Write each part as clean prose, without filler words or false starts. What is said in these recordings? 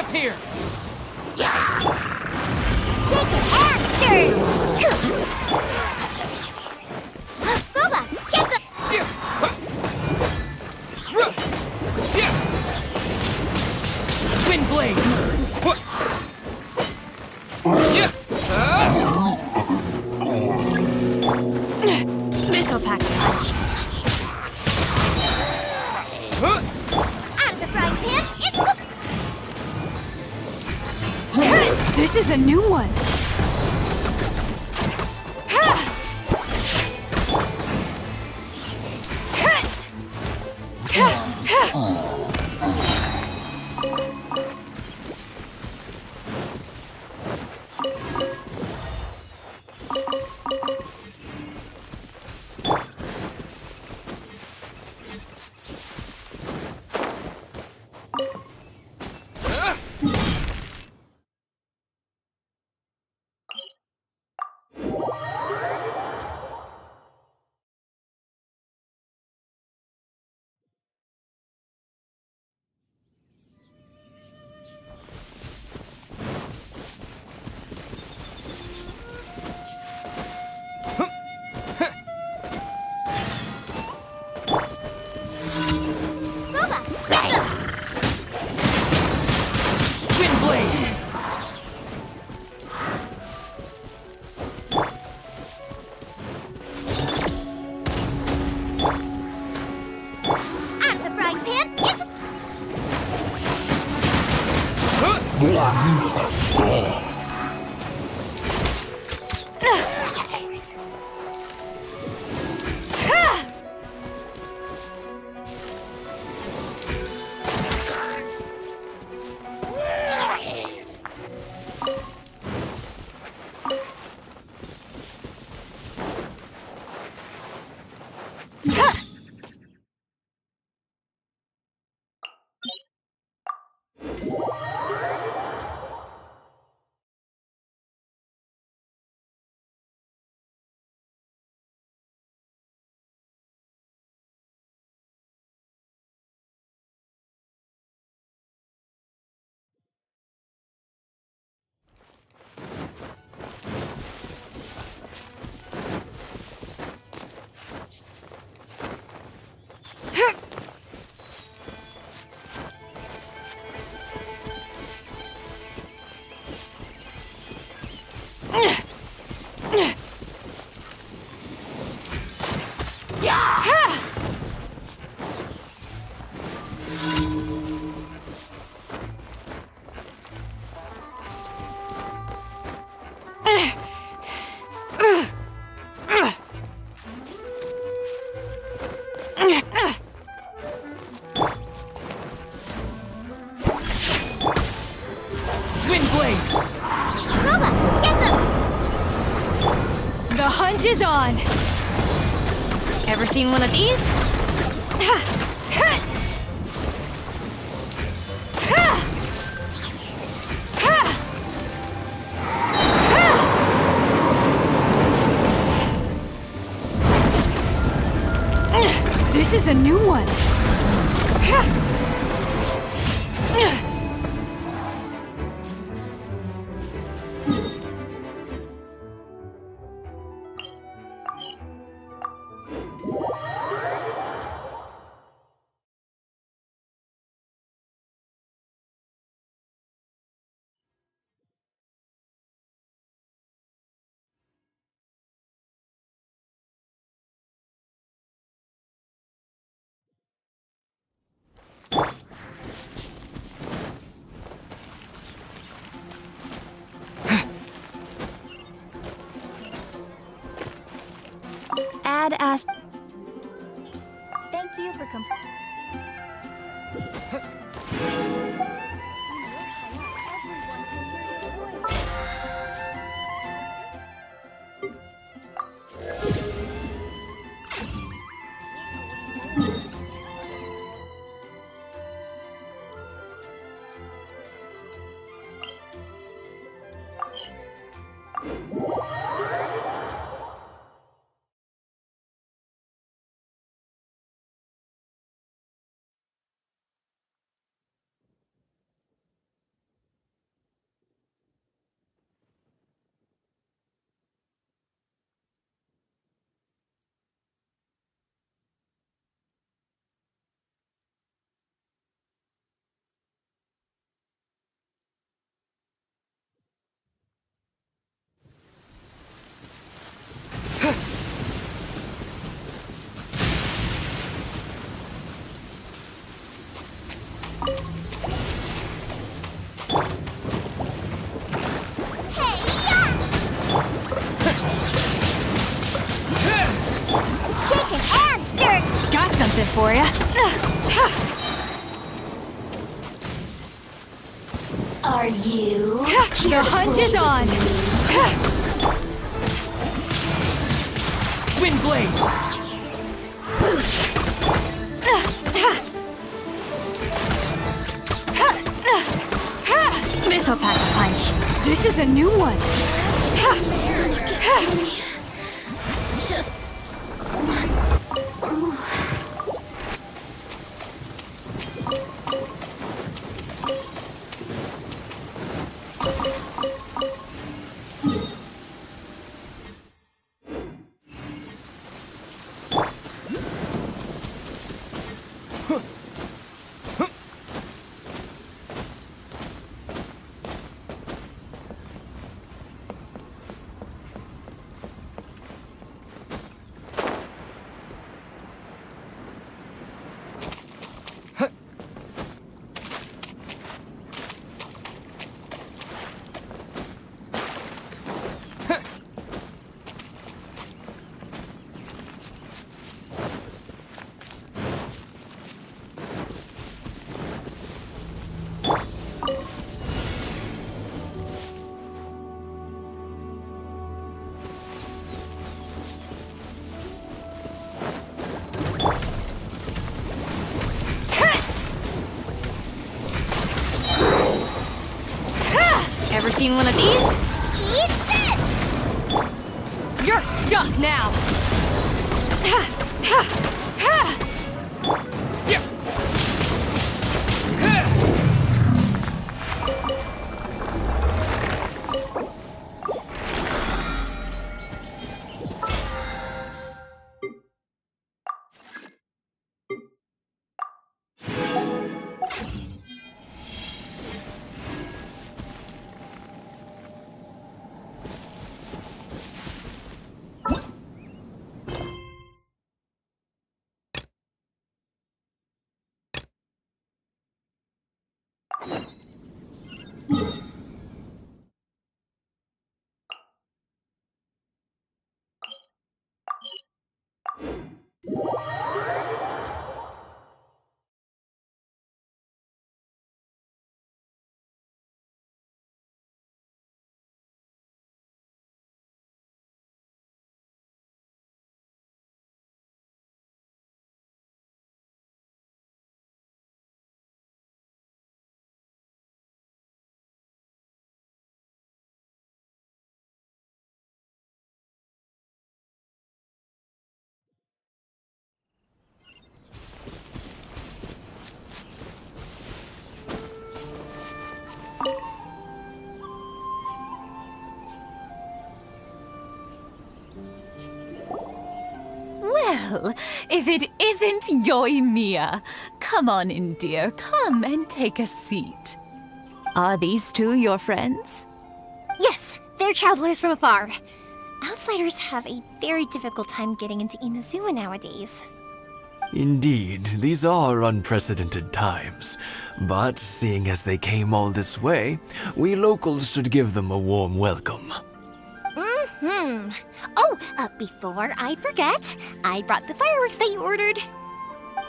up here! Shaken and stirred! Booba, get the... Wind blade! Missile pack punch! Out of the frying pan, it's... This is a new one. Is on. Ever seen one of these? This is a new one. Add Ast. Thank you for something for ya. Are you? The hunt is on. Wind blade! Missile pack punch. This is a new one. Just Ever seen one of these? eat this! You're stuck now. Well, if it isn't Yoimiya. Come on in, dear. Come and take a seat. Are these two your friends? Yes, they're travelers from afar. Outsiders have a very difficult time getting into Inazuma nowadays. Indeed, these are unprecedented times. But seeing as they came all this way, we locals should give them a warm welcome. Oh, before I forget, I brought the fireworks that you ordered.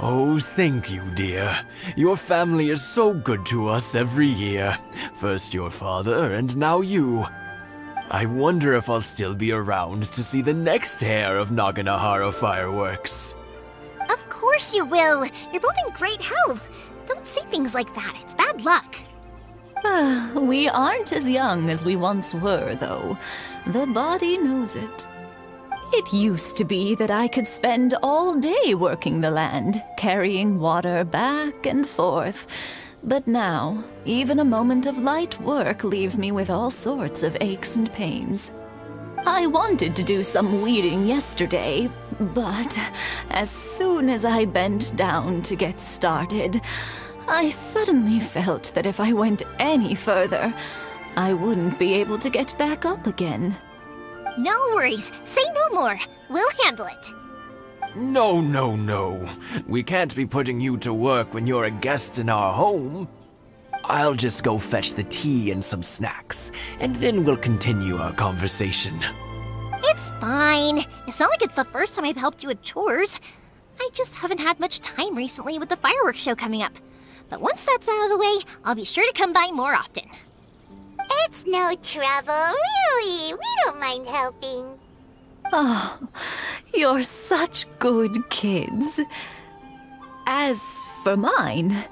Oh, thank you, dear. Your family is so good to us every year. First your father, and now you. I wonder if I'll still be around to see the next hair of Naganahara fireworks. Of course you will. You're both in great health. Don't say things like that. It's bad luck. We aren't as young as we once were, though. The body knows it. It used to be that I could spend all day working the land, carrying water back and forth. But now, even a moment of light work leaves me with all sorts of aches and pains. I wanted to do some weeding yesterday, but as soon as I bent down to get started, I suddenly felt that if I went any further, I wouldn't be able to get back up again. No worries. Say no more. We'll handle it. No, no, no. We can't be putting you to work when you're a guest in our home. I'll just go fetch the tea and some snacks, and then we'll continue our conversation. It's fine. It's not like it's the first time I've helped you with chores. I just haven't had much time recently with the fireworks show coming up. But once that's out of the way, I'll be sure to come by more often. It's no trouble, really. We don't mind helping. Oh, you're such good kids. As for mine,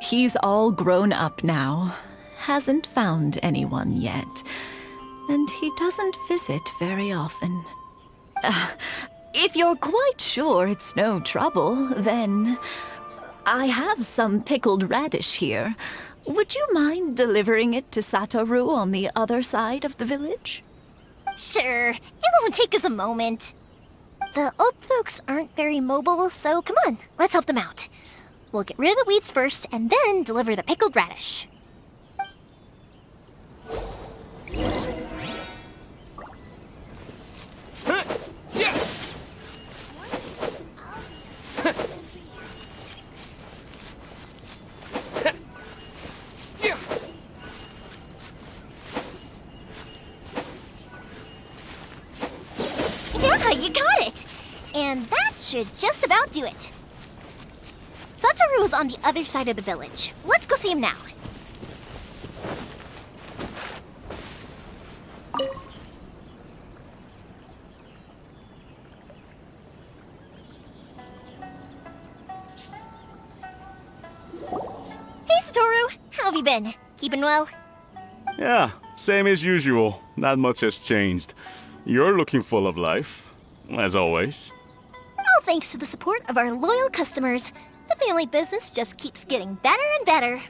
he's all grown up now. Hasn't found anyone yet. And he doesn't visit very often. If you're quite sure it's no trouble, then I have some pickled radish here. Would you mind delivering it to Satoru on the other side of the village? Sure, it won't take us a moment. The old folks aren't very mobile, so come on, let's help them out. We'll get rid of the weeds first and then deliver the pickled radish. Yeah, you got it! And that should just about do it. Satoru is on the other side of the village. Let's go see him now. Hey, Satoru! How have you been? Keeping well? Yeah, same as usual. Not much has changed. You're looking full of life, as always. All thanks to the support of our loyal customers, the family business just keeps getting better and better.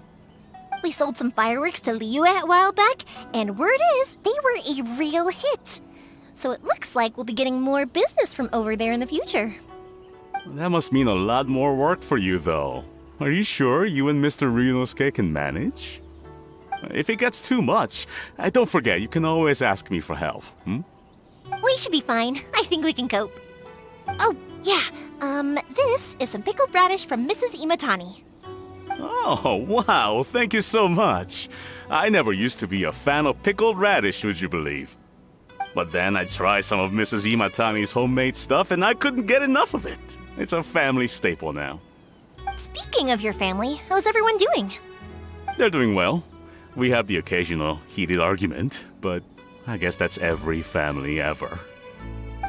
We sold some fireworks to Liyue a while back, and word is they were a real hit. So it looks like we'll be getting more business from over there in the future. That must mean a lot more work for you, though. Are you sure you and Mr. Ryunosuke can manage? If it gets too much, don't forget, you can always ask me for help, We should be fine. I think we can cope. Oh, yeah. This is some pickled radish from Mrs. Imatani. Oh, wow, thank you so much. I never used to be a fan of pickled radish, would you believe? But then I tried some of Mrs. Imatani's homemade stuff and I couldn't get enough of it. It's a family staple now. Speaking of your family, how's everyone doing? They're doing well. We have the occasional heated argument, but I guess that's every family ever.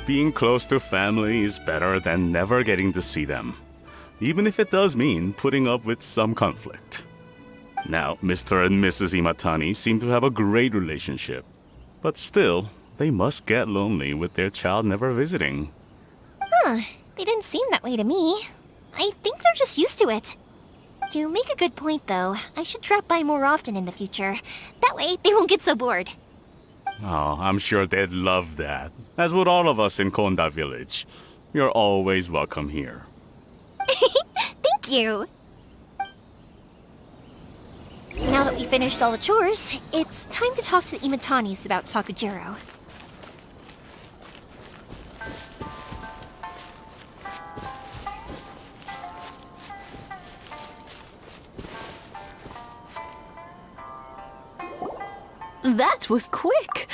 Being close to family is better than never getting to see them, even if it does mean putting up with some conflict. Now, Mr. and Mrs. Imatani seem to have a great relationship, but still, they must get lonely with their child never visiting. Huh, they didn't seem that way to me. I think they're just used to it. You make a good point, though. I should drop by more often in the future. That way, they won't get so bored. Oh, I'm sure they'd love that, as would all of us in Konda Village. You're always welcome here. Thank you! Now that we finished all the chores, it's time to talk to the Imatanis about Sakujiro. That was quick.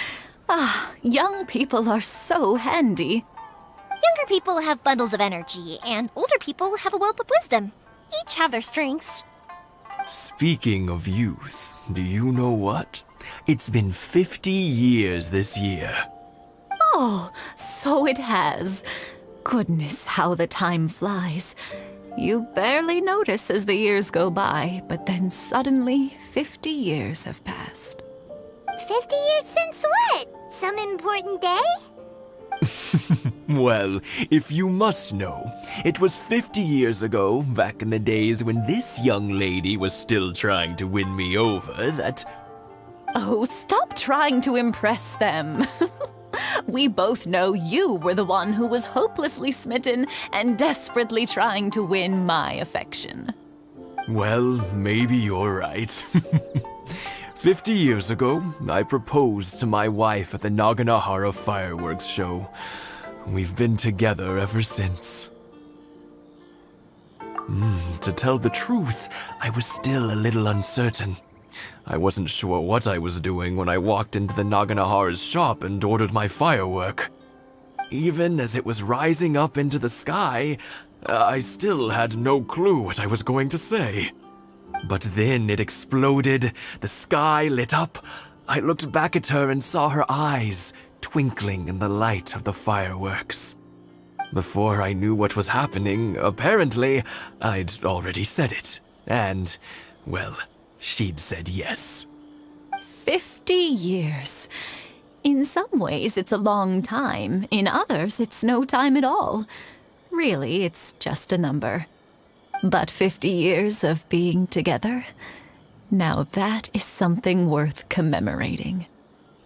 Ah, young people are so handy. Younger people have bundles of energy, and older people have a wealth of wisdom. Each have their strengths. Speaking of youth, do you know what? It's been 50 years this year. Oh, so it has. Goodness, how the time flies. You barely notice as the years go by, but then suddenly 50 years have passed. 50 years since what? Some important day? Well, if you must know, it was 50 years ago, back in the days when this young lady was still trying to win me over, that... Oh, stop trying to impress them. We both know you were the one who was hopelessly smitten and desperately trying to win my affection. Well, maybe you're right. 50 years ago, I proposed to my wife at the Naganahara fireworks show. We've been together ever since. To tell the truth, I was still a little uncertain. I wasn't sure what I was doing when I walked into the Naganahara's shop and ordered my firework. Even as it was rising up into the sky, I still had no clue what I was going to say. But then it exploded, the sky lit up. I looked back at her and saw her eyes twinkling in the light of the fireworks. Before I knew what was happening, apparently, I'd already said it. And, well, she'd said yes. 50 years. In some ways, it's a long time. In others, it's no time at all. Really, it's just a number. But 50 years of being together, now that is something worth commemorating.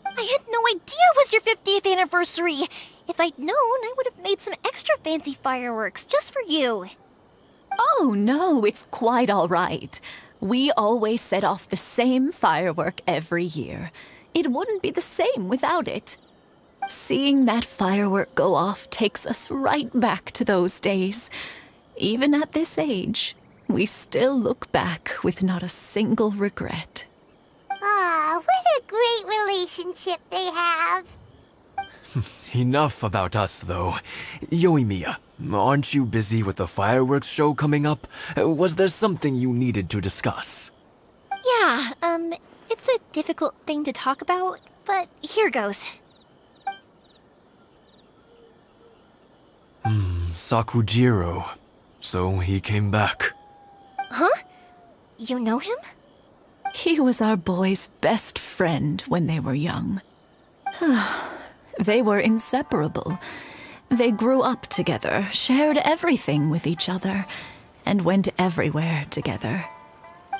I had no idea it was your 50th anniversary. If I'd known, I would have made some extra fancy fireworks just for you. Oh, no, it's quite all right. We always set off the same firework every year. It wouldn't be the same without it. Seeing that firework go off takes us right back to those days. Even at this age, we still look back with not a single regret. Ah, what a great relationship they have. Enough about us, though. Yoimiya, aren't you busy with the fireworks show coming up? Was there something you needed to discuss? Yeah, it's a difficult thing to talk about, but here goes. Sakujiro. So he came back. Huh? You know him? He was our boys' best friend when they were young. They were inseparable. They grew up together, shared everything with each other, and went everywhere together.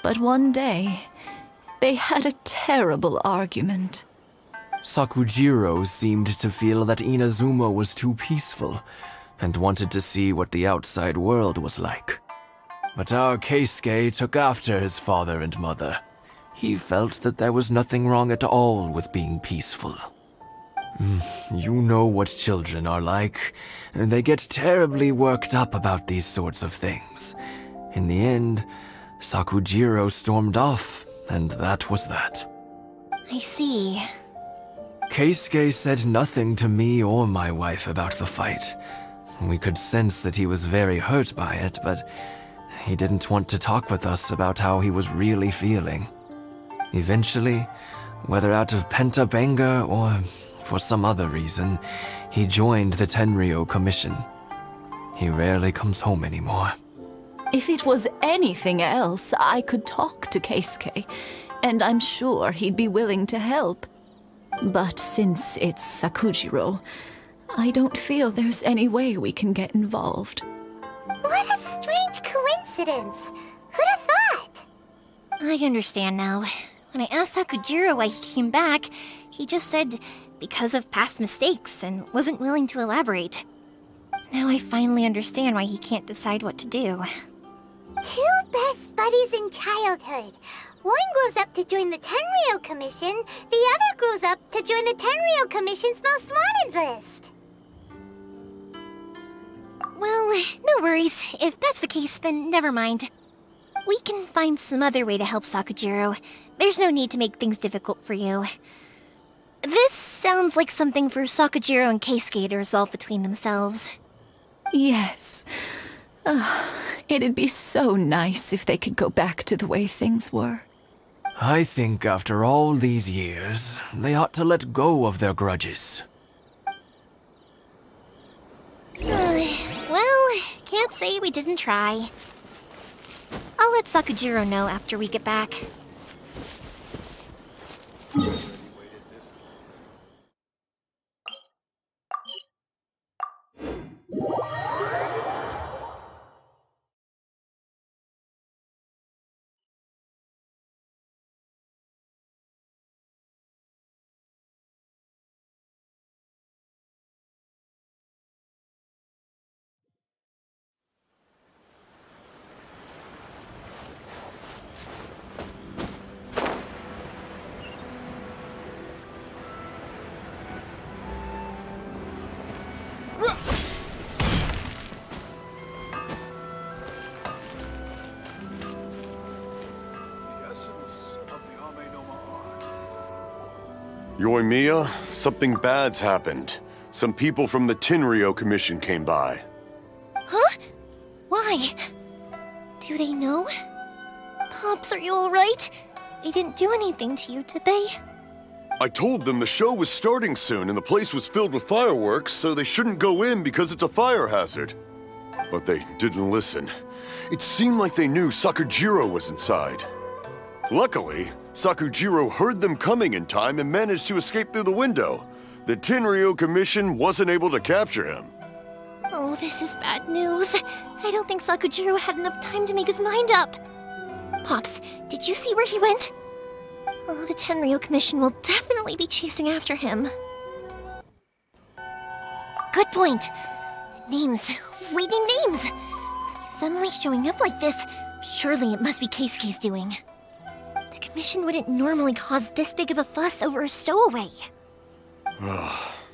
But one day, they had a terrible argument. Sakujiro seemed to feel that Inazuma was too peaceful, and wanted to see what the outside world was like. But our Keisuke took after his father and mother. He felt that there was nothing wrong at all with being peaceful. You know what children are like. They get terribly worked up about these sorts of things. In the end, Sakujiro stormed off, and that was that. I see. Keisuke said nothing to me or my wife about the fight. We could sense that he was very hurt by it, but he didn't want to talk with us about how he was really feeling. Eventually, whether out of pent-up anger or for some other reason, he joined the Tenryou Commission. He rarely comes home anymore. If it was anything else, I could talk to Keisuke, and I'm sure he'd be willing to help. But since it's Sakujiro, I don't feel there's any way we can get involved. What a strange coincidence. Who'd have thought? I understand now. When I asked Sakujiro why he came back, he just said because of past mistakes and wasn't willing to elaborate. Now I finally understand why he can't decide what to do. Two best buddies in childhood. One grows up to join the Tenryou Commission, the other grows up to join the Tenryou Commission's most wanted list. Well, no worries. If that's the case, then never mind. We can find some other way to help Sakujiro. There's no need to make things difficult for you. This sounds like something for Sakujiro and Keisuke to resolve between themselves. Yes. It'd be so nice if they could go back to the way things were. I think after all these years, they ought to let go of their grudges. Well, can't say we didn't try. I'll let Sakujiro know after we get back. Yoimiya, something bad's happened. Some people from the Tenryou Commission came by. Huh? my. Do they know? Pops, are you alright? They didn't do anything to you, did they? I told them the show was starting soon and the place was filled with fireworks, so they shouldn't go in because it's a fire hazard. But they didn't listen. It seemed like they knew Sakujiro was inside. Luckily, Sakujiro heard them coming in time and managed to escape through the window. The Tenryou Commission wasn't able to capture him. Oh, this is bad news. I don't think Sakujiro had enough time to make his mind up. Pops, did you see where he went? Oh, the Tenryou Commission will definitely be chasing after him. Good point. Names. Reading names. Suddenly showing up like this, surely it must be Keisuke's doing. The Commission wouldn't normally cause this big of a fuss over a stowaway.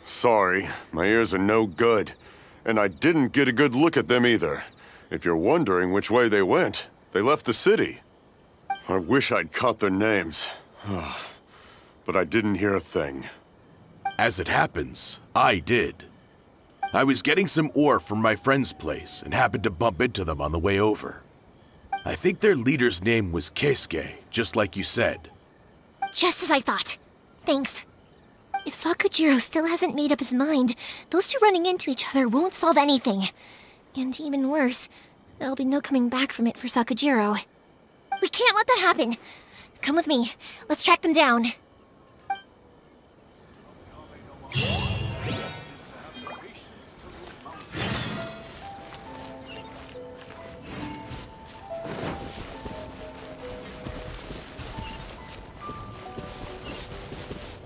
Sorry, my ears are no good. And I didn't get a good look at them either. If you're wondering which way they went, they left the city. I wish I'd caught their names. But I didn't hear a thing. As it happens, I did. I was getting some ore from my friend's place and happened to bump into them on the way over. I think their leader's name was Keisuke, just like you said. Just as I thought. Thanks. If Sakujiro still hasn't made up his mind, those two running into each other won't solve anything. And even worse, there'll be no coming back from it for Sakujiro. We can't let that happen. Come with me. Let's track them down.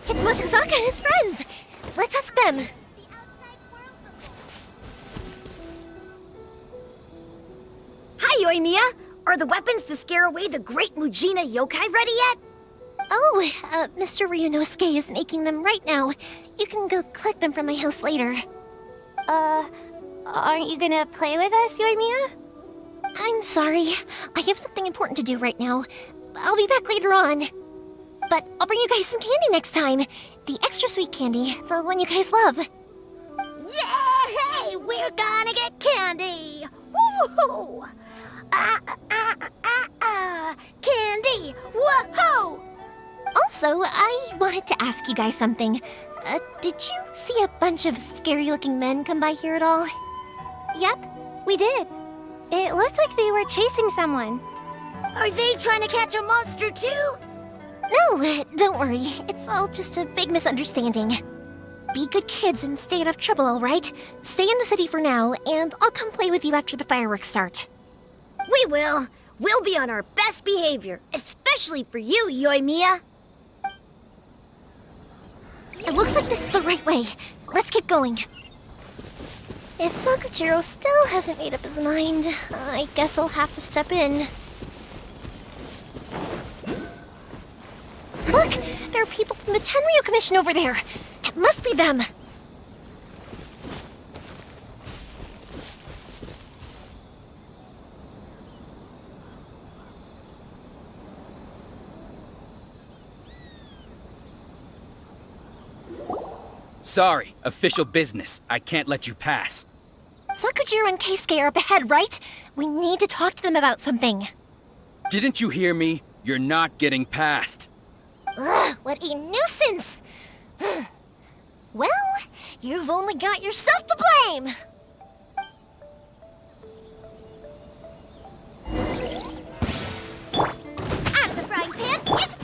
It's Motsuzaka and his friends! Let's ask them! Hi, Yoimiya! Are the weapons to scare away the great Mujina yokai ready yet? Oh, Mr. Ryunosuke is making them right now. You can go collect them from my house later. Aren't you gonna play with us, Yoimiya? I'm sorry. I have something important to do right now. I'll be back later on. But I'll bring you guys some candy next time. The extra sweet candy, the one you guys love. Yay! We're gonna get candy! Woohoo! Candy! Whoa! Also, I wanted to ask you guys something. Did you see a bunch of scary-looking men come by here at all? Yep, we did. It looked like they were chasing someone. Are they trying to catch a monster too? No, don't worry. It's all just a big misunderstanding. Be good kids and stay out of trouble, all right? Stay in the city for now, and I'll come play with you after the fireworks start. We will. We'll be on our best behavior, especially for you, Yoimiya. It looks like this is the right way. Let's keep going. If Sakujiro still hasn't made up his mind, I guess I'll have to step in. Look! There are people from the Tenryou Commission over there! It must be them! Sorry, official business. I can't let you pass. Sakujiro and Keisuke are up ahead, right? We need to talk to them about something. Didn't you hear me? You're not getting past. Ugh, what a nuisance! Well, you've only got yourself to blame! Out of the frying pan, it's...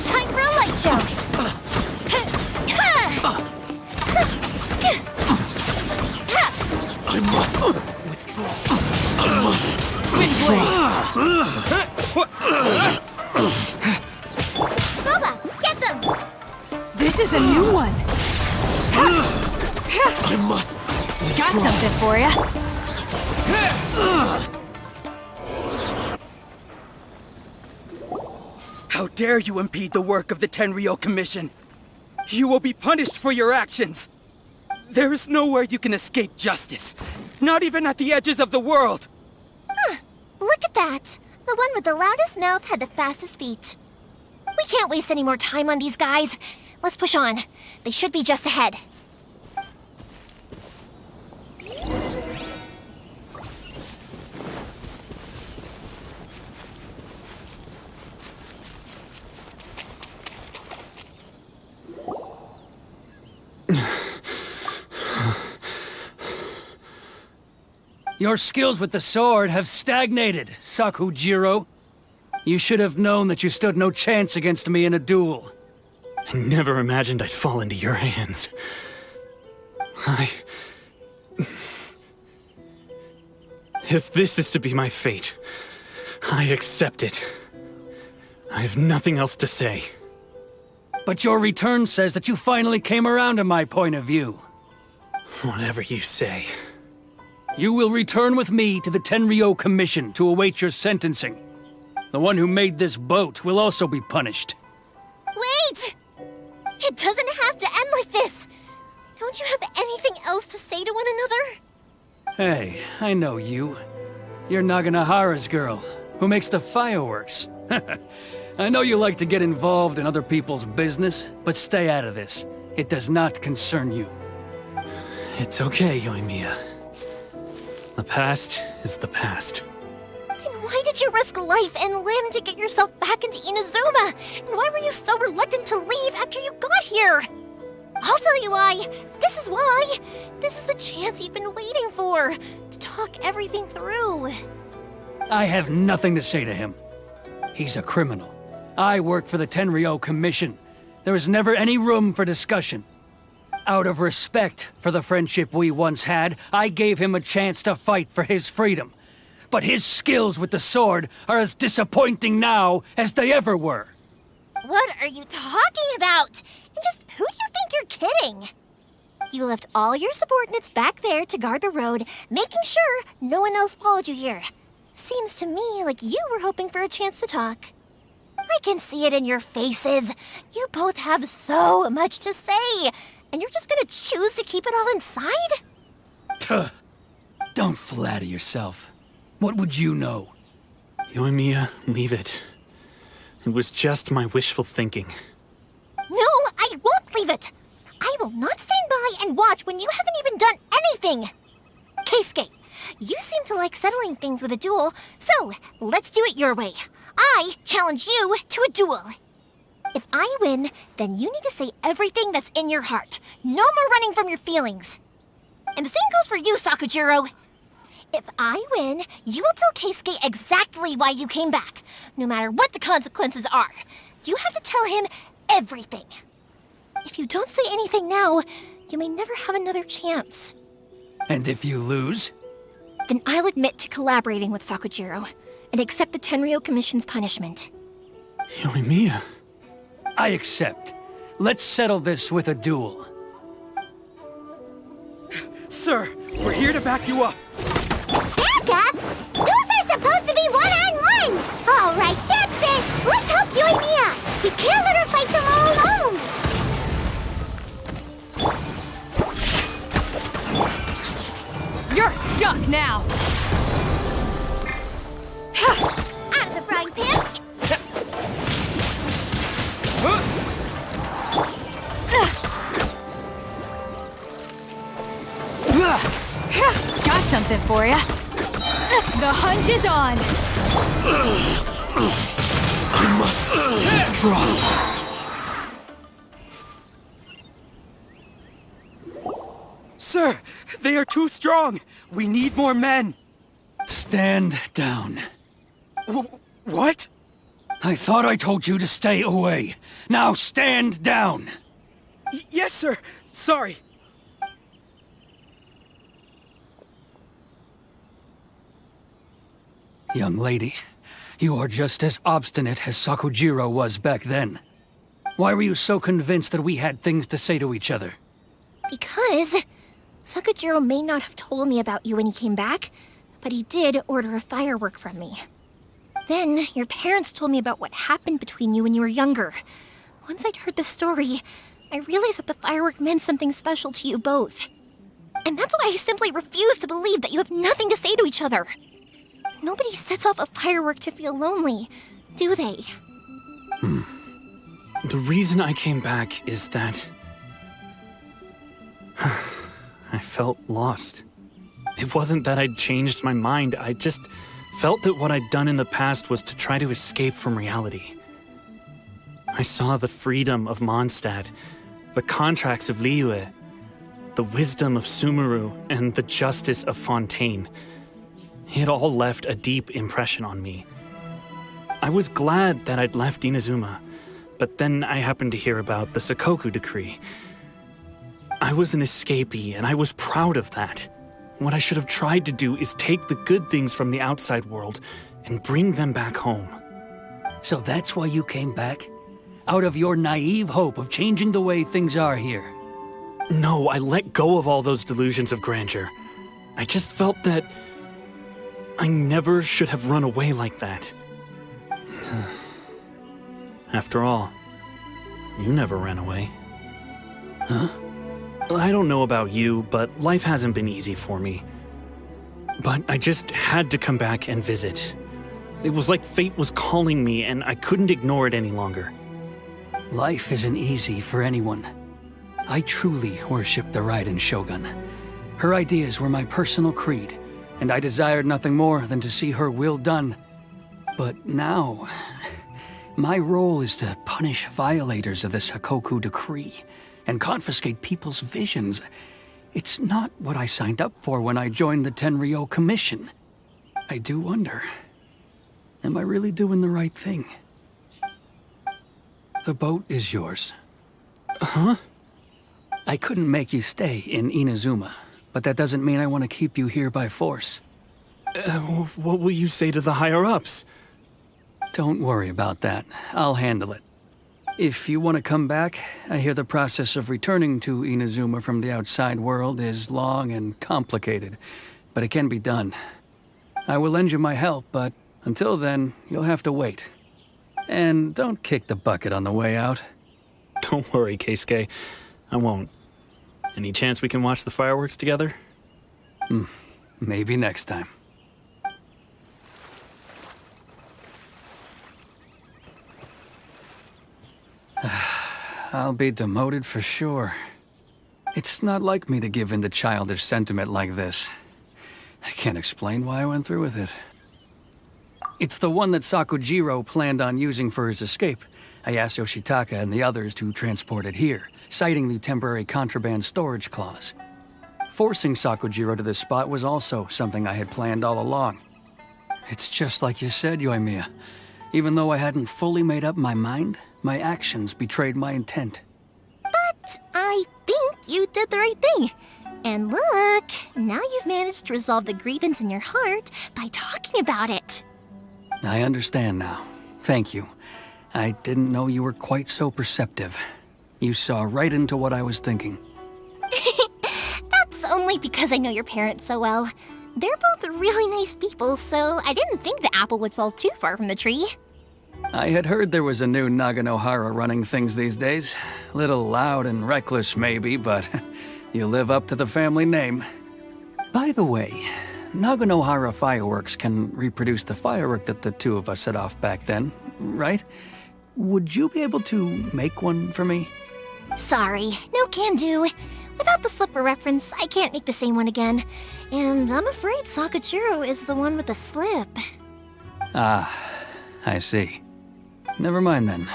Time for a light show! I must withdraw. I must Boba, get them! This is a new one. I must Got something for ya. How dare you impede the work of the Tenryou Commission? You will be punished for your actions. There is nowhere you can escape justice. Not even at the edges of the world. Look at that! The one with the loudest mouth had the fastest feet. We can't waste any more time on these guys. Let's push on. They should be just ahead. Your skills with the sword have stagnated, Sakujiro. You should have known that you stood no chance against me in a duel. I never imagined I'd fall into your hands. If this is to be my fate, I accept it. I have nothing else to say. But your return says that you finally came around to my point of view. Whatever you say. You will return with me to the Tenryou Commission to await your sentencing. The one who made this boat will also be punished. Wait! It doesn't have to end like this! Don't you have anything else to say to one another? Hey, I know you. You're Naganahara's girl, who makes the fireworks. I know you like to get involved in other people's business, but stay out of this. It does not concern you. It's okay, Yoimiya. The past is the past. Then why did you risk life and limb to get yourself back into Inazuma? And why were you so reluctant to leave after you got here? I'll tell you why. This is why. This is the chance you've been waiting for, to talk everything through. I have nothing to say to him. He's a criminal. I work for the Tenryou Commission. There is never any room for discussion. Out of respect for the friendship we once had, I gave him a chance to fight for his freedom. But his skills with the sword are as disappointing now as they ever were. What are you talking about? And just who do you think you're kidding? You left all your subordinates back there to guard the road, making sure no one else followed you here. Seems to me like you were hoping for a chance to talk. I can see it in your faces. You both have so much to say, and you're just gonna choose to keep it all inside? Tuh. Don't flatter yourself. What would you know? Yoimiya, leave it. It was just my wishful thinking. No, I won't leave it! I will not stand by and watch when you haven't even done anything! Keisuke, you seem to like settling things with a duel, so let's do it your way. I challenge you to a duel. If I win, then you need to say everything that's in your heart. No more running from your feelings. And the same goes for you, Sakujiro. If I win, you will tell Keisuke exactly why you came back, no matter what the consequences are. You have to tell him everything. If you don't say anything now, you may never have another chance. And if you lose? Then I'll admit to collaborating with Sakujiro and accept the Tenryou Commission's punishment. Yoimiya. I accept. Let's settle this with a duel. Sir, we're here to back you up. Back up? Duels are supposed to be one-on-one! All right, that's it! Let's help Yoimiya! We can't let her fight them all alone! You're stuck now! Out of the frying pan! Got something for ya. The hunt is on! I must withdraw. Sir, they are too strong. We need more men. Stand down. What? I thought I told you to stay away. Now stand down. Yes, sir. Sorry. Young lady, you are just as obstinate as Sakujiro was back then. Why were you so convinced that we had things to say to each other? Because Sakujiro may not have told me about you when he came back, but he did order a firework from me. Then your parents told me about what happened between you when you were younger. Once I'd heard the story, I realized that the firework meant something special to you both. And that's why I simply refuse to believe that you have nothing to say to each other. Nobody sets off a firework to feel lonely, do they? The reason I came back is that I felt lost. It wasn't that I'd changed my mind, I just felt that what I'd done in the past was to try to escape from reality. I saw the freedom of Mondstadt, the contracts of Liyue, the wisdom of Sumeru, and the justice of Fontaine. It all left a deep impression on me. I was glad that I'd left Inazuma, but then I happened to hear about the Sakoku decree. I was an escapee, and I was proud of that. What I should have tried to do is take the good things from the outside world and bring them back home. So that's why you came back? Out of your naive hope of changing the way things are here? No, I let go of all those delusions of grandeur. I just felt that I never should have run away like that. After all, you never ran away. Huh? I don't know about you, but life hasn't been easy for me. But I just had to come back and visit. It was like fate was calling me, and I couldn't ignore it any longer. Life isn't easy for anyone. I truly worship the Raiden Shogun. Her ideas were my personal creed, and I desired nothing more than to see her will done. But now, my role is to punish violators of the Sakoku decree and confiscate people's visions. It's not what I signed up for when I joined the Tenryou Commission. I do wonder, am I really doing the right thing? The boat is yours. Huh? I couldn't make you stay in Inazuma, but that doesn't mean I want to keep you here by force. What will you say to the higher-ups? Don't worry about that. I'll handle it. If you want to come back, I hear the process of returning to Inazuma from the outside world is long and complicated, but it can be done. I will lend you my help, but until then, you'll have to wait. And don't kick the bucket on the way out. Don't worry, Keisuke. I won't. Any chance we can watch the fireworks together? Maybe next time. I'll be demoted for sure. It's not like me to give in to childish sentiment like this. I can't explain why I went through with it. It's the one that Sakujiro planned on using for his escape. I asked Yoshitaka and the others to transport it here, citing the temporary contraband storage clause. Forcing Sakujiro to this spot was also something I had planned all along. It's just like you said, Yoimiya. Even though I hadn't fully made up my mind, my actions betrayed my intent. But I think you did the right thing. And look, now you've managed to resolve the grievance in your heart by talking about it. I understand now. Thank you. I didn't know you were quite so perceptive. You saw right into what I was thinking. That's only because I know your parents so well. They're both really nice people, so I didn't think the apple would fall too far from the tree. I had heard there was a new Naganohara running things these days. Little loud and reckless, maybe, but you live up to the family name. By the way, Naganohara fireworks can reproduce the firework that the two of us set off back then, right? Would you be able to make one for me? Sorry, no can do. Without the slipper reference, I can't make the same one again. And I'm afraid Sakujiro is the one with the slip. Ah, I see. Never mind then.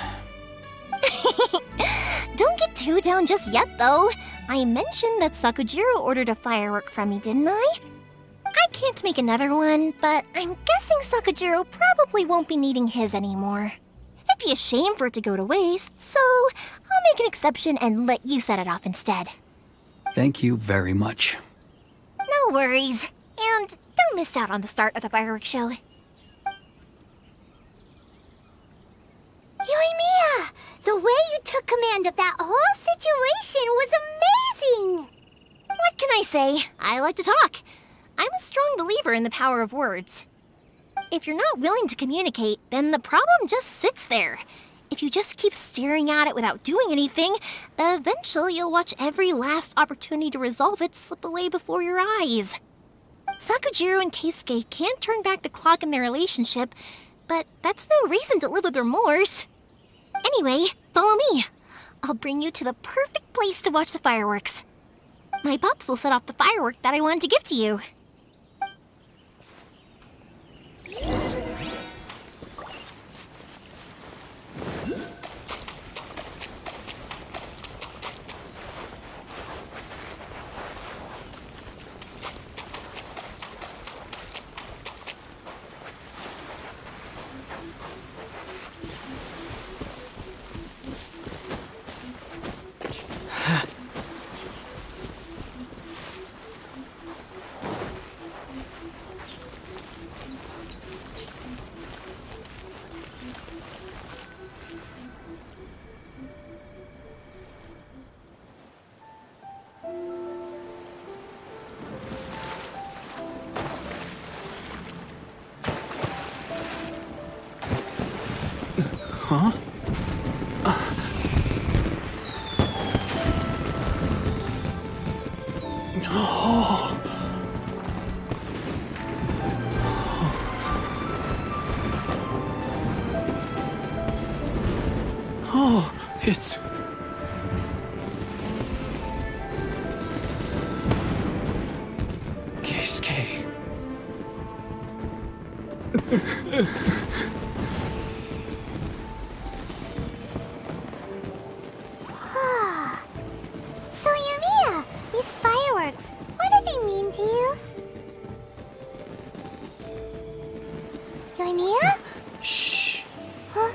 Don't get too down just yet, though. I mentioned that Sakujiro ordered a firework from me, didn't I? I can't make another one, but I'm guessing Sakujiro probably won't be needing his anymore. It'd be a shame for it to go to waste, so I'll make an exception and let you set it off instead. Thank you very much. No worries. And don't miss out on the start of the fireworks show. Yoimiya, the way you took command of that whole situation was amazing! What can I say? I like to talk. I'm a strong believer in the power of words. If you're not willing to communicate, then the problem just sits there. If you just keep staring at it without doing anything, eventually you'll watch every last opportunity to resolve it slip away before your eyes. Sakujiro and Keisuke can't turn back the clock in their relationship, but that's no reason to live with remorse. Anyway, follow me. I'll bring you to the perfect place to watch the fireworks. My pops will set off the firework that I wanted to give to you. Huh? Oh. Oh, it's... Keisuke. So, Yumiya, these fireworks, what do they mean to you? Yumiya? Shh. Huh?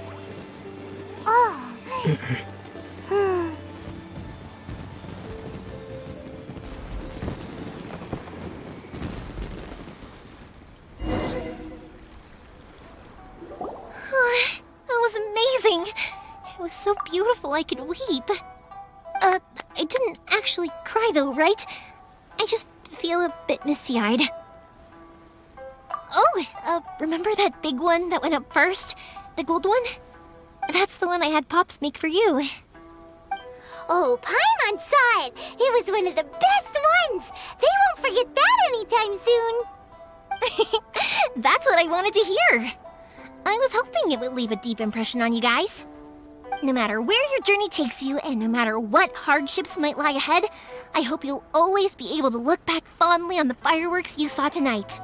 Oh. That was amazing! It was so beautiful I could weep. I didn't actually cry though, right? I just feel a bit misty-eyed. Oh, remember that big one that went up first? The gold one? That's the one I had Pops make for you. Oh, Paimon saw it! It was one of the best ones! They won't forget that anytime soon! That's what I wanted to hear. I was hoping it would leave a deep impression on you guys. No matter where your journey takes you, and no matter what hardships might lie ahead, I hope you'll always be able to look back fondly on the fireworks you saw tonight.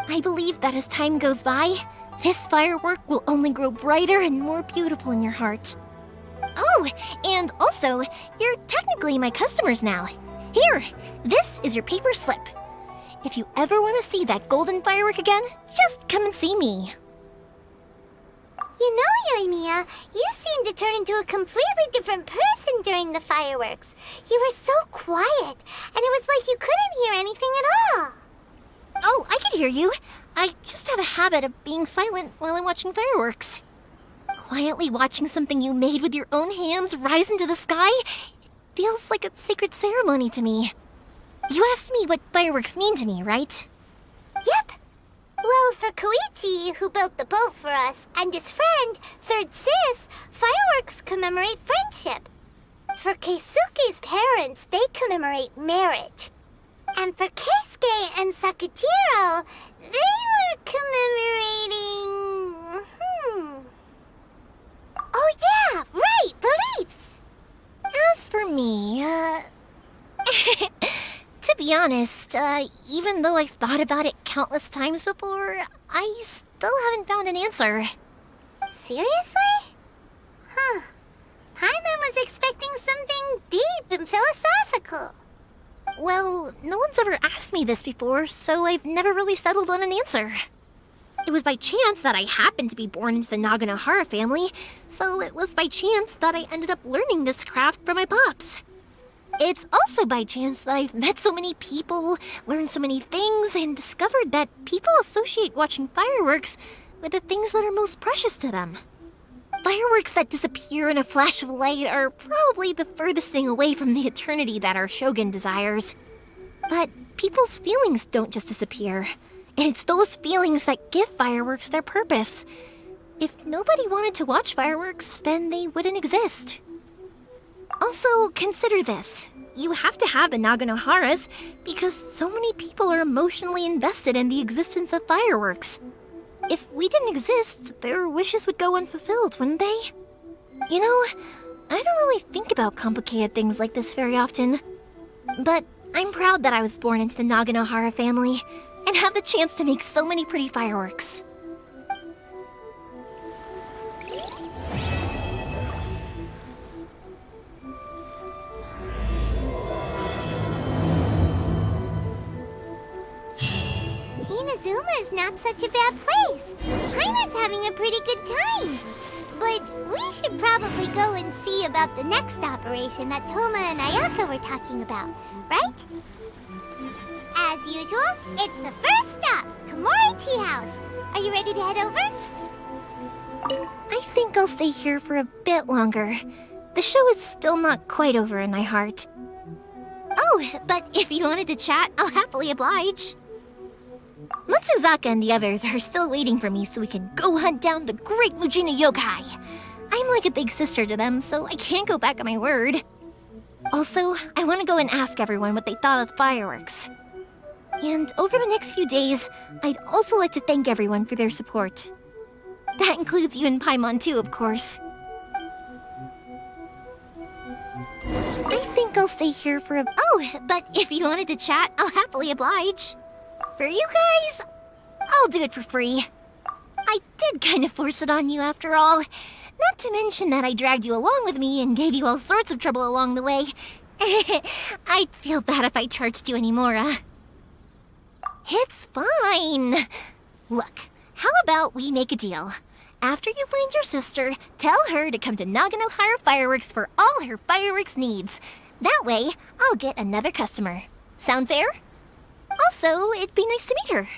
I believe that as time goes by, this firework will only grow brighter and more beautiful in your heart. Oh, and also, you're technically my customers now. Here, this is your paper slip. If you ever want to see that golden firework again, just come and see me. You know, Yumiya, you seemed to turn into a completely different person during the fireworks. You were so quiet, and it was like you couldn't hear anything at all. Oh, I can hear you. I just have a habit of being silent while I'm watching fireworks. Quietly watching something you made with your own hands rise into the sky feels like a sacred ceremony to me. You asked me what fireworks mean to me, right? Yep. Well, for Koichi, who built the boat for us, and his friend, Third Sis, fireworks commemorate friendship. For Keisuke's parents, they commemorate marriage. And for Keisuke and Sakujiro, they were commemorating... Oh yeah, right, beliefs! As for me, to be honest, even though I've thought about it countless times before, I still haven't found an answer. Seriously? Huh. Paimon was expecting something deep and philosophical. Well, no one's ever asked me this before, so I've never really settled on an answer. It was by chance that I happened to be born into the Naganohara family, so it was by chance that I ended up learning this craft from my pops. It's also by chance that I've met so many people, learned so many things, and discovered that people associate watching fireworks with the things that are most precious to them. Fireworks that disappear in a flash of light are probably the furthest thing away from the eternity that our shogun desires. But people's feelings don't just disappear, and it's those feelings that give fireworks their purpose. If nobody wanted to watch fireworks, then they wouldn't exist. Also, consider this. You have to have the Naganoharas because so many people are emotionally invested in the existence of fireworks. If we didn't exist, their wishes would go unfulfilled, wouldn't they? You know, I don't really think about complicated things like this very often. But I'm proud that I was born into the Naganohara family and have the chance to make so many pretty fireworks. Inazuma is not such a bad place. Paimon's having a pretty good time. But we should probably go and see about the next operation that Toma and Ayaka were talking about, right? As usual, it's the first stop, Komori Tea House. Are you ready to head over? I think I'll stay here for a bit longer. The show is still not quite over in my heart. Oh, but if you wanted to chat, I'll happily oblige. Matsuzaka and the others are still waiting for me so we can go hunt down the great Mujina yokai. I'm like a big sister to them, so I can't go back on my word. Also, I want to go and ask everyone what they thought of the fireworks. And over the next few days, I'd also like to thank everyone for their support. That includes you and Paimon too, of course. I think I'll stay here for a... Oh, but if you wanted to chat, I'll happily oblige. For you guys, I'll do it for free. I did kind of force it on you after all. Not to mention that I dragged you along with me and gave you all sorts of trouble along the way. I'd feel bad if I charged you anymore, It's fine. Look, how about we make a deal? After you find your sister, tell her to come to Nagano Hire Fireworks for all her fireworks needs. That way, I'll get another customer. Sound fair? Also, it'd be nice to meet her.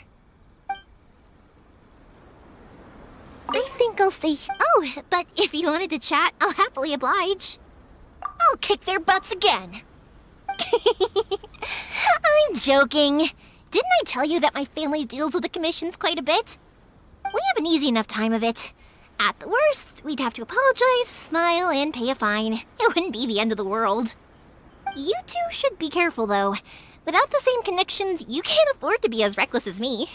I think I'll stay... Oh, but if you wanted to chat, I'll happily oblige. I'll kick their butts again. I'm joking. Didn't I tell you that my family deals with the commissions quite a bit? We have an easy enough time of it. At the worst, we'd have to apologize, smile, and pay a fine. It wouldn't be the end of the world. You two should be careful, though. Without the same connections, you can't afford to be as reckless as me.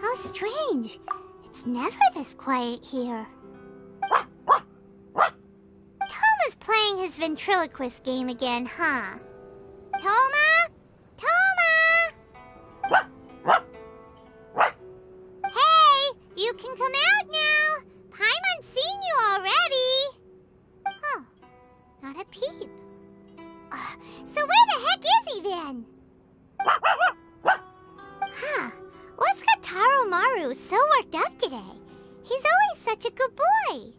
How strange. It's never this quiet here. Toma's playing his ventriloquist game again, huh? Toma? Toma! Hey, you can come out now. Paimon's seen you already. Huh, not a peep. So where the heck is he then? Huh, what's got Taro Maru so worked up today? He's always such a good boy.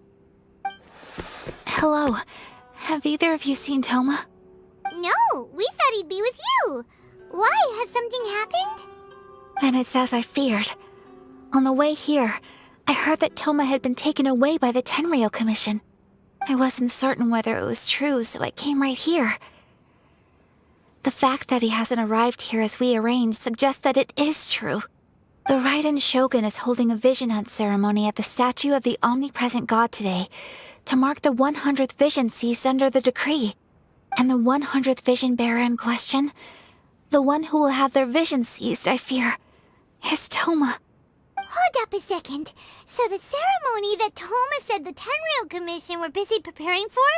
Hello. Have either of you seen Toma? No, we thought he'd be with you. Why? Has something happened? And it's as I feared. On the way here, I heard that Toma had been taken away by the Tenryou Commission. I wasn't certain whether it was true, so I came right here. The fact that he hasn't arrived here as we arranged suggests that it is true. The Raiden Shogun is holding a vision hunt ceremony at the statue of the omnipresent god today to mark the 100th vision seized under the decree. And the 100th vision bearer in question, the one who will have their vision seized, I fear, is Toma. Hold up a second. So the ceremony that Toma said the Tenryou Commission were busy preparing for,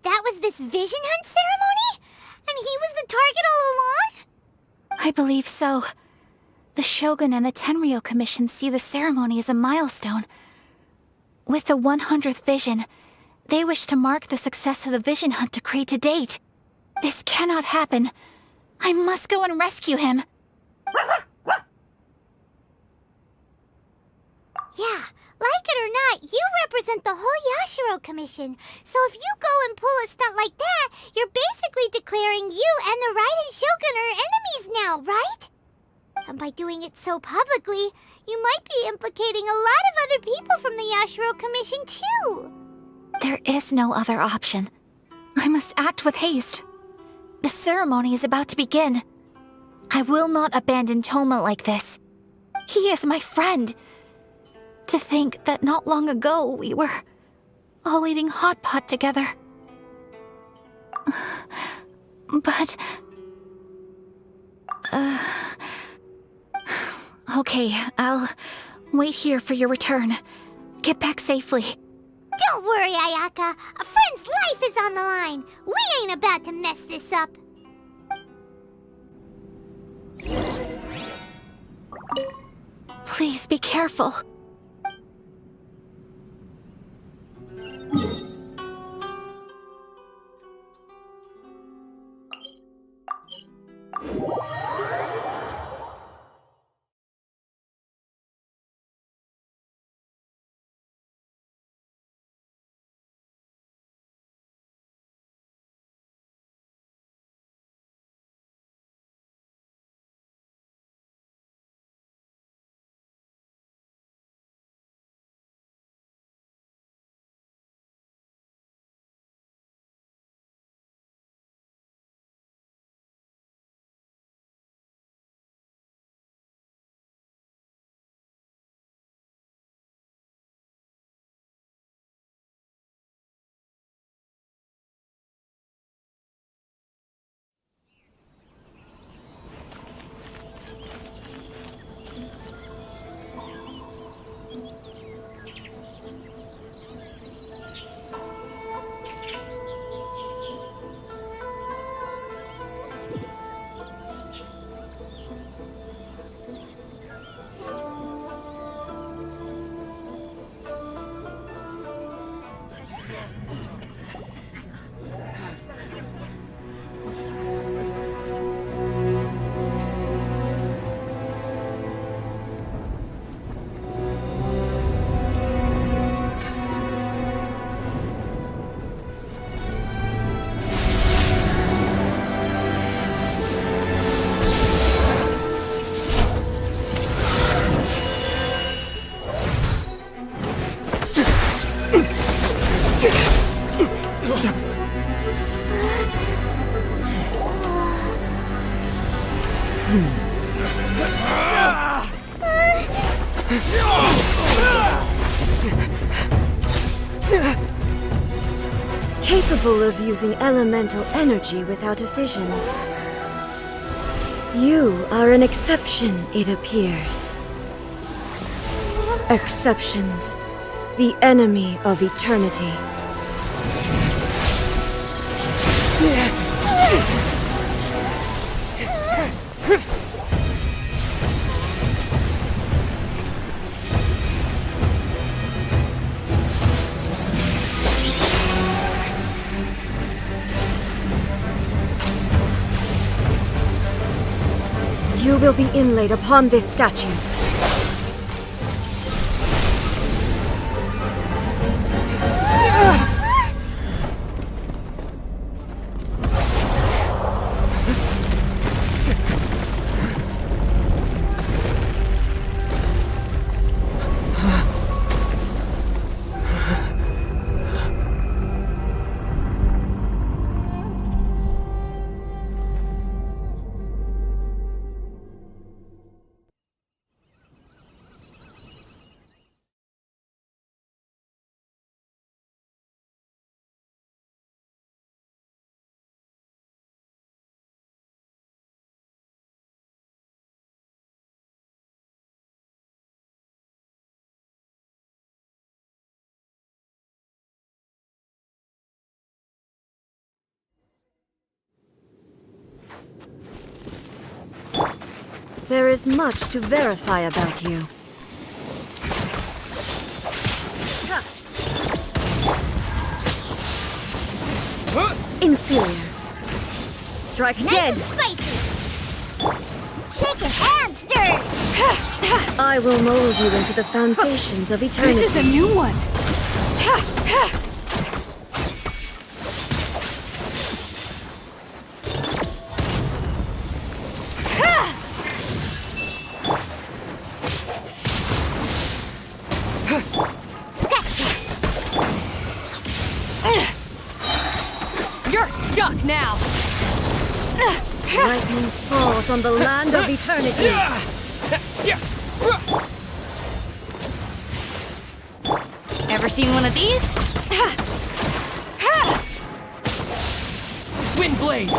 that was this vision hunt ceremony? And he was the target all along? I believe so. The Shogun and the Tenryou Commission see the ceremony as a milestone. With the 100th vision, they wish to mark the success of the vision hunt decree to date. This cannot happen. I must go and rescue him. Yeah, like it or not, you represent the whole Yashiro Commission. So if you go and pull a stunt like that, you're basically declaring you and the Raiden Shogun are enemies now, right? And by doing it so publicly, you might be implicating a lot of other people from the Yashiro Commission too. There is no other option. I must act with haste. The ceremony is about to begin. I will not abandon Toma like this. He is my friend. To think that not long ago we were all eating hot pot together. But... Okay, I'll wait here for your return. Get back safely. Don't worry, Ayaka. A friend's life is on the line. We ain't about to mess this up. Please be careful. Capable of using elemental energy without a fission. You are an exception, it appears. Exceptions, the enemy of eternity. You will be inlaid upon this statue. There is much to verify about you. Inferior. Strike dead. And spicy. Shaken and stirred. I will mold you into the foundations of eternity. This is a new one. You're stuck now. Lightning falls on the land of eternity. Ever seen one of these? Wind blade!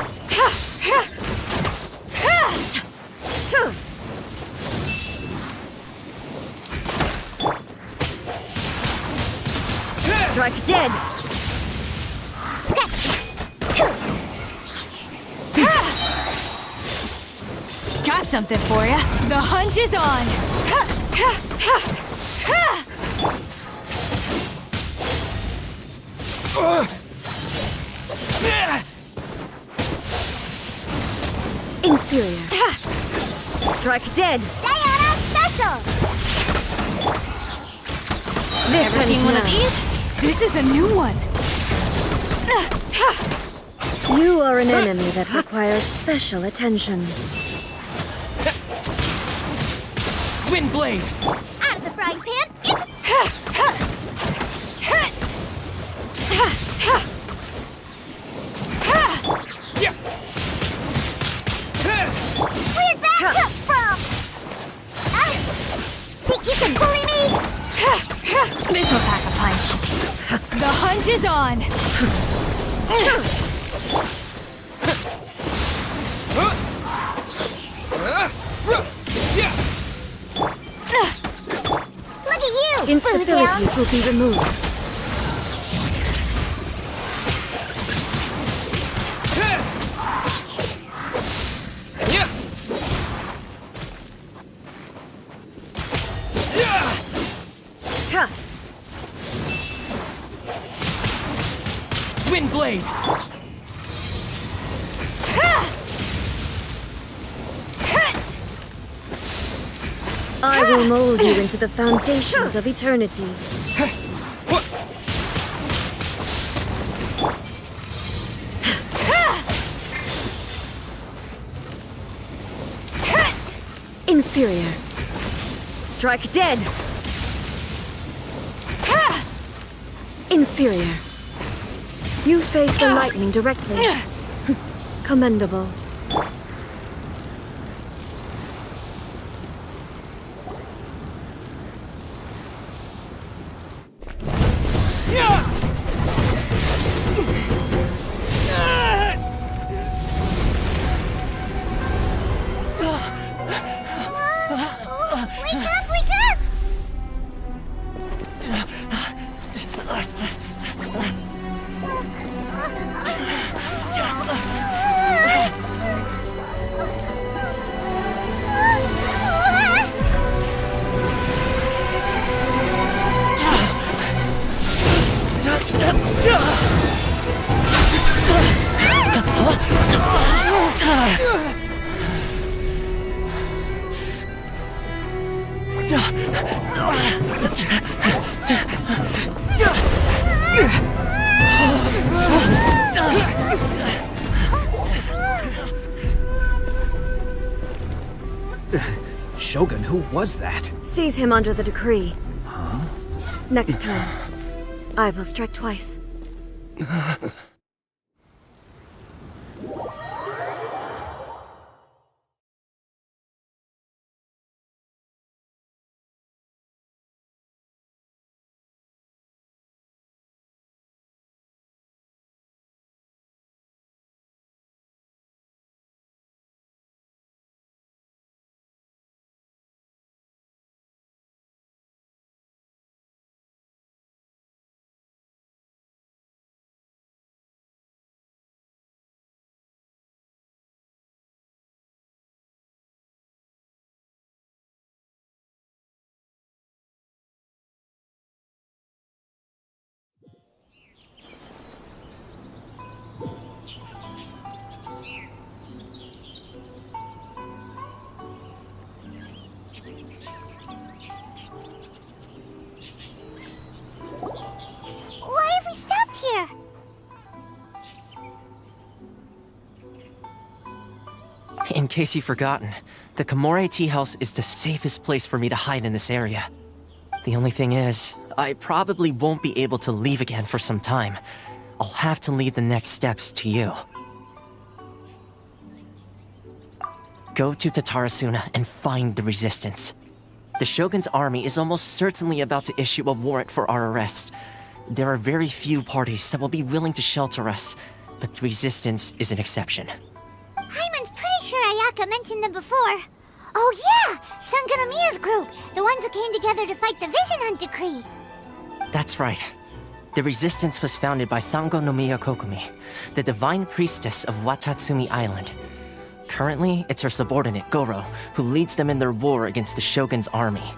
Strike dead! Got something for ya. The hunt is on. Inferior. Strike dead! Diana Special! Ever seen one of these? This is a new one. You are an enemy that requires special attention. Wind blade! Out of the frying pan, it's... Where'd that come from? Think you can bully me? This'll pack a punch. The hunt is on. Look at you, Instabilities will be removed. Wind blade! I will mold you into the foundations of eternity. Inferior. Strike dead. Inferior. You face the lightning directly. Commendable. Wake up, wake up! Shogun, who was that? Seize him under the decree. Next time, I will strike twice. Why have we stopped here? In case you've forgotten, the Komore Tea House is the safest place for me to hide in this area. The only thing is, I probably won't be able to leave again for some time. I'll have to leave the next steps to you. Go to Tatarasuna and find the resistance. The Shogun's army is almost certainly about to issue a warrant for our arrest. There are very few parties that will be willing to shelter us, but the Resistance is an exception. Hyman's pretty sure Ayaka mentioned them before. Oh yeah! Sangonomiya's group! The ones who came together to fight the Vision Hunt decree! That's right. The Resistance was founded by Sangonomiya Kokumi, the divine priestess of Watatsumi Island. Currently, it's her subordinate, Goro, who leads them in their war against the Shogun's army.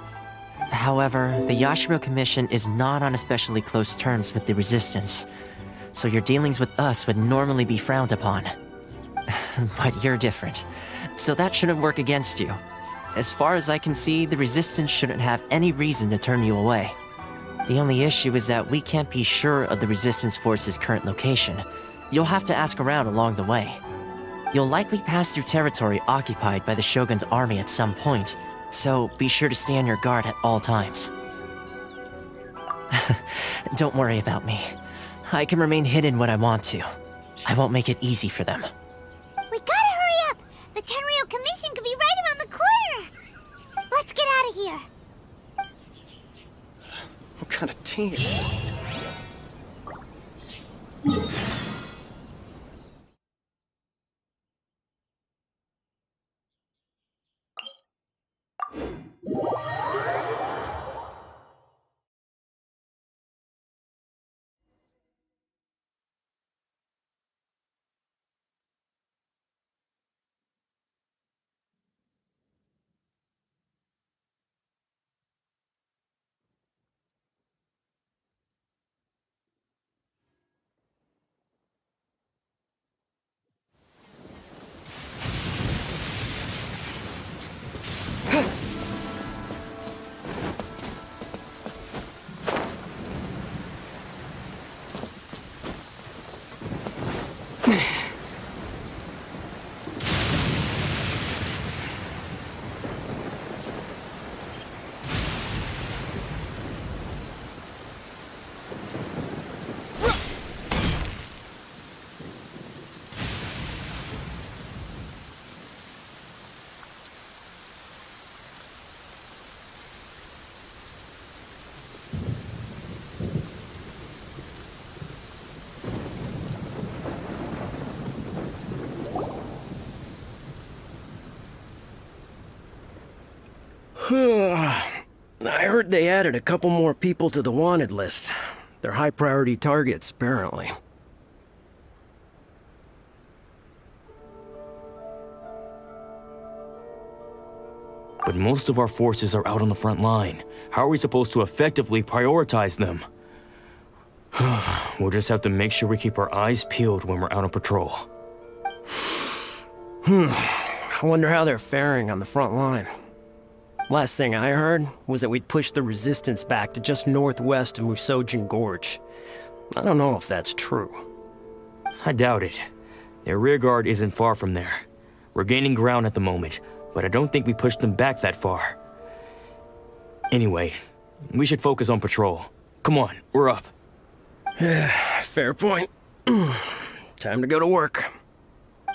However, the Yashiro Commission is not on especially close terms with the Resistance, so your dealings with us would normally be frowned upon. But you're different, so that shouldn't work against you. As far as I can see, the Resistance shouldn't have any reason to turn you away. The only issue is that we can't be sure of the Resistance force's current location. You'll have to ask around along the way. You'll likely pass through territory occupied by the Shogun's army at some point, so be sure to stay on your guard at all times. Don't worry about me. I can remain hidden when I want to. I won't make it easy for them. We gotta hurry up! The Tenryou Commission could be right around the corner! Let's get out of here! What kind of team is this? I heard they added a couple more people to the wanted list. They're high-priority targets, apparently. But most of our forces are out on the front line. How are we supposed to effectively prioritize them? We'll just have to make sure we keep our eyes peeled when we're out on patrol. I wonder how they're faring on the front line. Last thing I heard was that we'd pushed the Resistance back to just northwest of Musojin Gorge. I don't know if that's true. I doubt it. Their rearguard isn't far from there. We're gaining ground at the moment, but I don't think we pushed them back that far. Anyway, we should focus on patrol. Come on, we're up. Fair point. Time to go to work.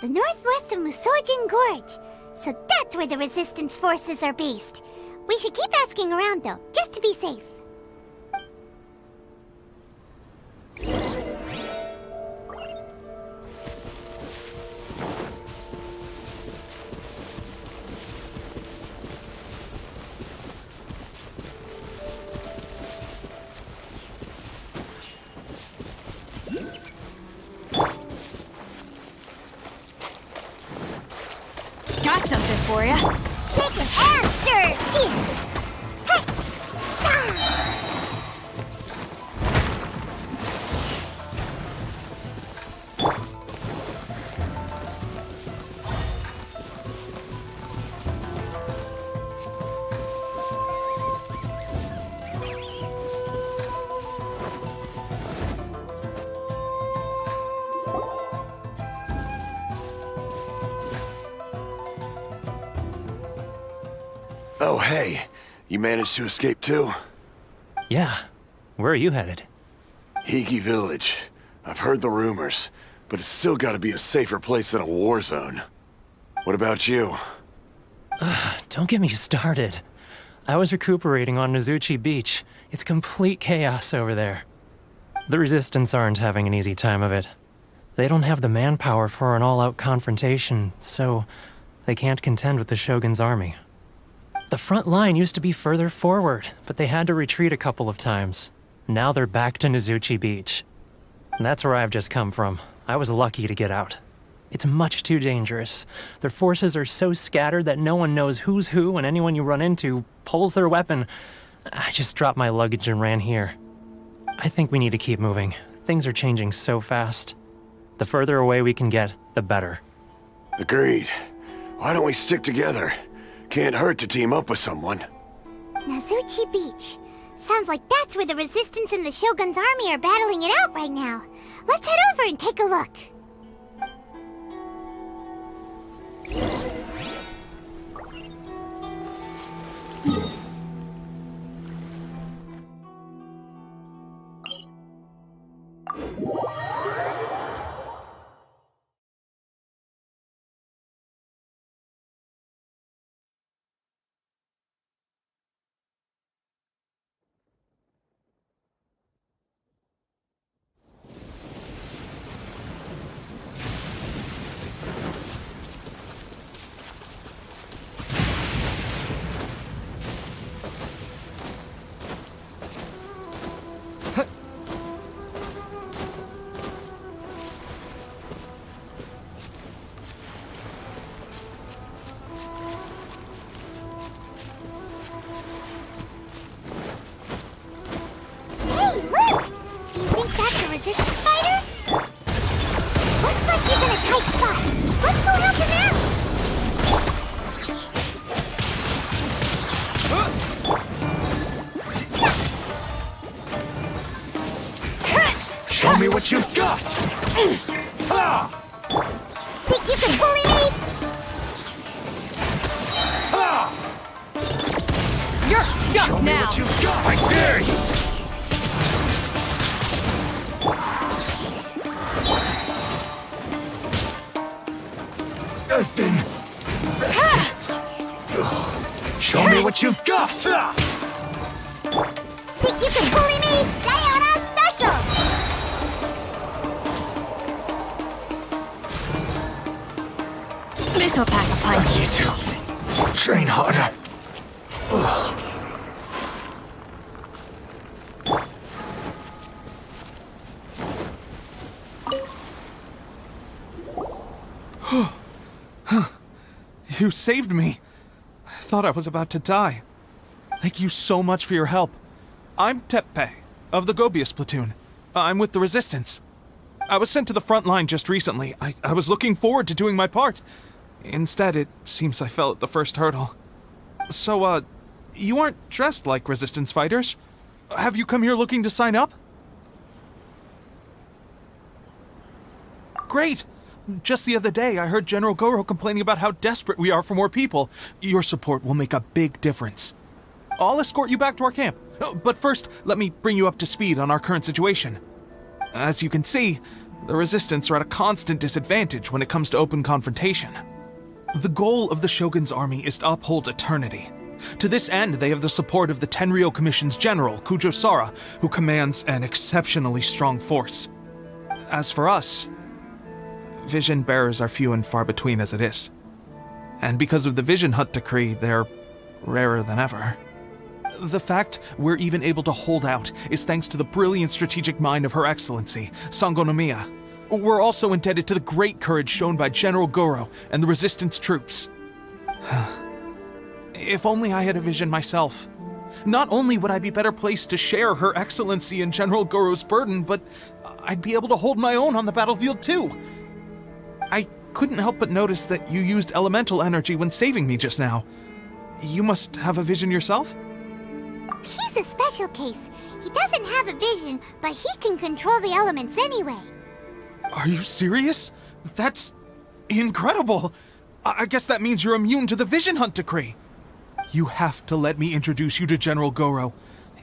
The northwest of Musojin Gorge. So that's where the Resistance forces are based. We should keep asking around, though, just to be safe. Got something for ya. Shake it and stir! Cheers! Hey! Ah! Oh, hey. You managed to escape too? Yeah. Where are you headed? Higi Village. I've heard the rumors, but it's still gotta be a safer place than a war zone. What about you? Don't get me started. I was recuperating on Nozuchi Beach. It's complete chaos over there. The Resistance aren't having an easy time of it. They don't have the manpower for an all-out confrontation, so they can't contend with the Shogun's army. The front line used to be further forward, but they had to retreat a couple of times. Now they're back to Nozuchi Beach. That's where I've just come from. I was lucky to get out. It's much too dangerous. Their forces are so scattered that no one knows who's who, and anyone you run into pulls their weapon. I just dropped my luggage and ran here. I think we need to keep moving. Things are changing so fast. The further away we can get, the better. Agreed. Why don't we stick together? Can't hurt to team up with someone. Nozuchi Beach. Sounds like that's where the Resistance and the Shogun's army are battling it out right now. Let's head over and take a look. Show me what you've got! Think you can bully me? You're stuck Show me now! what you've got! I dare you! I've been bested. Show me what you've got! Think you can bully me? Diana Special! This'll pack a punch. I need to train harder. You saved me. I thought I was about to die. Thank you so much for your help. I'm Teppei, of the Gobius platoon. I'm with the Resistance. I was sent to the front line just recently. I was looking forward to doing my part. Instead, it seems I fell at the first hurdle. So, you aren't dressed like Resistance fighters? Have you come here looking to sign up? Great! Just the other day, I heard General Goro complaining about how desperate we are for more people. Your support will make a big difference. I'll escort you back to our camp. But first, let me bring you up to speed on our current situation. As you can see, the Resistance are at a constant disadvantage when it comes to open confrontation. The goal of the Shogun's army is to uphold eternity. To this end, they have the support of the Tenryou Commission's general, Kujo Sara, who commands an exceptionally strong force. As for us, vision bearers are few and far between as it is. And because of the Vision Hut decree, they're rarer than ever. The fact we're even able to hold out is thanks to the brilliant strategic mind of Her Excellency, Sango no Miya. We're also indebted to the great courage shown by General Goro and the Resistance troops. If only I had a vision myself. Not only would I be better placed to share Her Excellency and General Goro's burden, but I'd be able to hold my own on the battlefield too. I couldn't help but notice that you used elemental energy when saving me just now. You must have a vision yourself? He's a special case. He doesn't have a vision, but he can control the elements anyway. Are you serious? That's incredible. I guess that means you're immune to the Vision Hunt decree. You have to let me introduce you to General Goro.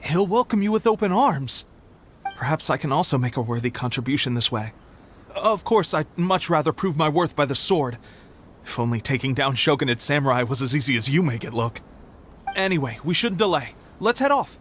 He'll welcome you with open arms. Perhaps I can also make a worthy contribution this way. Of course, I'd much rather prove my worth by the sword. If only taking down Shogunate samurai was as easy as you make it look. Anyway, we shouldn't delay. Let's head off.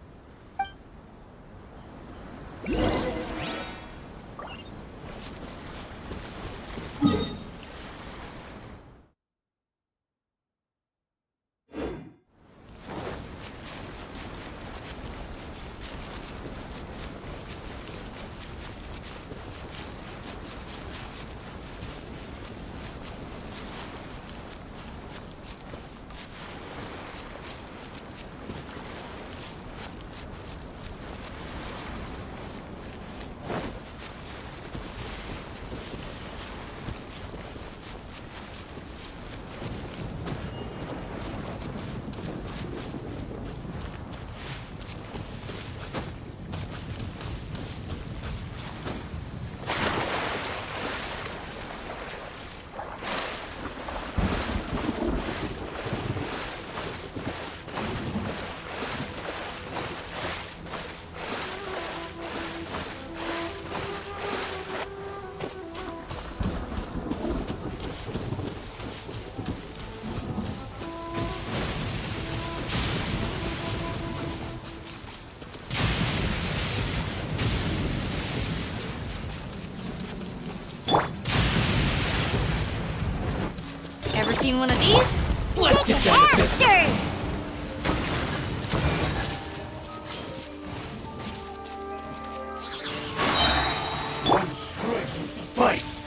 Ever seen one of these? Let's get down to business. Vice!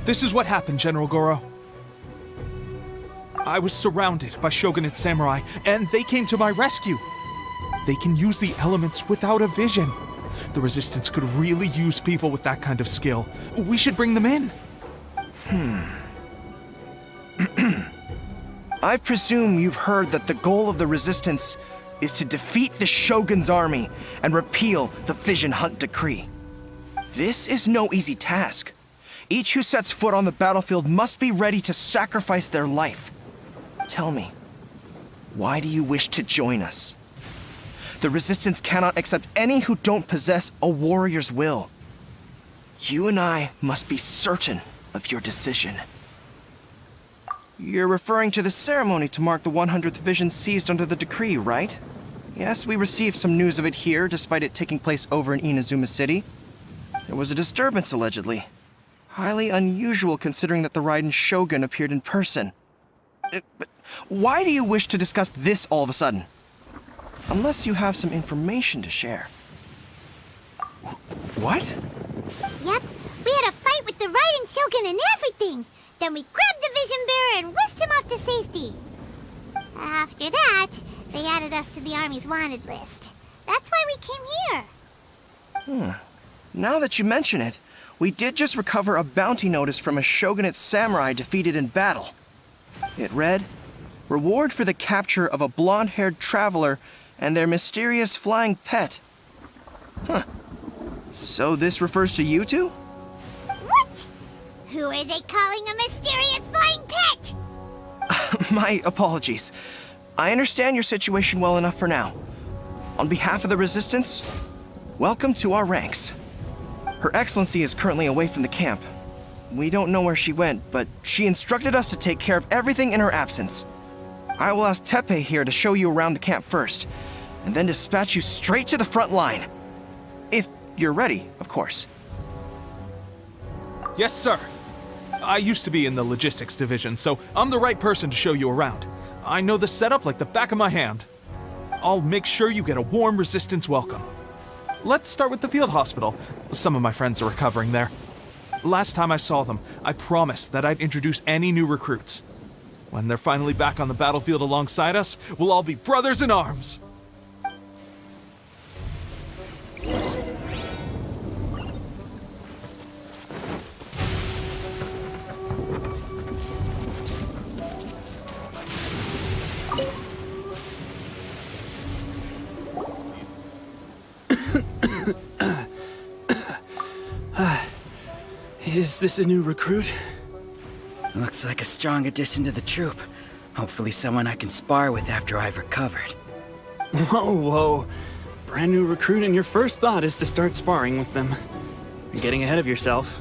This is what happened, General Goro. I was surrounded by shogunate samurai, and they came to my rescue. They can use the elements without a vision. The Resistance could really use people with that kind of skill. We should bring them in. I presume you've heard that the goal of the Resistance is to defeat the Shogun's army and repeal the Vision Hunt Decree. This is no easy task. Each who sets foot on the battlefield must be ready to sacrifice their life. Tell me, why do you wish to join us? The Resistance cannot accept any who don't possess a warrior's will. You and I must be certain of your decision. You're referring to the ceremony to mark the 100th Vision seized under the decree, right? Yes, we received some news of it here, despite it taking place over in Inazuma City. There was a disturbance, allegedly. Highly unusual considering that the Raiden Shogun appeared in person. But why do you wish to discuss this all of a sudden? Unless you have some information to share. What? Yep, we had a fight with the Raiden Shogun and everything. Then we grabbed the Vision Bearer and whisked him off to safety. After that, they added us to the Army's wanted list. That's why we came here. Now that you mention it, we did just recover a bounty notice from a shogunate samurai defeated in battle. It read, "Reward for the capture of a blonde-haired traveler and their mysterious flying pet." Huh. So this refers to you two? What? Who are they calling a mysterious flying pet? My apologies. I understand your situation well enough for now. On behalf of the Resistance, welcome to our ranks. Her Excellency is currently away from the camp. We don't know where she went, but she instructed us to take care of everything in her absence. I will ask Teppei here to show you around the camp first, and then dispatch you straight to the front line. If you're ready, of course. Yes, sir. I used to be in the logistics division, so I'm the right person to show you around. I know the setup like the back of my hand. I'll make sure you get a warm Resistance welcome. Let's start with the field hospital. Some of my friends are recovering there. Last time I saw them, I promised that I'd introduce any new recruits. When they're finally back on the battlefield alongside us, we'll all be brothers in arms. Is this a new recruit? Looks like a strong addition to the troop. Hopefully someone I can spar with after I've recovered. Whoa. Brand new recruit and your first thought is to start sparring with them. You're getting ahead of yourself.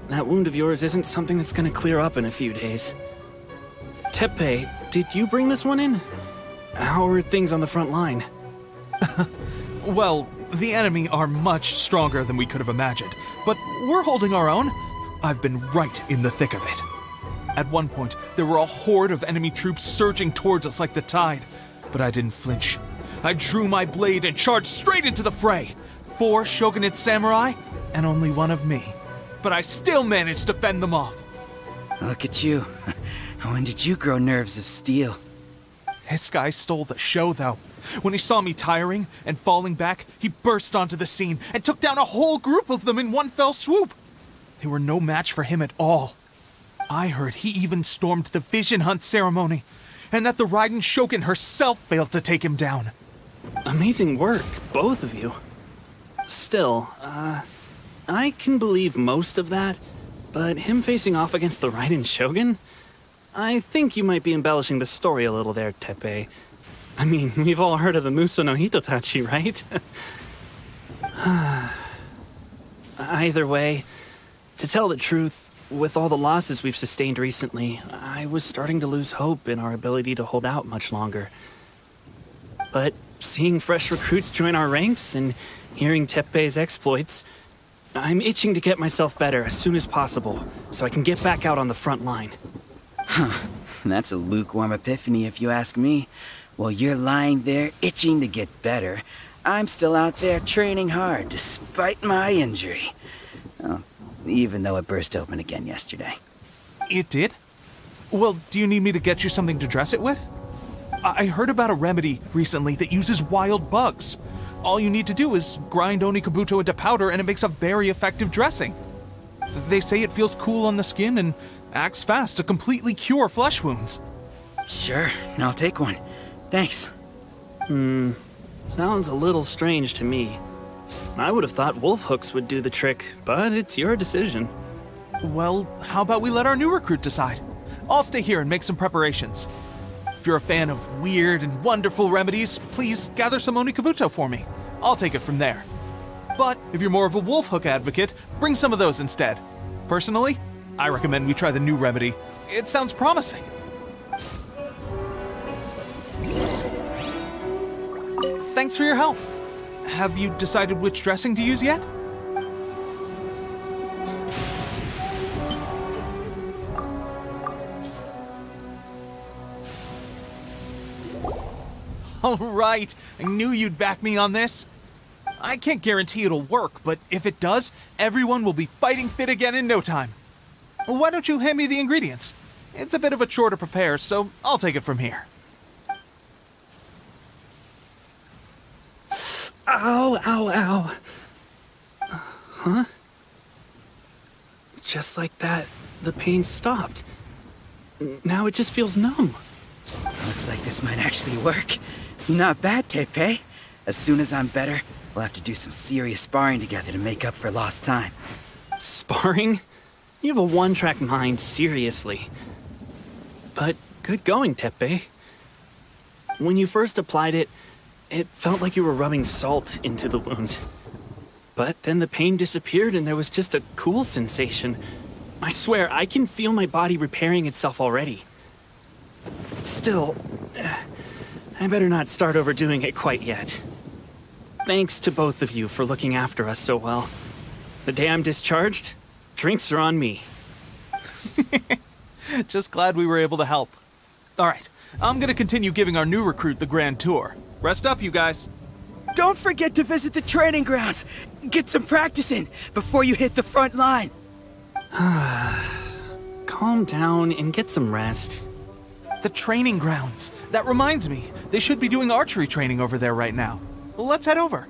That wound of yours isn't something that's gonna clear up in a few days. Teppei, did you bring this one in? How are things on the front line? Well, the enemy are much stronger than we could have imagined, but we're holding our own. I've been right in the thick of it. At one point, there were a horde of enemy troops surging towards us like the tide, but I didn't flinch. I drew my blade and charged straight into the fray. 4 shogunate samurai, and only one of me. But I still managed to fend them off. Look at you. When did you grow nerves of steel? This guy stole the show, though. When he saw me tiring and falling back, he burst onto the scene and took down a whole group of them in one fell swoop. They were no match for him at all. I heard he even stormed the vision hunt ceremony, and that the Raiden Shogun herself failed to take him down. Amazing work, both of you. Still, I can believe most of that, but him facing off against the Raiden Shogun? I think you might be embellishing the story a little there, Teppei. I mean, we've all heard of the Muso no Hitotachi, right? Either way, to tell the truth, with all the losses we've sustained recently, I was starting to lose hope in our ability to hold out much longer. But seeing fresh recruits join our ranks and hearing Teppei's exploits, I'm itching to get myself better as soon as possible so I can get back out on the front line. Huh. That's a lukewarm epiphany if you ask me. While you're lying there itching to get better, I'm still out there training hard despite my injury. Oh, even though it burst open again yesterday. It did? Well, do you need me to get you something to dress it with? I heard about a remedy recently that uses wild bugs. All you need to do is grind Onikabuto into powder and it makes a very effective dressing. They say it feels cool on the skin and acts fast to completely cure flesh wounds. Sure, I'll take one. Thanks. Sounds a little strange to me. I would have thought wolf hooks would do the trick, but it's your decision. Well, how about we let our new recruit decide? I'll stay here and make some preparations. If you're a fan of weird and wonderful remedies, please gather some Onikabuto for me. I'll take it from there. But if you're more of a wolf hook advocate, bring some of those instead. Personally, I recommend we try the new remedy. It sounds promising. Thanks for your help. Have you decided which dressing to use yet? All right, I knew you'd back me on this. I can't guarantee it'll work, but if it does, everyone will be fighting fit again in no time. Why don't you hand me the ingredients? It's a bit of a chore to prepare, so I'll take it from here. Ow, ow, ow. Huh? just like that, the pain stopped. Now it just feels numb. Looks like this might actually work. Not bad, Tepe. As soon as I'm better, we'll have to do some serious sparring together to make up for lost time. Sparring? You have a one-track mind, seriously. But good going, Tepe. When you first applied it, it felt like you were rubbing salt into the wound. But then the pain disappeared and there was just a cool sensation. I swear, I can feel my body repairing itself already. Still, I better not start overdoing it quite yet. Thanks to both of you for looking after us so well. The day I'm discharged, drinks are on me. Just glad we were able to help. All right, I'm gonna continue giving our new recruit the grand tour. Rest up, you guys. Don't forget to visit the training grounds. Get some practice in before you hit the front line. Calm down and get some rest. The training grounds. That reminds me, they should be doing archery training over there right now. Let's head over.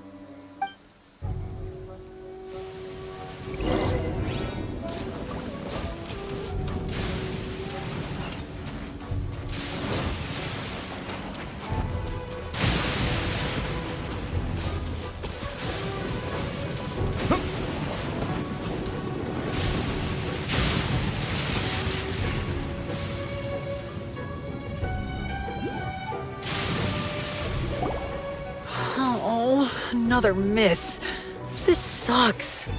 Another miss. This sucks.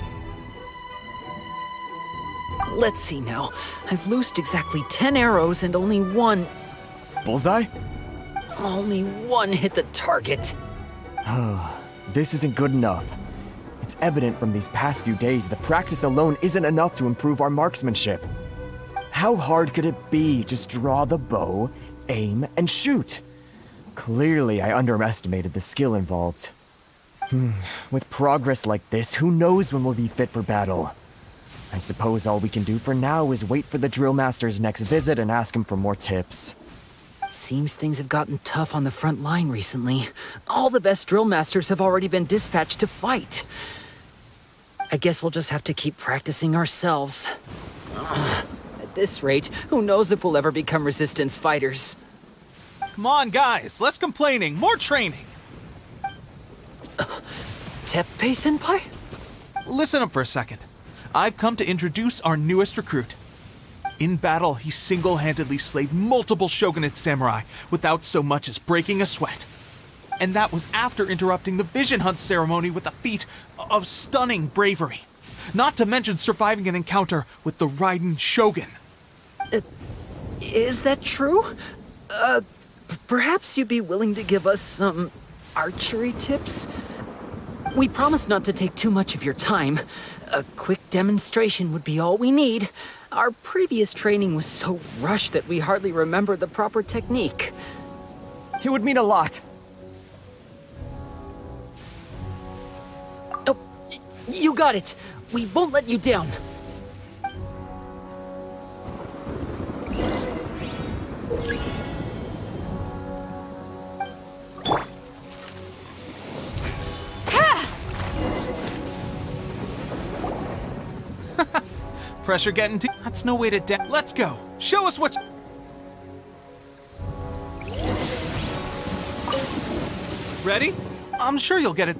Let's see now. I've loosed exactly 10 arrows and only one... Bullseye? Only one hit the target. This isn't good enough. It's evident from these past few days that practice alone isn't enough to improve our marksmanship. How hard could it be? Just draw the bow, aim, and shoot. Clearly, I underestimated the skill involved. With progress like this, who knows when we'll be fit for battle? I suppose all we can do for now is wait for the drill master's next visit and ask him for more tips. Seems things have gotten tough on the front line recently. All the best drill masters have already been dispatched to fight. I guess we'll just have to keep practicing ourselves. At this rate, who knows if we'll ever become resistance fighters. Come on, guys, less complaining, more training. Teppei-senpai? Listen up for a second. I've come to introduce our newest recruit. In battle, he single-handedly slayed multiple shogunate samurai without so much as breaking a sweat. And that was after interrupting the vision hunt ceremony with a feat of stunning bravery. Not to mention surviving an encounter with the Raiden Shogun. Is that true? Perhaps you'd be willing to give us some archery tips? We promise not to take too much of your time. A quick demonstration would be all we need. Our previous training was so rushed that we hardly remember the proper technique. It would mean a lot. Oh, you got it. We won't let you down. Pressure getting to... That's no way to... Let's go. Show us what... Ready? I'm sure you'll get it.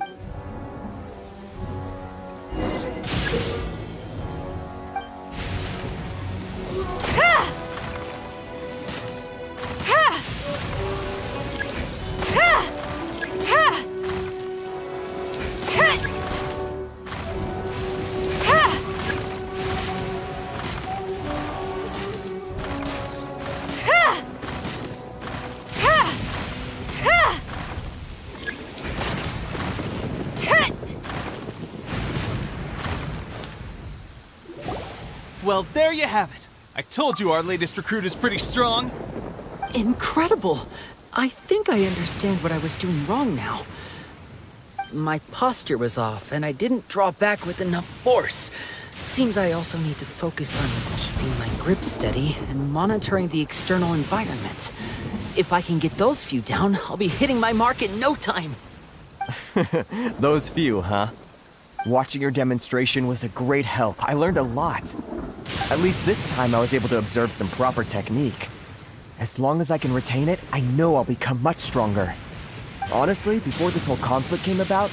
Well, there you have it. I told you our latest recruit is pretty strong. Incredible! I think I understand what I was doing wrong now. My posture was off, and I didn't draw back with enough force. Seems I also need to focus on keeping my grip steady and monitoring the external environment. If I can get those few down, I'll be hitting my mark in no time. Those few, huh? Watching your demonstration was a great help. I learned a lot. At least this time I was able to observe some proper technique. As long as I can retain it, I know I'll become much stronger. Honestly, before this whole conflict came about,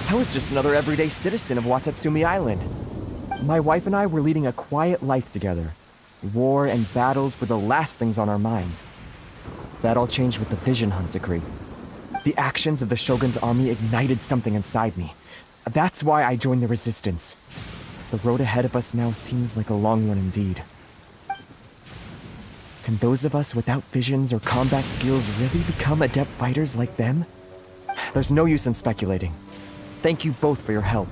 I was just another everyday citizen of Watatsumi Island. My wife and I were leading a quiet life together. War and battles were the last things on our mind. That all changed with the Vision Hunt decree. The actions of the Shogun's army ignited something inside me. That's why I joined the Resistance. The road ahead of us now seems like a long one indeed. Can those of us without visions or combat skills really become adept fighters like them? There's no use in speculating. Thank you both for your help.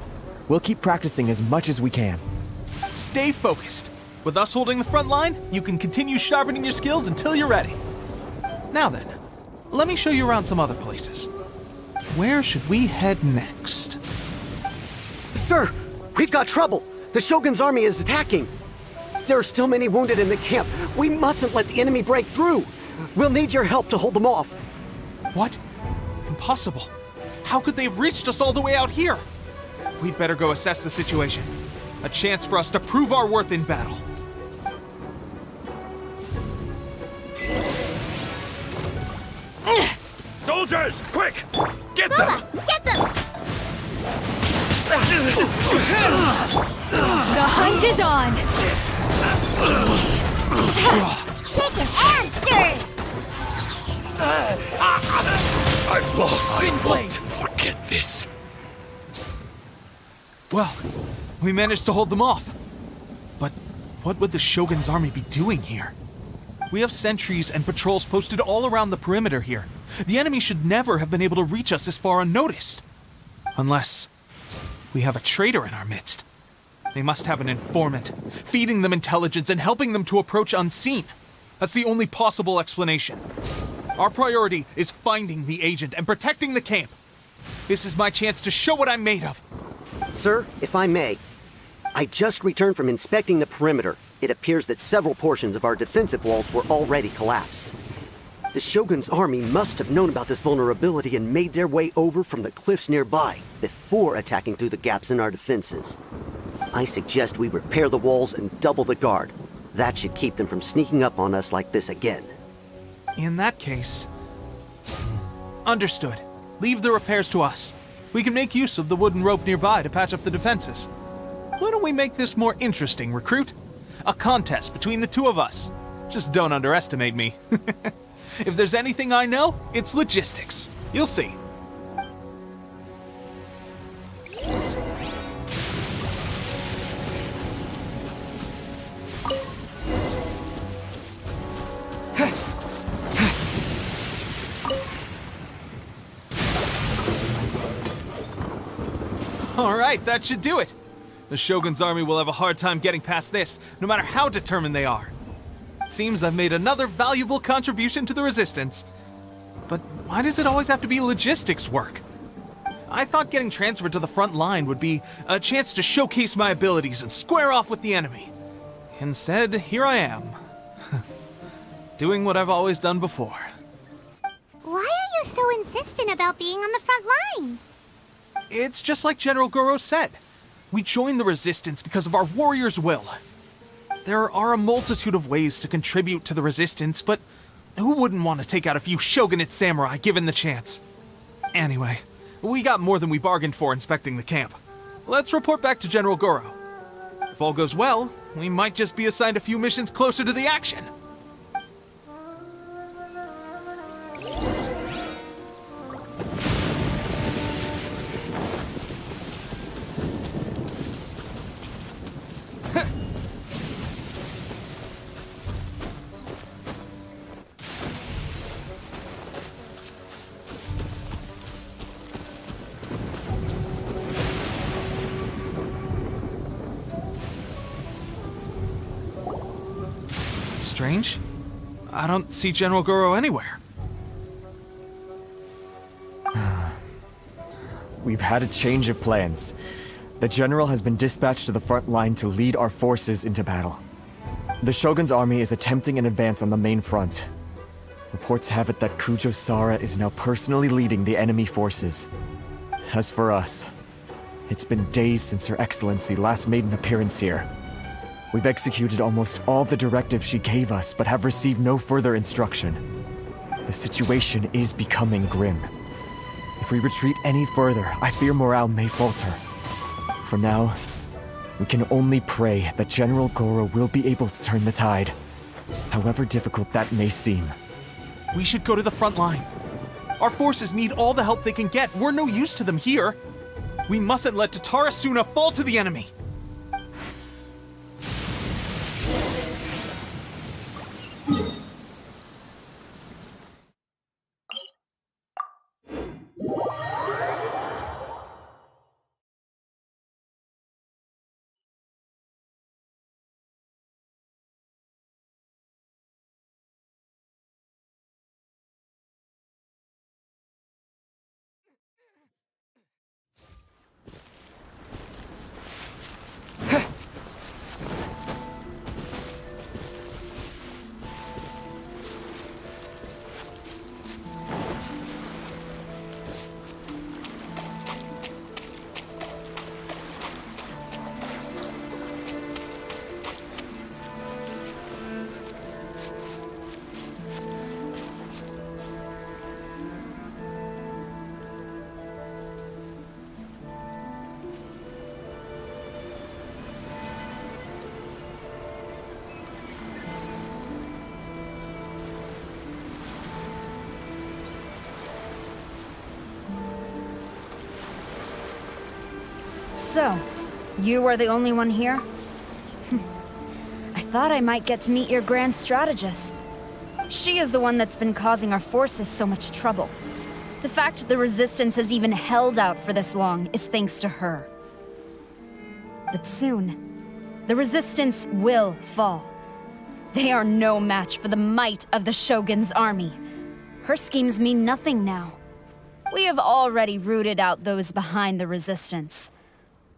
We'll keep practicing as much as we can. Stay focused. With us holding the front line, you can continue sharpening your skills until you're ready. Now then, let me show you around some other places. Where should we head next? Sir, we've got trouble. The Shogun's army is attacking. There are still many wounded in the camp. We mustn't let the enemy break through. We'll need your help to hold them off. What? Impossible. How could they have reached us all the way out here? We'd better go assess the situation. A chance for us to prove our worth in battle. Soldiers, quick! Get them! Get them! The hunt is on! Shaken and stirred! I've lost. I won't forget this. Well, we managed to hold them off. But what would the Shogun's army be doing here? We have sentries and patrols posted all around the perimeter here. The enemy should never have been able to reach us this far unnoticed. Unless we have a traitor in our midst. They must have an informant, feeding them intelligence and helping them to approach unseen. That's the only possible explanation. Our priority is finding the agent and protecting the camp. This is my chance to show what I'm made of. Sir, if I may, I just returned from inspecting the perimeter. It appears that several portions of our defensive walls were already collapsed. The Shogun's army must have known about this vulnerability and made their way over from the cliffs nearby before attacking through the gaps in our defenses. I suggest we repair the walls and double the guard. That should keep them from sneaking up on us like this again. In that case... Understood. Leave the repairs to us. We can make use of the wooden rope nearby to patch up the defenses. Why don't we make this more interesting, recruit? A contest between the two of us. Just don't underestimate me. If there's anything I know, it's logistics. You'll see. All right, that should do it. The Shogun's army will have a hard time getting past this, no matter how determined they are. Seems I've made another valuable contribution to the Resistance. But why does it always have to be logistics work? I thought getting transferred to the front line would be a chance to showcase my abilities and square off with the enemy. Instead, here I am. Doing what I've always done before. Why are you so insistent about being on the front line? It's just like General Goro said. We joined the Resistance because of our warrior's will. There are a multitude of ways to contribute to the Resistance, but who wouldn't want to take out a few shogunate samurai given the chance? Anyway, we got more than we bargained for inspecting the camp. Let's report back to General Goro. If all goes well, we might just be assigned a few missions closer to the action. Strange. I don't see General Goro anywhere. We've had a change of plans. The General has been dispatched to the front line to lead our forces into battle. The Shogun's army is attempting an advance on the main front. Reports have it that Kujo Sara is now personally leading the enemy forces. As for us, it's been days since Her Excellency last made an appearance here. We've executed almost all the directives she gave us, but have received no further instruction. The situation is becoming grim. If we retreat any further, I fear morale may falter. For now, we can only pray that General Goro will be able to turn the tide, however difficult that may seem. We should go to the front line. Our forces need all the help they can get. We're no use to them here. We mustn't let Tatarasuna fall to the enemy. So, you are the only one here? I thought I might get to meet your grand strategist. She is the one that's been causing our forces so much trouble. The fact the Resistance has even held out for this long is thanks to her. But soon, the Resistance will fall. They are no match for the might of the Shogun's army. Her schemes mean nothing now. We have already rooted out those behind the Resistance.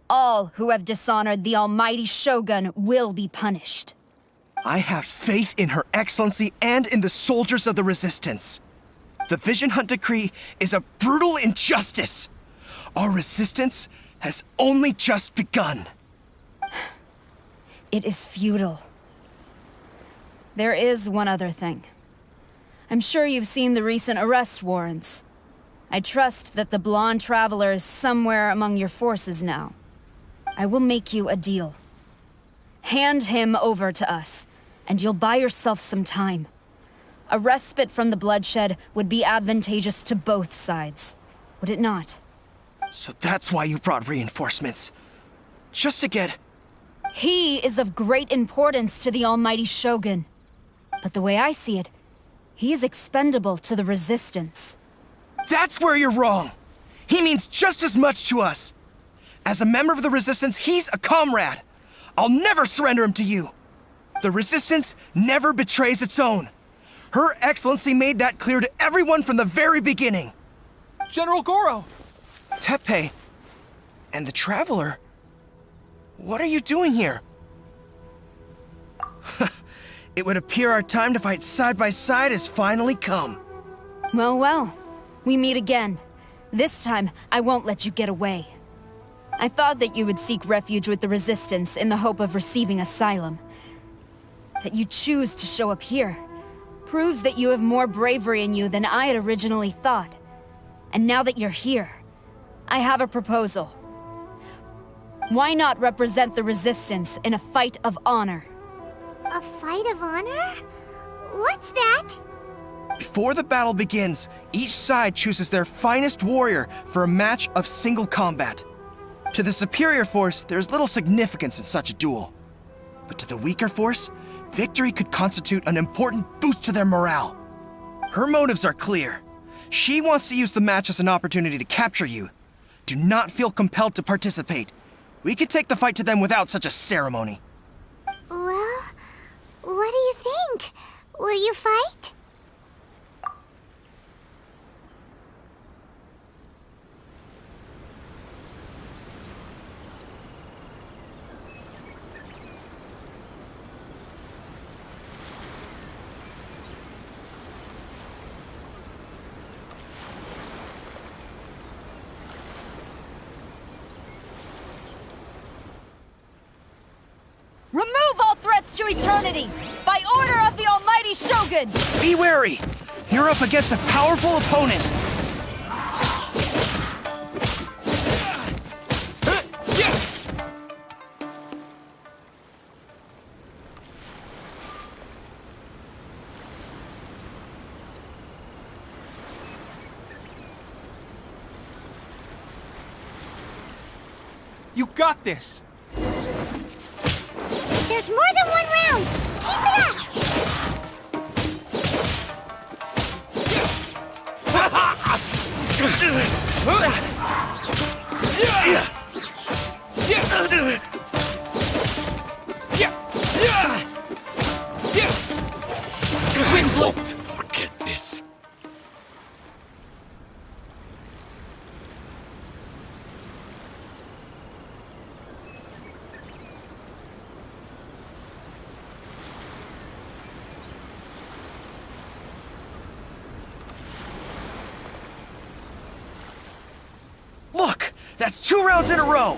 All who have dishonored the almighty Shogun will be punished. I have faith in Her Excellency and in the soldiers of the Resistance. The Vision Hunt Decree is a brutal injustice. Our resistance has only just begun. It is futile. There is one other thing. I'm sure you've seen the recent arrest warrants. I trust that the blonde traveler is somewhere among your forces now. I will make you a deal. Hand him over to us, and you'll buy yourself some time. A respite from the bloodshed would be advantageous to both sides, would it not? So that's why you brought reinforcements. Just to get... He is of great importance to the almighty Shogun. But the way I see it, he is expendable to the Resistance. That's where you're wrong! He means just as much to us! As a member of the Resistance, he's a comrade! I'll never surrender him to you! The Resistance never betrays its own. Her Excellency made that clear to everyone from the very beginning. General Goro! Teppei and the Traveler, what are you doing here? It would appear our time to fight side by side has finally come. Well, well, we meet again. This time, I won't let you get away. I thought that you would seek refuge with the Resistance in the hope of receiving asylum. That you choose to show up here proves that you have more bravery in you than I had originally thought. And now that you're here, I have a proposal. Why not represent the Resistance in a fight of honor? A fight of honor? What's that? Before the battle begins, each side chooses their finest warrior for a match of single combat. To the superior force, there is little significance in such a duel. But to the weaker force, victory could constitute an important boost to their morale. Her motives are clear. She wants to use the match as an opportunity to capture you. Do not feel compelled to participate. We could take the fight to them without such a ceremony. Well, what do you think? Will you fight? Remove all eternity! By order of the Almighty Shogun! Be wary! You're up against a powerful opponent! You got this! There's more than one round! Keep it up! Won't forget this. Look! That's 2 rounds in a row!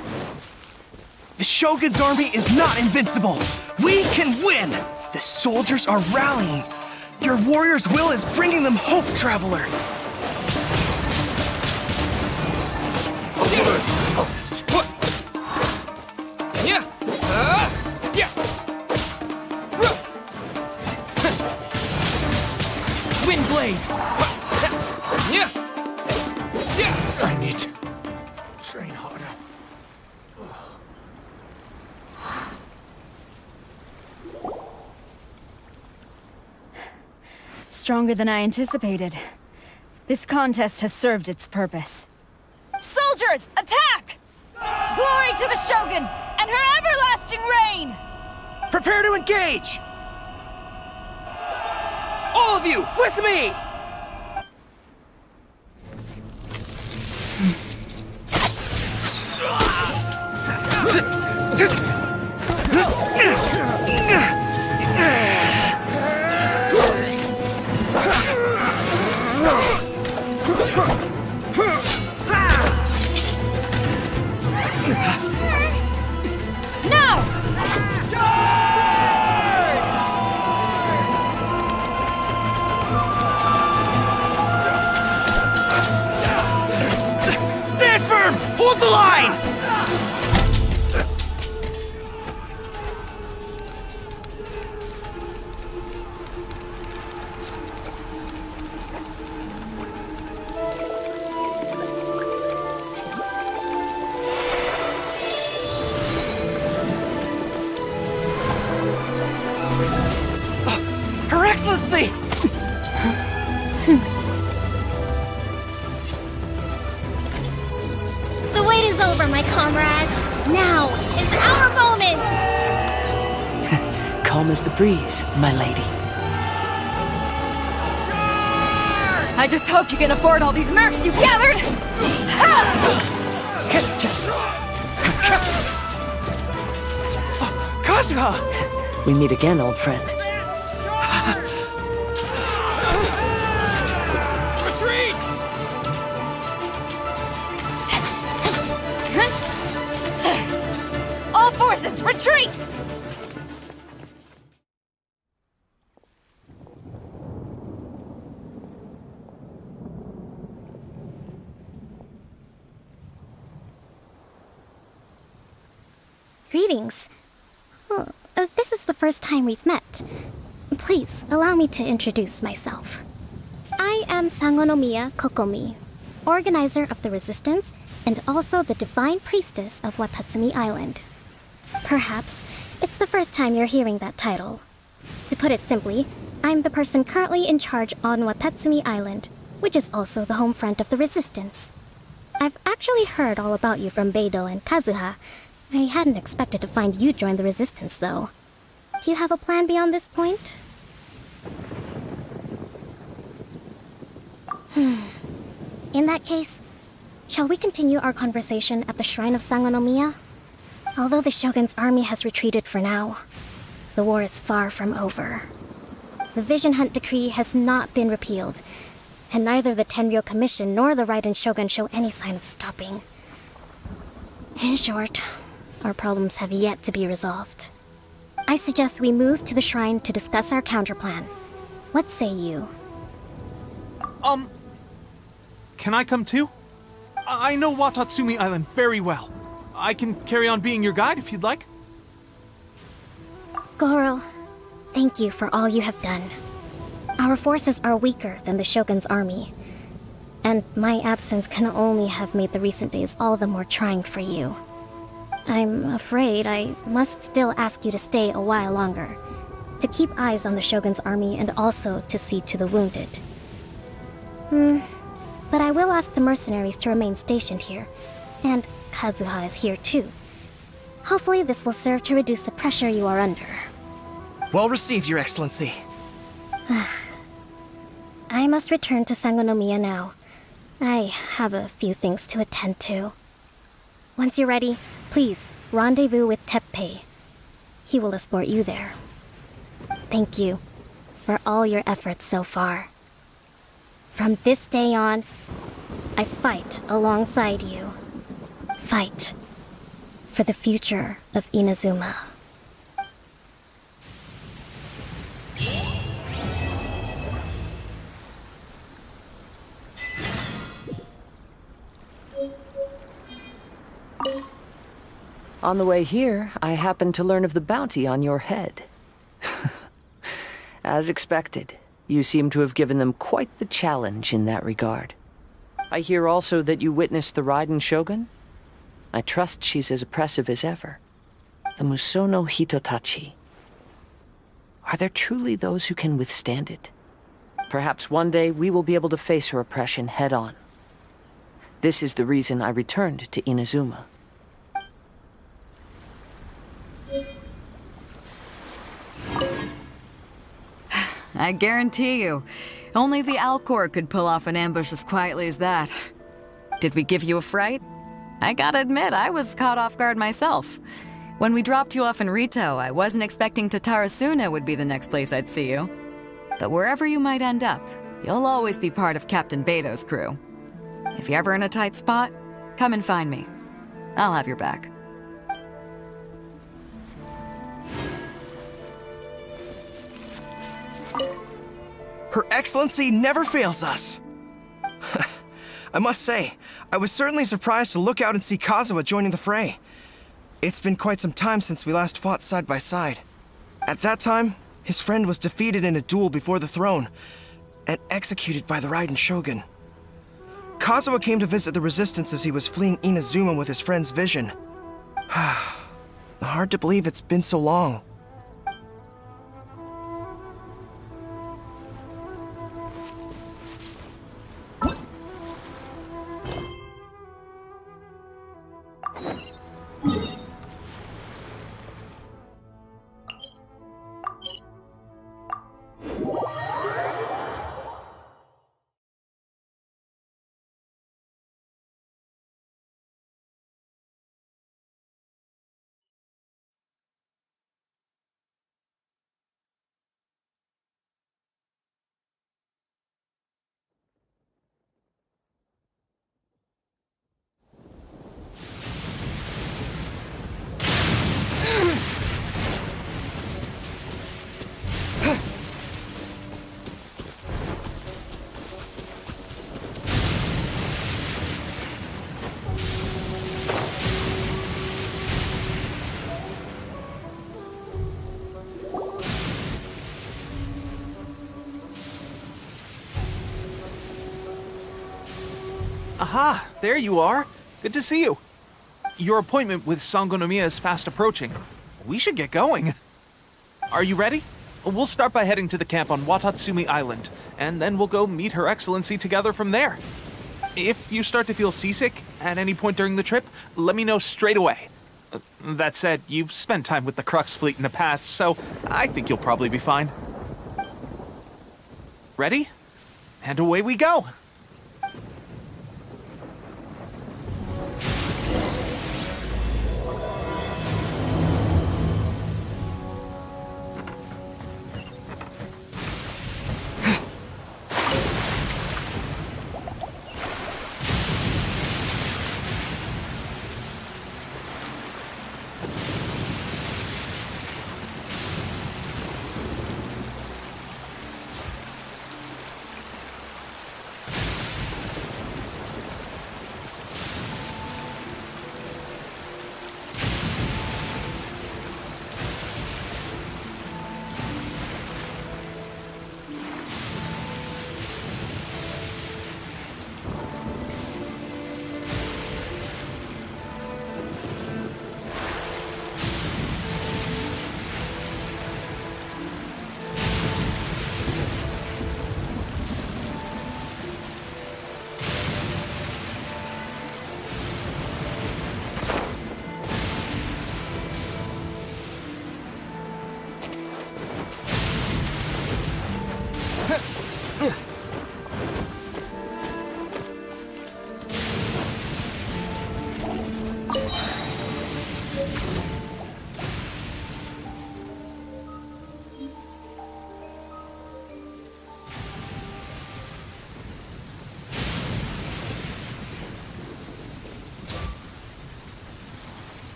The Shogun's army is not invincible! We can win! The soldiers are rallying! Your warrior's will is bringing them hope, Traveler! Windblade! I need to train harder. Stronger than I anticipated. This contest has served its purpose. Soldiers, attack! Glory to the Shogun and her everlasting reign! Prepare to engage! All of you, with me! Hold the line! Her Excellency! The wait is over, my comrades. Now is our moment! Calm as the breeze, my lady. I just hope you can afford all these mercs you've gathered! Kazuha! We meet again, old friend. Retreat! All forces, retreat! Greetings. This is the first time we've met. Please, allow me to introduce myself. I am Sangonomiya Kokomi, organizer of the Resistance and also the Divine Priestess of Watatsumi Island. Perhaps it's the first time you're hearing that title. To put it simply, I'm the person currently in charge on Watatsumi Island, which is also the home front of the Resistance. I've actually heard all about you from Beidou and Kazuha. I hadn't expected to find you join the Resistance, though. Do you have a plan beyond this point? In that case, shall we continue our conversation at the Shrine of Sangonomiya? Although the Shogun's army has retreated for now, the war is far from over. The Vision Hunt Decree has not been repealed, and neither the Tenryou Commission nor the Raiden Shogun show any sign of stopping. In short, our problems have yet to be resolved. I I suggest we move to the shrine to discuss our counterplan. What say you? Can I come too? I know Watatsumi Island very well. I can carry on being your guide if you'd like. Goro, thank you for all you have done. Our forces are weaker than the Shogun's army, and my absence can only have made the recent days all the more trying for you. I'm afraid I must still ask you to stay a while longer, to keep eyes on the Shogun's army and also to see to the wounded. But I will ask the mercenaries to remain stationed here, and Kazuha is here too. Hopefully this will serve to reduce the pressure you are under. Well received, Your Excellency. I must return to Sangonomiya now. I have a few things to attend to. Once you're ready, please rendezvous with Teppei. He will escort you there. Thank you for all your efforts so far. From this day on, I fight alongside you. Fight for the future of Inazuma. On the way here, I happened to learn of the bounty on your head. As expected, you seem to have given them quite the challenge in that regard. I hear also that you witnessed the Raiden Shogun? I trust she's as oppressive as ever. The Musono Hitotachi. Are there truly those who can withstand it? Perhaps one day we will be able to face her oppression head-on. This is the reason I returned to Inazuma. I guarantee you, only the Alcor could pull off an ambush as quietly as that. Did we give you a fright? I gotta admit, I was caught off guard myself. When we dropped you off in Rito, I wasn't expecting Tatarasuna would be the next place I'd see you. But wherever you might end up, you'll always be part of Captain Beto's crew. If you're ever in a tight spot, come and find me. I'll have your back. Her Excellency never fails us. I must say, I was certainly surprised to look out and see Kazuha joining the fray. It's been quite some time since we last fought side by side. At that time, his friend was defeated in a duel before the throne and executed by the Raiden Shogun. Kazuha came to visit the resistance as he was fleeing Inazuma with his friend's vision. Hard to believe it's been so long. Aha, there you are. Good to see you. Your appointment with Sangonomiya is fast approaching. We should get going. Are you ready? We'll start by heading to the camp on Watatsumi Island, and then we'll go meet Her Excellency together from there. If you start to feel seasick at any point during the trip, let me know straight away. That said, you've spent time with the Crux fleet in the past, so I think you'll probably be fine. Ready? And away we go!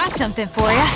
got something for you.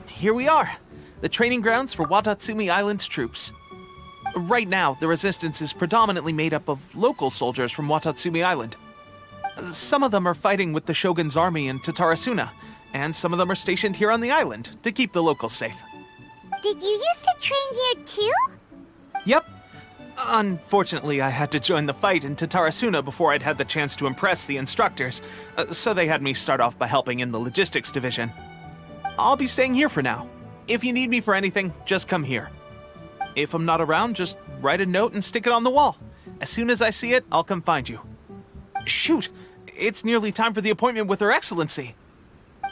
Here we are, the training grounds for Watatsumi Island's troops. Right now, the Resistance is predominantly made up of local soldiers from Watatsumi Island. Some of them are fighting with the Shogun's army in Tatarasuna, and some of them are stationed here on the island to keep the locals safe. Did you used to train here too? Yep. Unfortunately, I had to join the fight in Tatarasuna before I'd had the chance to impress the instructors, so they had me start off by helping in the logistics division. I'll be staying here for now. If you need me for anything, just come here. If I'm not around, just write a note and stick it on the wall. As soon as I see it, I'll come find you. Shoot! It's nearly time for the appointment with Her Excellency.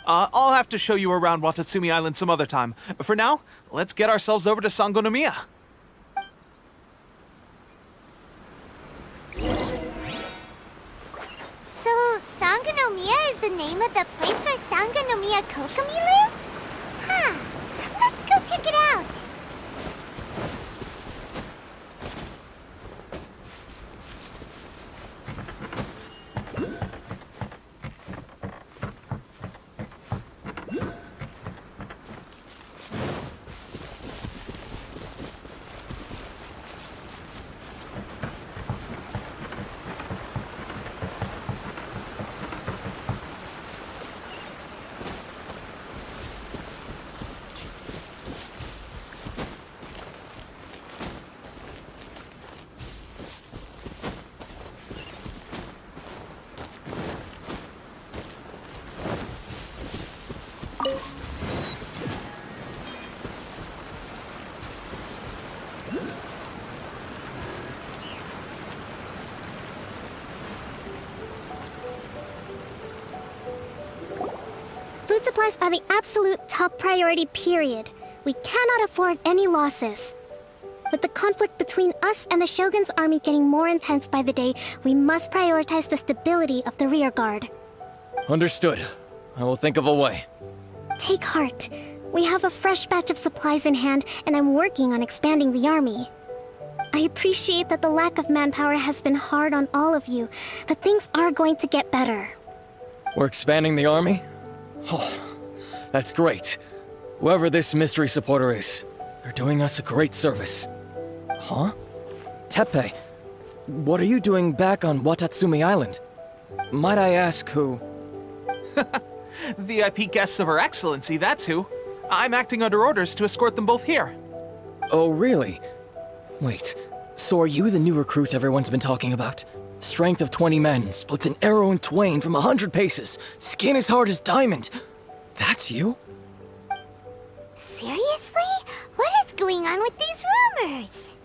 I'll have to show you around Watatsumi Island some other time. For now, let's get ourselves over to Sangonomiya. So, Sangonomiya is the name of the place where Sangonomiya Kokomi lives? Huh. Let's go check it out. Food supplies are the absolute top priority, period. We cannot afford any losses. With the conflict between us and the Shogun's army getting more intense by the day, we must prioritize the stability of the rear guard. Understood. I will think of a way. Take heart. We have a fresh batch of supplies in hand, and I'm working on expanding the army. I appreciate that the lack of manpower has been hard on all of you, but things are going to get better. We're expanding the army? Oh, that's great. Whoever this mystery supporter is, they're doing us a great service. Huh? Teppei, what are you doing back on Watatsumi Island? Might I ask who? VIP guests of Her Excellency, that's who. I'm acting under orders to escort them both here. Oh, really? Wait, so are you the new recruit everyone's been talking about? Strength of 20 men, splits an arrow in twain from 100 paces, skin as hard as diamond. That's you? Seriously? What is going going on with these rumors?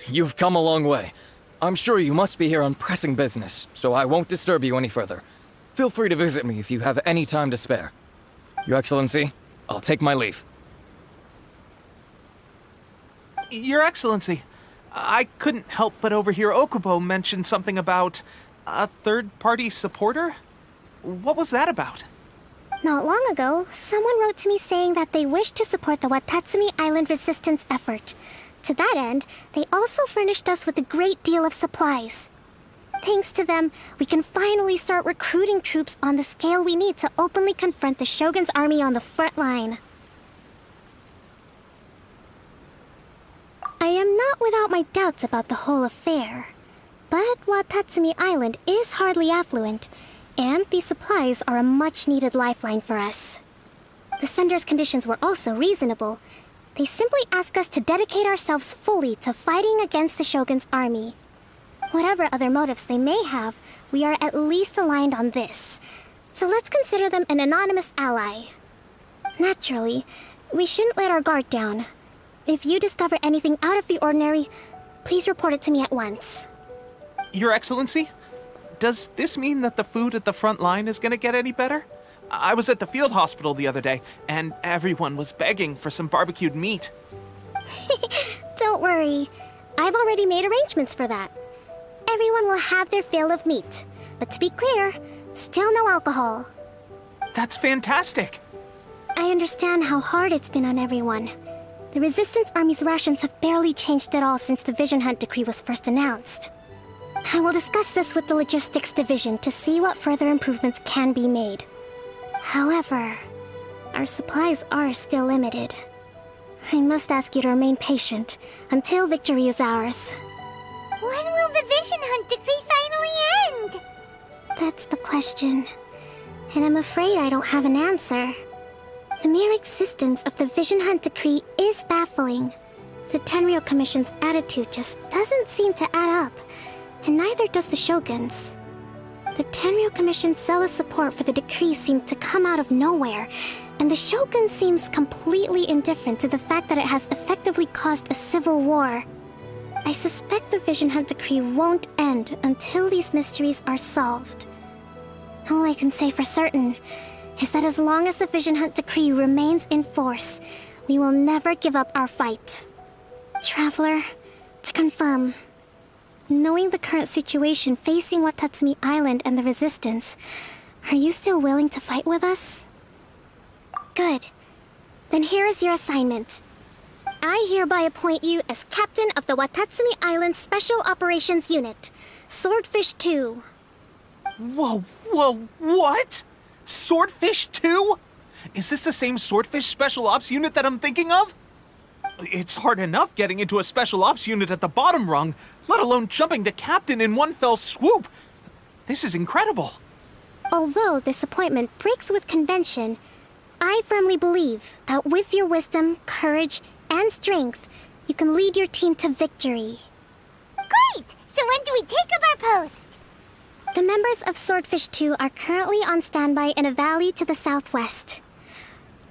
You've come a long way. I'm sure you must be here on pressing business, so I won't disturb you any further. Feel free to visit me if you have any time to spare. Your Excellency, I'll take my leave. Your Excellency, I couldn't help but overhear Okubo mention something about a third-party supporter? What was that about? Not long ago, someone wrote to me saying that they wish to support the Watatsumi Island resistance effort. To that end, they also furnished us with a great deal of supplies. Thanks to them, we can finally start recruiting troops on the scale we need to openly confront the Shogun's army on the front line. I am not without my doubts about the whole affair. But Watatsumi Island is hardly affluent, and these supplies are a much-needed lifeline for us. The sender's conditions were also reasonable. They simply ask us to dedicate ourselves fully to fighting against the Shogun's army. Whatever other motives they may have, we are at least aligned on this. So let's consider them an anonymous ally. Naturally, we shouldn't let our guard down. If you discover anything out of the ordinary, please report it to me at once. Your Excellency, does this mean that the food at the front line is gonna get any better? I was at the field hospital the other day, and everyone was begging for some barbecued meat. Don't worry. I've already made arrangements for that. Everyone will have their fill of meat. But to be clear, still no alcohol. That's fantastic! I understand how hard it's been on everyone. The Resistance Army's rations have barely changed at all since the Vision Hunt decree was first announced. I will discuss this with the Logistics Division to see what further improvements can be made. However, our supplies are still limited. I must ask you to remain patient until victory is ours. When will the Vision Hunt decree finally end? That's the question, and I'm afraid I don't have an answer. The mere existence of the Vision Hunt decree is baffling. The Tenryou Commission's attitude just doesn't seem to add up, and neither does the Shogun's. The Tenryou Commission's zealous support for the decree seemed to come out of nowhere, and the Shogun seems completely indifferent to the fact that it has effectively caused a civil war. I suspect the Vision Hunt decree won't end until these mysteries are solved. All I can say for certain is that as long as the Vision Hunt decree remains in force, we will never give up our fight. Traveler, to confirm, knowing the current situation facing Watatsumi Island and the Resistance, are you still willing to fight with us? Good. Then here is your assignment. I hereby appoint you as captain of the Watatsumi Island Special Operations Unit, Swordfish 2. Whoa, what? Swordfish 2? Is this the same Swordfish Special Ops unit that I'm thinking of? It's hard enough getting into a Special Ops unit at the bottom rung, let alone jumping to captain in one fell swoop. This is incredible. Although this appointment breaks with convention, I firmly believe that with your wisdom, courage, and strength, you can lead your team to victory. Great! So when do we take up our post? The members of Swordfish 2 are currently on standby in a valley to the southwest.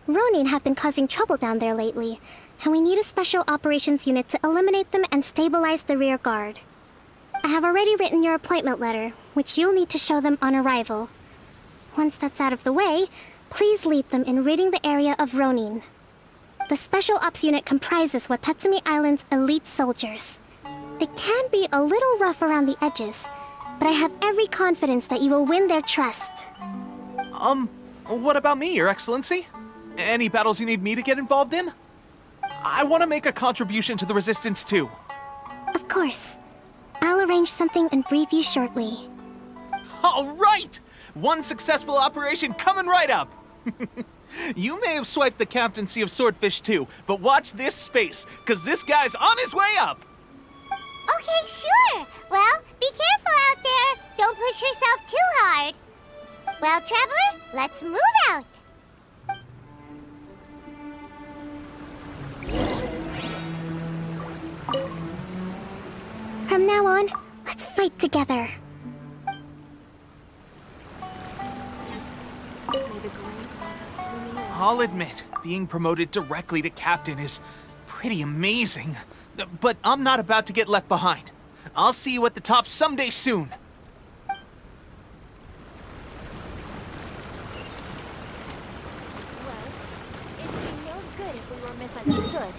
Ronin have been causing trouble down there lately, and we need a special operations unit to eliminate them and stabilize the rear guard. I have already written your appointment letter, which you'll need to show them on arrival. Once that's out of the way, please lead them in ridding the area of Ronin. The Special Ops unit comprises Watatsumi Island's elite soldiers. They can be a little rough around the edges, but I have every confidence that you will win their trust. What about me, Your Excellency? Any battles you need me to get involved in? I want to make a contribution to the Resistance too. Of course. I'll arrange something and brief you shortly. All right! One successful operation coming right up! You may have swiped the captaincy of Swordfish 2, but watch this space, because this guy's on his way up! Okay, sure. Well, be careful out there. Don't push yourself too hard. Well, Traveler, let's move out. From now on, let's fight together. I'll admit, being promoted directly to captain is pretty amazing. But I'm not about to get left behind. I'll see you at the top someday soon. It'd be no good if we were misunderstood.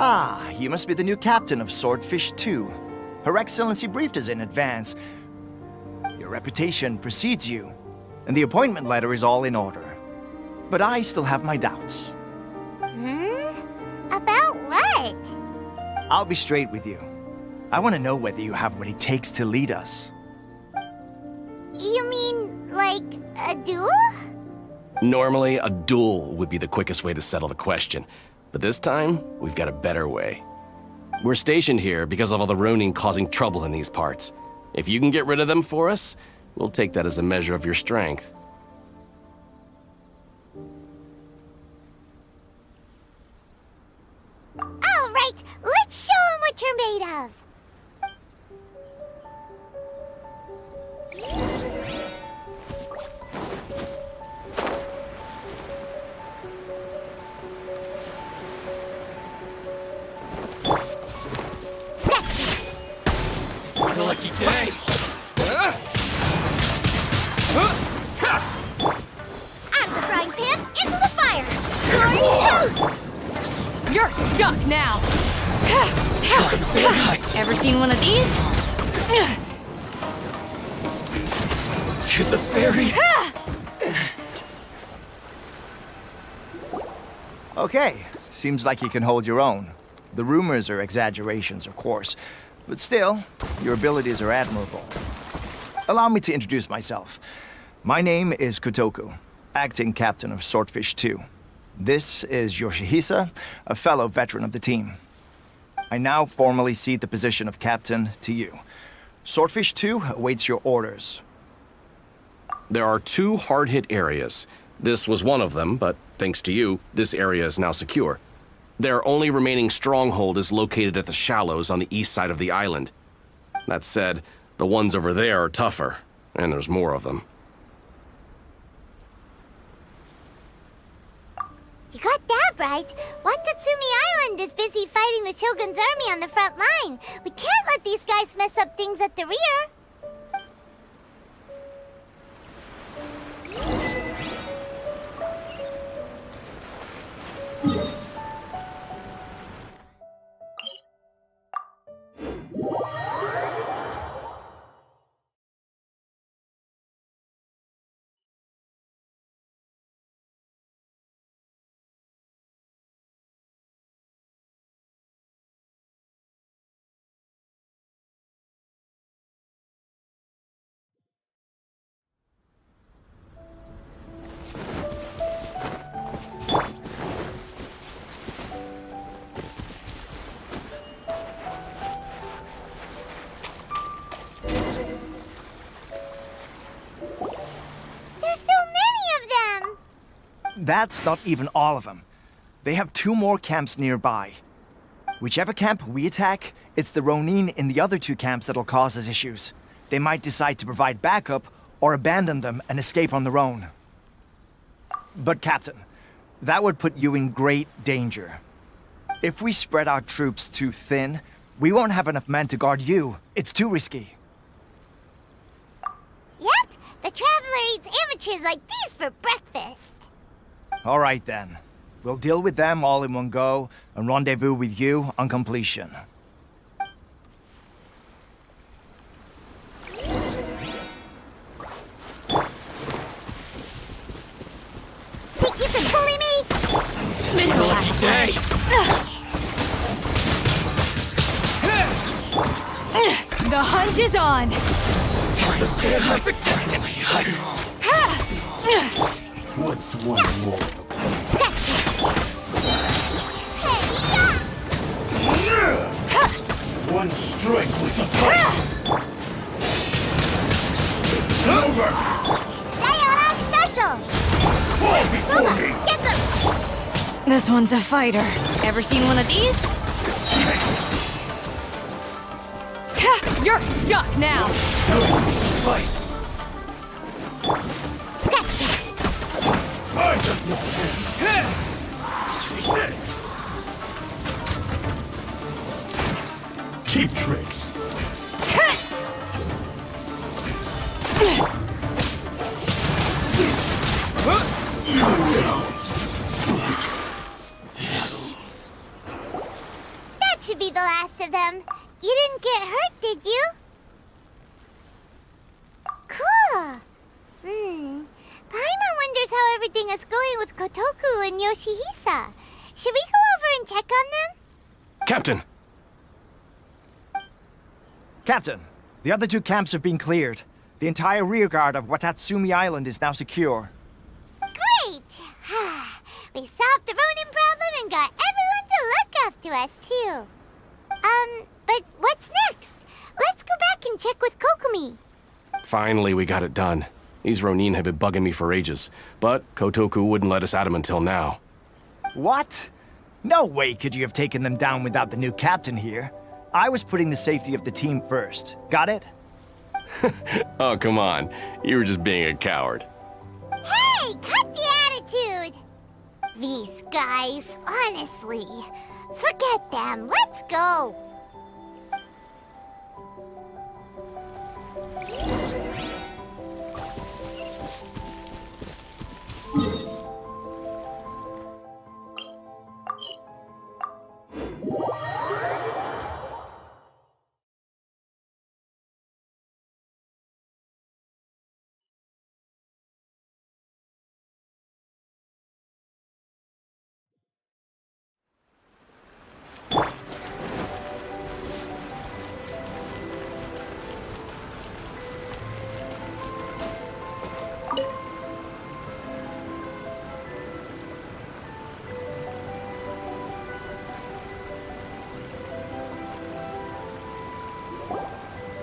Ah, you must be the new captain of Swordfish 2. Her Excellency briefed us in advance. Your reputation precedes you, and the appointment letter is all in order. But I still have my doubts. About what? I'll be straight with you. I want to know whether you have what it takes to lead us. You mean, like, a duel? Normally, a duel would be the quickest way to settle the question. But this time, we've got a better way. We're stationed here because of all the Ronin causing trouble in these parts. If you can get rid of them for us, we'll take that as a measure of your strength. All right, let's show 'em what you're made of. What a lucky day! Out of the frying pan, into the fire! Glory toast! You're stuck now! Ever seen one of these? To the ferry! Okay, seems like you can hold your own. The rumors are exaggerations, of course, but still, your abilities are admirable. Allow me to introduce myself. My name is Kotoku, acting captain of Swordfish 2. This is Yoshihisa, a fellow veteran of the team. I now formally cede the position of captain to you. Swordfish 2 awaits your orders. There are 2 hard-hit areas. This was one of them, but thanks to you, this area is now secure. Their only remaining stronghold is located at the shallows on the east side of the island. That said, the ones over there are tougher, and there's more of them. You got that right. Watatsumi Island is busy fighting the Shogun's army on the front line. We can't let these guys mess up things at the rear. That's not even all of them. They have 2 more camps nearby. Whichever camp we attack, it's the Ronin in the other 2 camps that'll cause us issues. They might decide to provide backup or abandon them and escape on their own. But Captain, that would put you in great danger. If we spread our troops too thin, we won't have enough men to guard you. It's too risky. Yep, the Traveler eats amateurs like these for breakfast. All right then. We'll deal with them all in one go and rendezvous with you on completion. Think you can bully me? This'll happen. The hunt is on. Perfect destiny. What's one more? One strike will suffice. It's over. Sayonara special. Fall before me. Get them. This one's a fighter. Ever seen one of these? You're stuck now. Suffice. Scratch that. I just want this. Cheap tricks. You announced this. That should be the last of them. You didn't get hurt, did you? Cool. Paimon wonders how everything is going with Kotoku and Yoshihisa. Should we go over and check on them? Captain! Captain, the other 2 camps have been cleared. The entire rearguard of Watatsumi Island is now secure. Great! We solved the Ronin problem and got everyone to look after us, too. But what's next? Let's go back and check with Kokumi. Finally, we got it done. These Ronin have been bugging me for ages, but Kotoku wouldn't let us at him until now. What? No way could you have taken them down without the new captain here. I was putting the safety of the team first. Got it? Oh, come on. You were just being a coward. Hey, cut the attitude! These guys, honestly. Forget them. Let's go.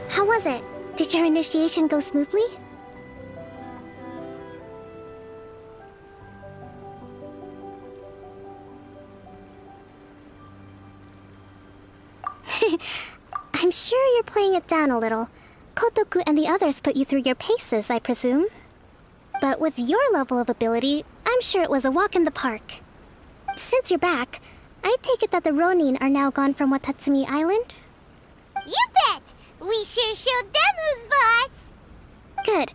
How was it? Did your initiation go smoothly? I'm sure you're playing it down a little. Kotoku and the others put you through your paces, I presume. But with your level of ability, I'm sure it was a walk in the park. Since you're back, I take it that the Ronin are now gone from Watatsumi Island? You bet! We sure showed them who's boss! Good.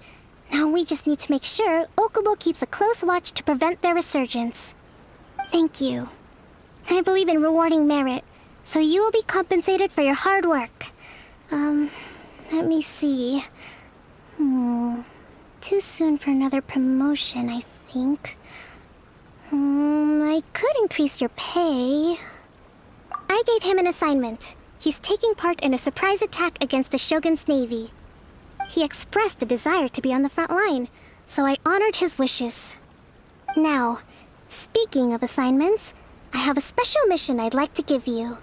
Now we just need to make sure Okubo keeps a close watch to prevent their resurgence. Thank you. I believe in rewarding merit, so you will be compensated for your hard work. Let me see. Too soon for another promotion, I think. I could increase your pay. I gave him an assignment. He's taking part in a surprise attack against the Shogun's navy. He expressed a desire to be on the front line, so I honored his wishes. Now, speaking of assignments, I have a special mission I'd like to give you.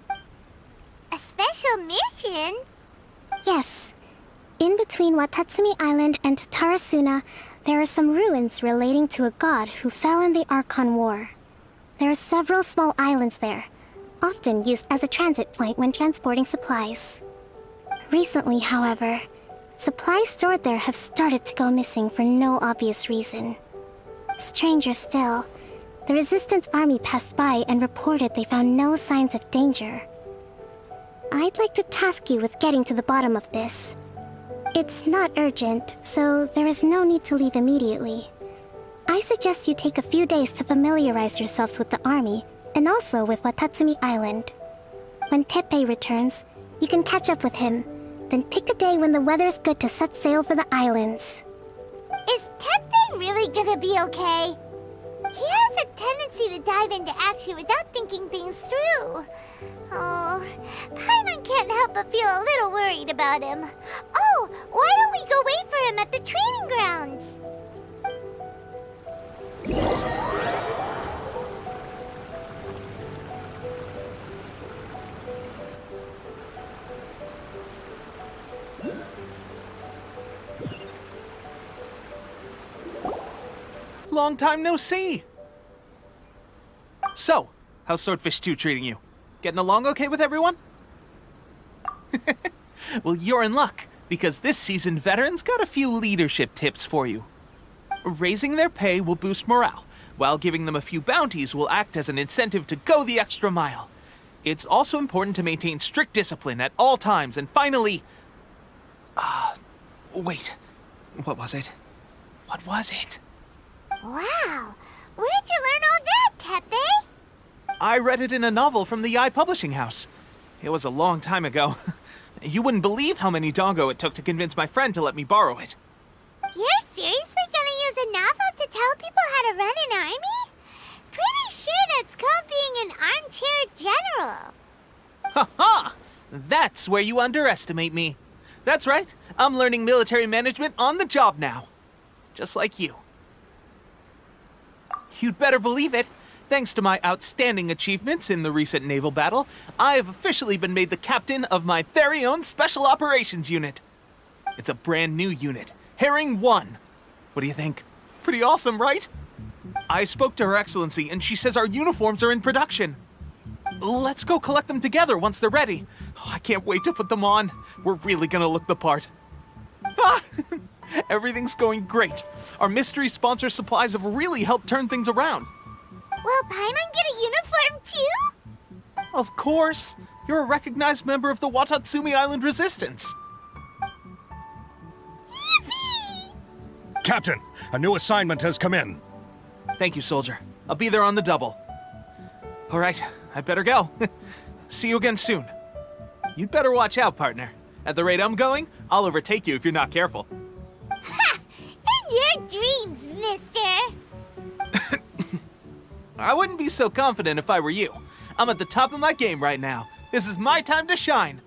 A special mission? Yes. In between Watatsumi Island and Tarasuna, There are some ruins relating to a god who fell in the Archon War. There are several small islands there, often used as a transit point when transporting supplies. Recently, however, supplies stored there have started to go missing for no obvious reason. Stranger still, the Resistance army passed by and reported they found no signs of danger. I'd like to task you with getting to the bottom of this. It's not urgent, so there is no need to leave immediately. I suggest you take a few days to familiarize yourselves with the army, and also with Watatsumi Island. When Teppei returns, you can catch up with him, then pick a day when the weather's good to set sail for the islands. Is Teppei really gonna be okay? He has a tendency to dive into action without thinking things through. Oh, Paimon can't help but feel a little worried about him. Oh, why don't we go wait for him at the training grounds? Long time no see! So, how's Swordfish 2 treating you? Getting along okay with everyone? Well, you're in luck, because this seasoned veteran's got a few leadership tips for you. Raising their pay will boost morale, while giving them a few bounties will act as an incentive to go the extra mile. It's also important to maintain strict discipline at all times, and finally... wait. What was it? What was it? Wow, where'd you learn all that, Teppei? I read it in a novel from the Yae Publishing House. It was a long time ago. You wouldn't believe how many dongo it took to convince my friend to let me borrow it. You're seriously gonna use a novel to tell people how to run an army? Pretty sure that's called being an armchair general. Ha ha! That's where you underestimate me. That's right, I'm learning military management on the job now. Just like you. You'd better believe it. Thanks to my outstanding achievements in the recent naval battle, I have officially been made the captain of my very own Special Operations Unit. It's a brand new unit, Herring 1. What do you think? Pretty awesome, right? I spoke to Her Excellency, and she says our uniforms are in production. Let's go collect them together once they're ready. Oh, I can't wait to put them on. We're really gonna look the part. Ah! Everything's going great. Our mystery sponsor supplies have really helped turn things around. Will Paimon get a uniform too? Of course. You're a recognized member of the Watatsumi Island Resistance. Yippee! Captain, a new assignment has come in. Thank you, soldier. I'll be there on the double. All right, I better go. See you again soon. You'd better watch out, partner. At the rate I'm going, I'll overtake you if you're not careful. Ha! In your dreams, mister! I wouldn't be so confident if I were you. I'm at the top of my game right now. This is my time to shine.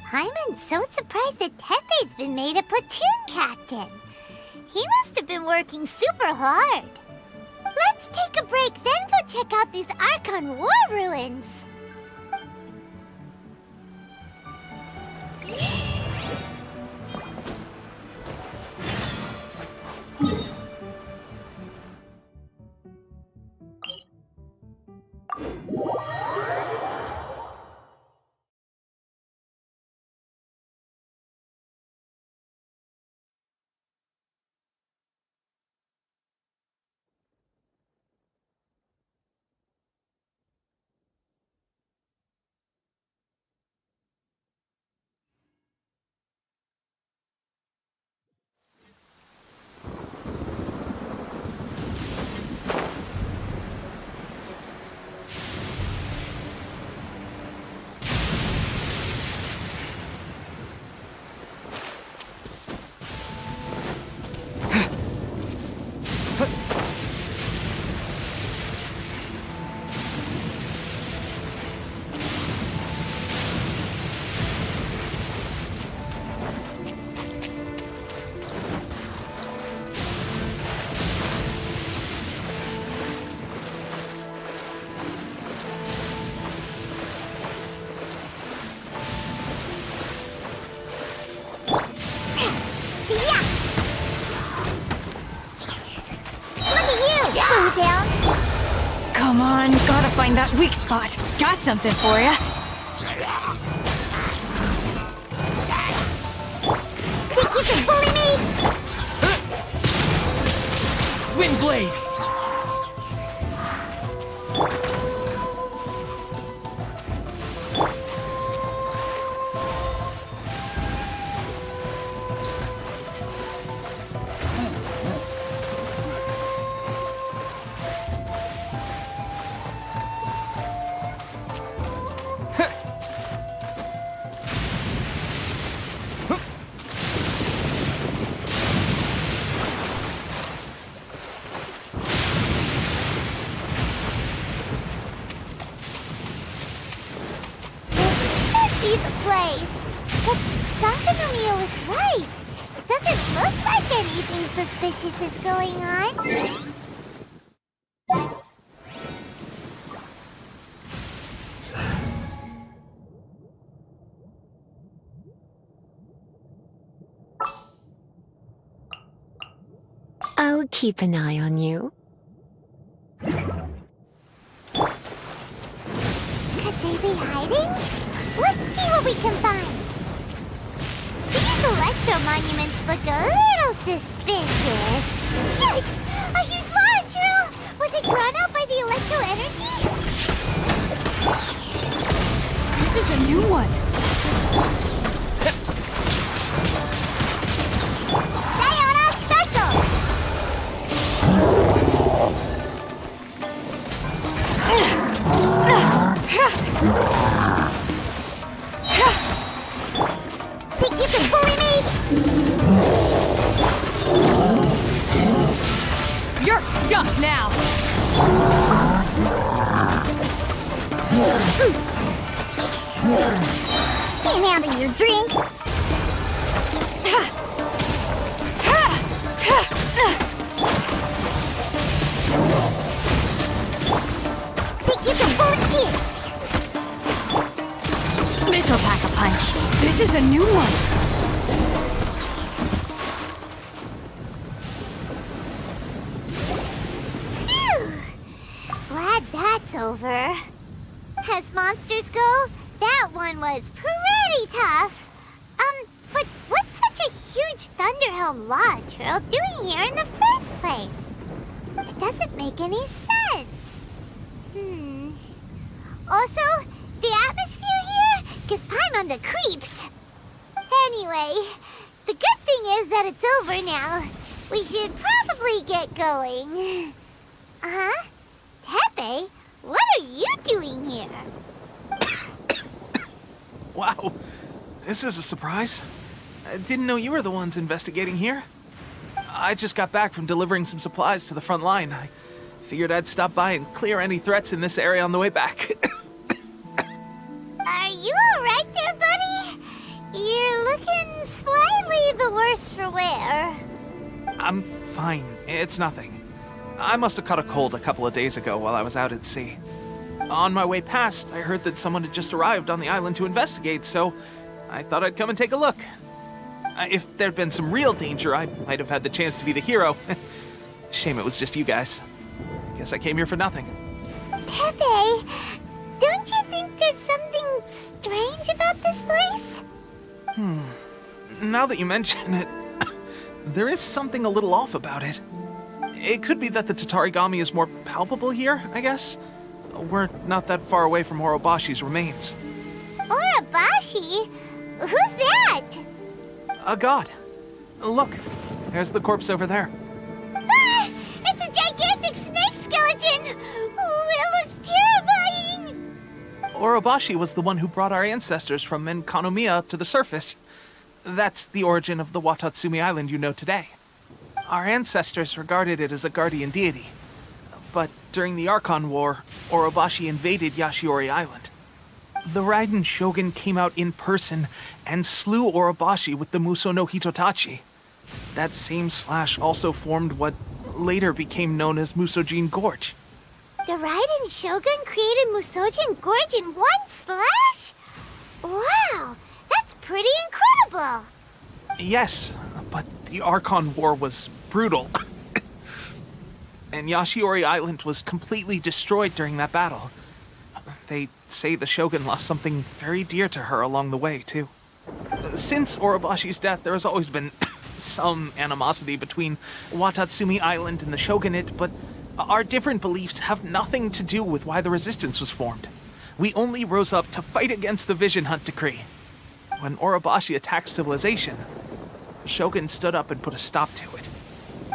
Paimon's so surprised that Teppei's been made a platoon captain. He must have been working super hard. Let's take a break, then go check out these Archon War ruins. Come on, gotta find that weak spot. Got something for ya. Think you can bully me? Windblade! Be the place. But Sankanomio is right. It doesn't look like anything suspicious is going on. I'll keep an eye on you. Could they be hiding? Let's see what we can find. These electro monuments look a little suspicious. Yikes! A huge lava drill! Was it drawn out by the electro energy? This is a new one. Sayonara special! Think you can bully me? You're stuck now. Can't handle your drink. Think you can bully me? This'll pack a punch. This is a new one. Glad that's over. As monsters go, that one was pretty tough. But what's such a huge Thunderhelm lava trail doing here in the first place? It doesn't make any sense. Also, the atmosphere here gives Paimon the creeps. Anyway, the good thing is that it's over now. We should probably get going. Huh? Tepe, what are you doing here? Wow, this is a surprise. I didn't know you were the ones investigating here. I just got back from delivering some supplies to the front line. I figured I'd stop by and clear any threats in this area on the way back. Are you alright there, buddy? You're looking slightly the worse for wear. I'm fine. It's nothing. I must have caught a cold a couple of days ago while I was out at sea. On my way past, I heard that someone had just arrived on the island to investigate, so I thought I'd come and take a look. If there'd been some real danger, I might have had the chance to be the hero. Shame it was just you guys. Guess I came here for nothing. Tepe, don't you think there's something strange about this place? Now that you mention it, there is something a little off about it. It could be that the Tatarigami is more palpable here, I guess. We're not that far away from Orobashi's remains. Orobashi? Who's that? A god. Look, there's the corpse over there. Ah! It's a gigantic snake skeleton! Oh, it looks terrifying! Orobashi was the one who brought our ancestors from Enkanomiya to the surface. That's the origin of the Watatsumi Island you know today. Our ancestors regarded it as a guardian deity. But during the Archon War, Orobashi invaded Yashiori Island. The Raiden Shogun came out in person and slew Orobashi with the Muso no Hitotachi. That same slash also formed what later became known as Musojin Gorge. The Raiden Shogun created Musojin Gorge in one slash? Wow, that's pretty incredible! Yes, but the Archon War was brutal. and Yashiori Island was completely destroyed during that battle. They say the Shogun lost something very dear to her along the way, too. Since Orobashi's death, there has always been some animosity between Watatsumi Island and the Shogunate, but our different beliefs have nothing to do with why the resistance was formed. We only rose up to fight against the Vision Hunt Decree. When Orobashi attacked civilization, the Shogun stood up and put a stop to it.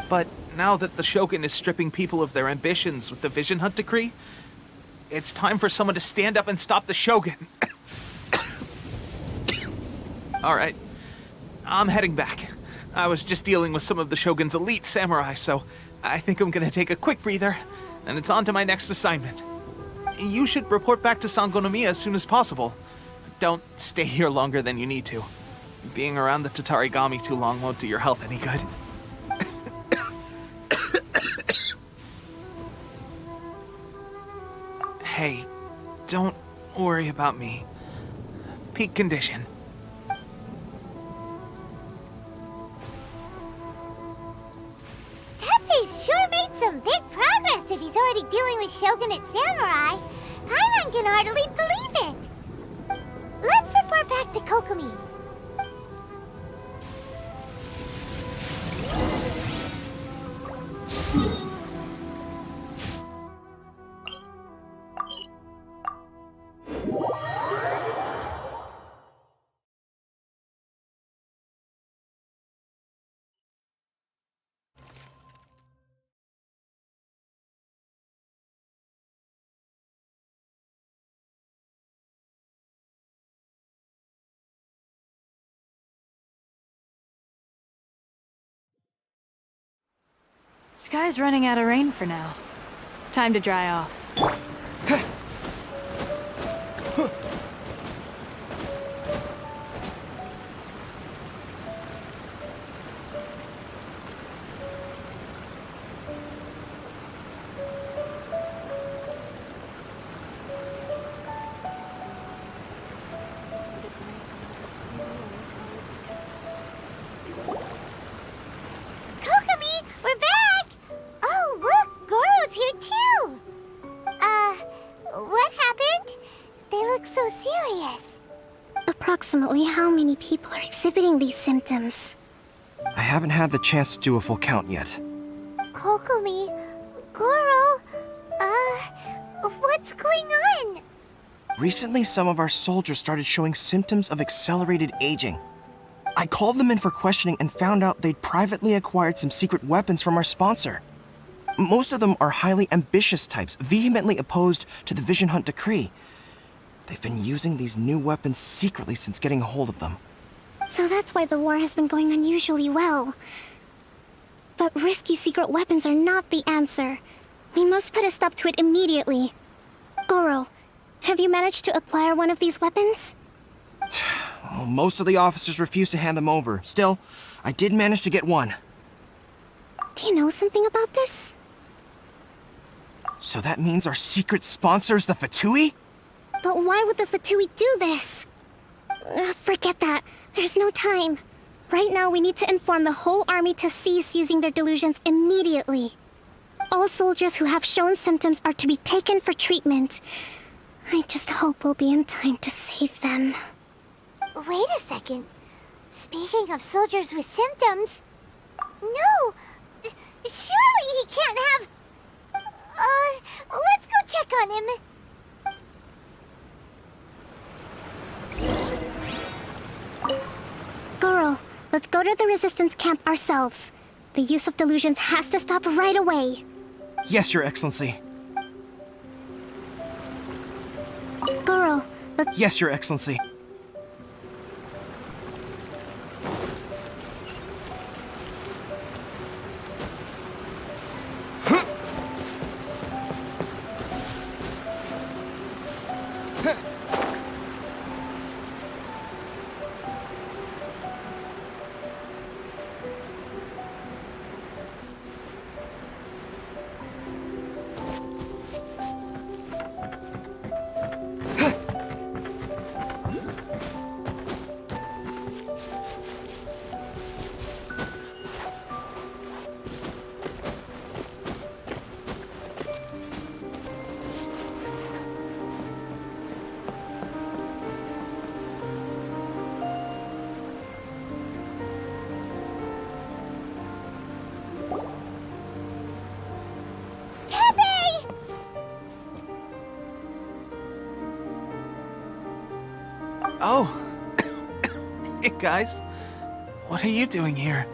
But now that the Shogun is stripping people of their ambitions with the Vision Hunt Decree, it's time for someone to stand up and stop the Shogun. Alright, I'm heading back. I was just dealing with some of the Shogun's elite samurai, so I think I'm gonna take a quick breather, and it's on to my next assignment. You should report back to Sangonomiya as soon as possible. Don't stay here longer than you need to. Being around the Tatarigami too long won't do your health any good. Hey, don't worry about me. Peak condition. Teppei's sure made some big progress if he's already dealing with Shogunate samurai. Paimon can hardly believe it. Let's report back to Kokomi. Sky's running out of rain for now. Time to dry off. Kokomi, we're back! Oh, look, Goro's here too! What happened? They look so serious. Approximately how many people are exhibiting these symptoms? I haven't had the chance to do a full count yet. Kokomi, Goro, what's going on? Recently, some of our soldiers started showing symptoms of accelerated aging. I called them in for questioning and found out they'd privately acquired some secret weapons from our sponsor. Most of them are highly ambitious types, vehemently opposed to the Vision Hunt Decree. They've been using these new weapons secretly since getting a hold of them. So that's why the war has been going unusually well. But risky secret weapons are not the answer. We must put a stop to it immediately. Goro, have you managed to acquire one of these weapons? Well, most of the officers refused to hand them over. Still, I did manage to get one. Do you know something about this? So that means our secret sponsor is the Fatui? But why would the Fatui do this? Forget that. There's no time. Right now, we need to inform the whole army to cease using their delusions immediately. All soldiers who have shown symptoms are to be taken for treatment. I just hope we'll be in time to save them. Wait a second. Speaking of soldiers with symptoms... No! Surely he can't have... let's go check on him. Goro, let's go to the resistance camp ourselves. The use of delusions has to stop right away. Yes, Your Excellency. Goro, let's... Yes, Your Excellency. Oh. Hey, guys. What are you doing here?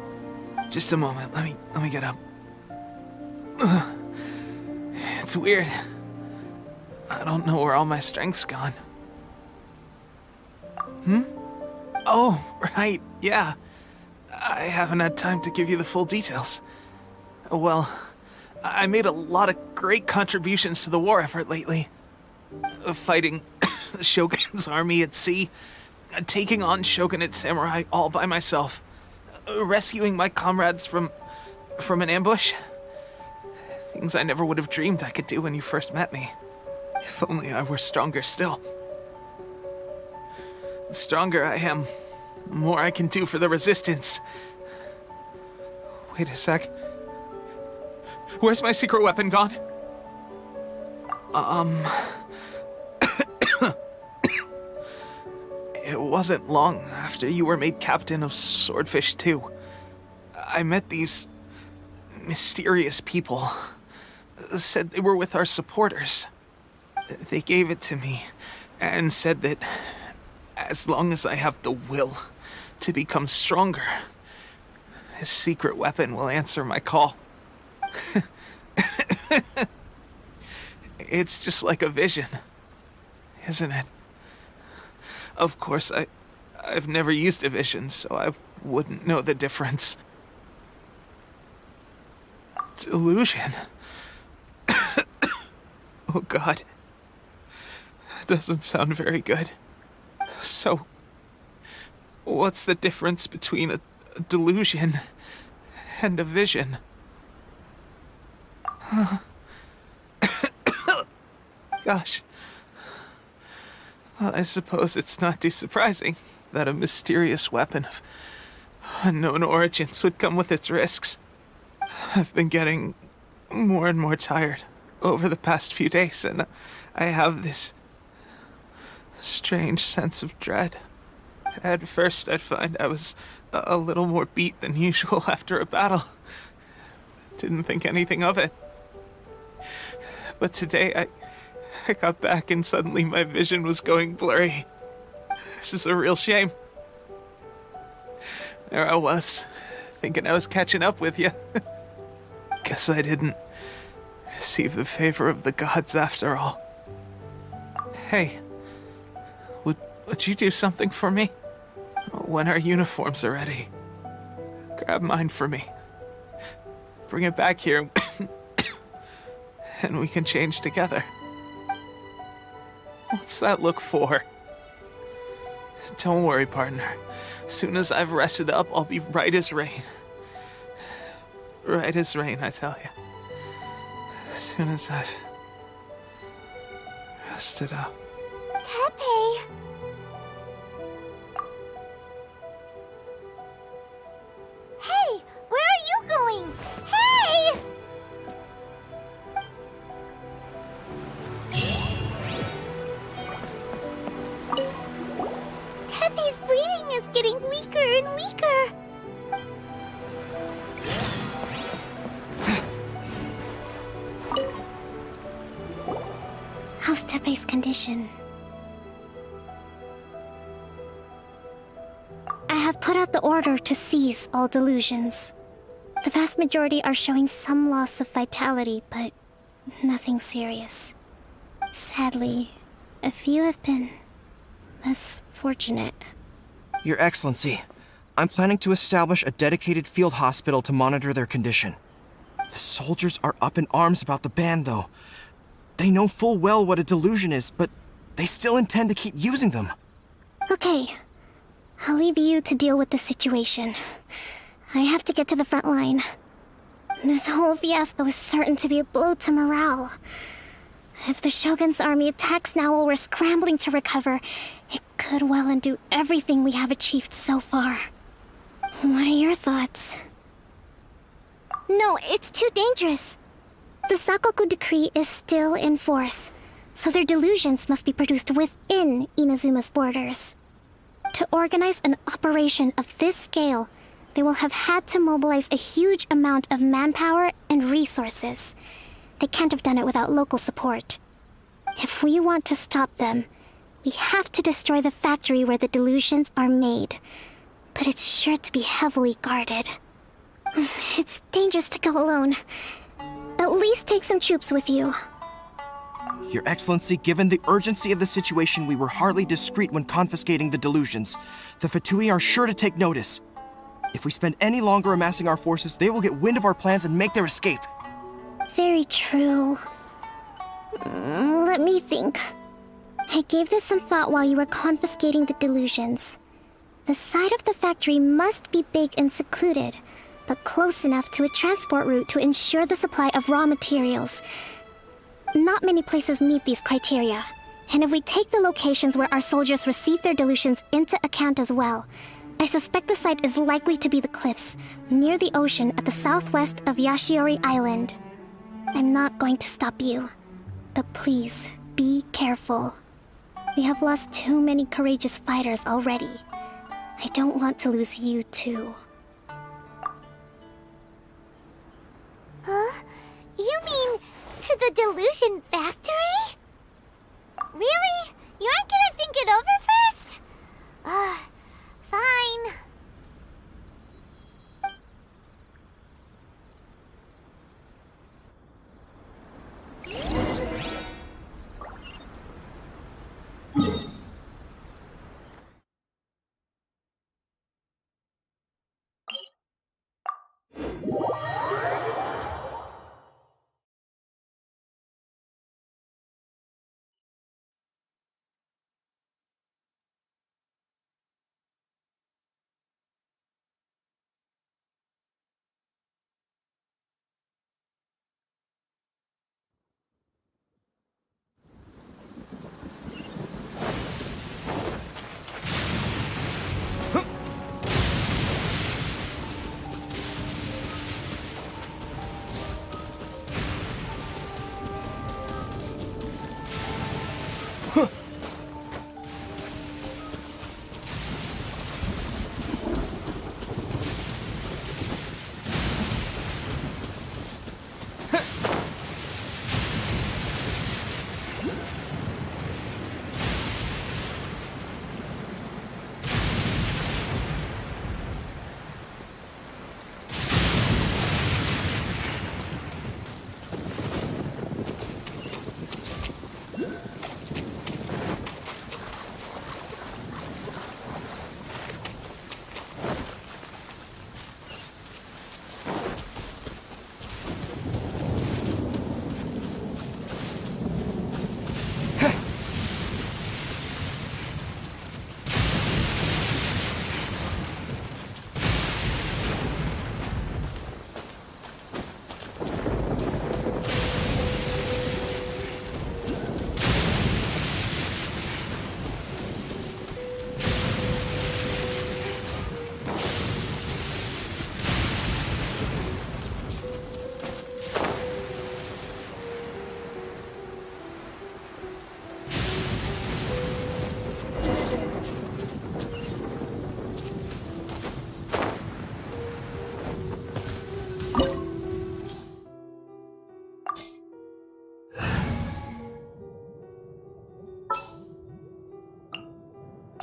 Just a moment. Let me get up. Ugh. It's weird. I don't know where all my strength's gone. Oh, right. Yeah. I haven't had time to give you the full details. Well, I made a lot of great contributions to the war effort lately. Fighting the Shogun's army at sea, taking on Shogunate samurai all by myself, rescuing my comrades from an ambush. Things I never would have dreamed I could do when you first met me. If only I were stronger still. The stronger I am, the more I can do for the Resistance. Wait a sec. Where's my secret weapon gone? It wasn't long after you were made captain of Swordfish 2. I met these mysterious people. Said they were with our supporters. They gave it to me and said that as long as I have the will to become stronger, his secret weapon will answer my call. It's just like a vision, isn't it? Of course, I've never used a vision, so I wouldn't know the difference. Delusion. Oh God. Doesn't sound very good. So, what's the difference between a delusion and a vision? Gosh. Well, I suppose it's not too surprising that a mysterious weapon of unknown origins would come with its risks. I've been getting more and more tired over the past few days, and I have this strange sense of dread. At first, I'd find I was a little more beat than usual after a battle. Didn't think anything of it. But today, I got back and suddenly my vision was going blurry. This is a real shame. There I was, thinking I was catching up with you. Guess I didn't receive the favor of the gods after all. Hey, would you do something for me? When our uniforms are ready, grab mine for me. Bring it back here, and we can change together. What's that look for? Don't worry, partner. As soon as I've rested up, I'll be right as rain. Right as rain, I tell you. As soon as I've rested up. Tepe! Hey! Where are you going? Hey! Tepe's breathing is getting weaker and weaker. How's Tepe's condition? I have put out the order to seize all delusions. The vast majority are showing some loss of vitality, but nothing serious. Sadly, a few have been less fortunate. Your Excellency, I'm planning to establish a dedicated field hospital to monitor their condition. The soldiers are up in arms about the ban, though. They know full well what a delusion is, but they still intend to keep using them. Okay, I'll leave you to deal with the situation. I have to get to the front line. This whole fiasco is certain to be a blow to morale. If the Shogun's army attacks now while we're scrambling to recover, it could well undo everything we have achieved so far. What are your thoughts? No, it's too dangerous. The Sakoku decree is still in force, so their delusions must be produced within Inazuma's borders. To organize an operation of this scale, they will have had to mobilize a huge amount of manpower and resources. They can't have done it without local support. If we want to stop them, We have to destroy the factory where the delusions are made. But it's sure to be heavily guarded. It's dangerous to go alone. At least take some troops with you. Your Excellency, given the urgency of the situation, we were hardly discreet when confiscating the delusions. The Fatui are sure to take notice. If we spend any longer amassing our forces, they will get wind of our plans and make their escape. Very true. Let me think. I gave this some thought while you were confiscating the delusions. The side of the factory must be big and secluded, but close enough to a transport route to ensure the supply of raw materials. Not many places meet these criteria, and if we take the locations where our soldiers receive their delusions into account as well, I suspect the site is likely to be the cliffs, near the ocean at the southwest of Yashiori Island. I'm not going to stop you, but please, be careful. We have lost too many courageous fighters already. I don't want to lose you too. Huh? You mean to the delusion factory? Really? You aren't gonna think it over first? Fine.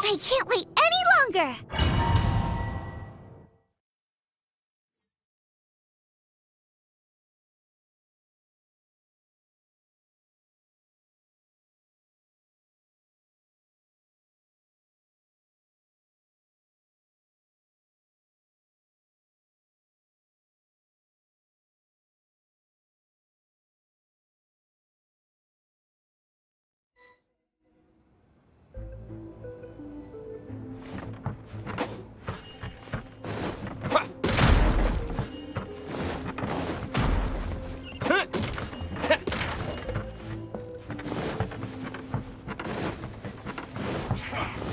I can't wait any longer!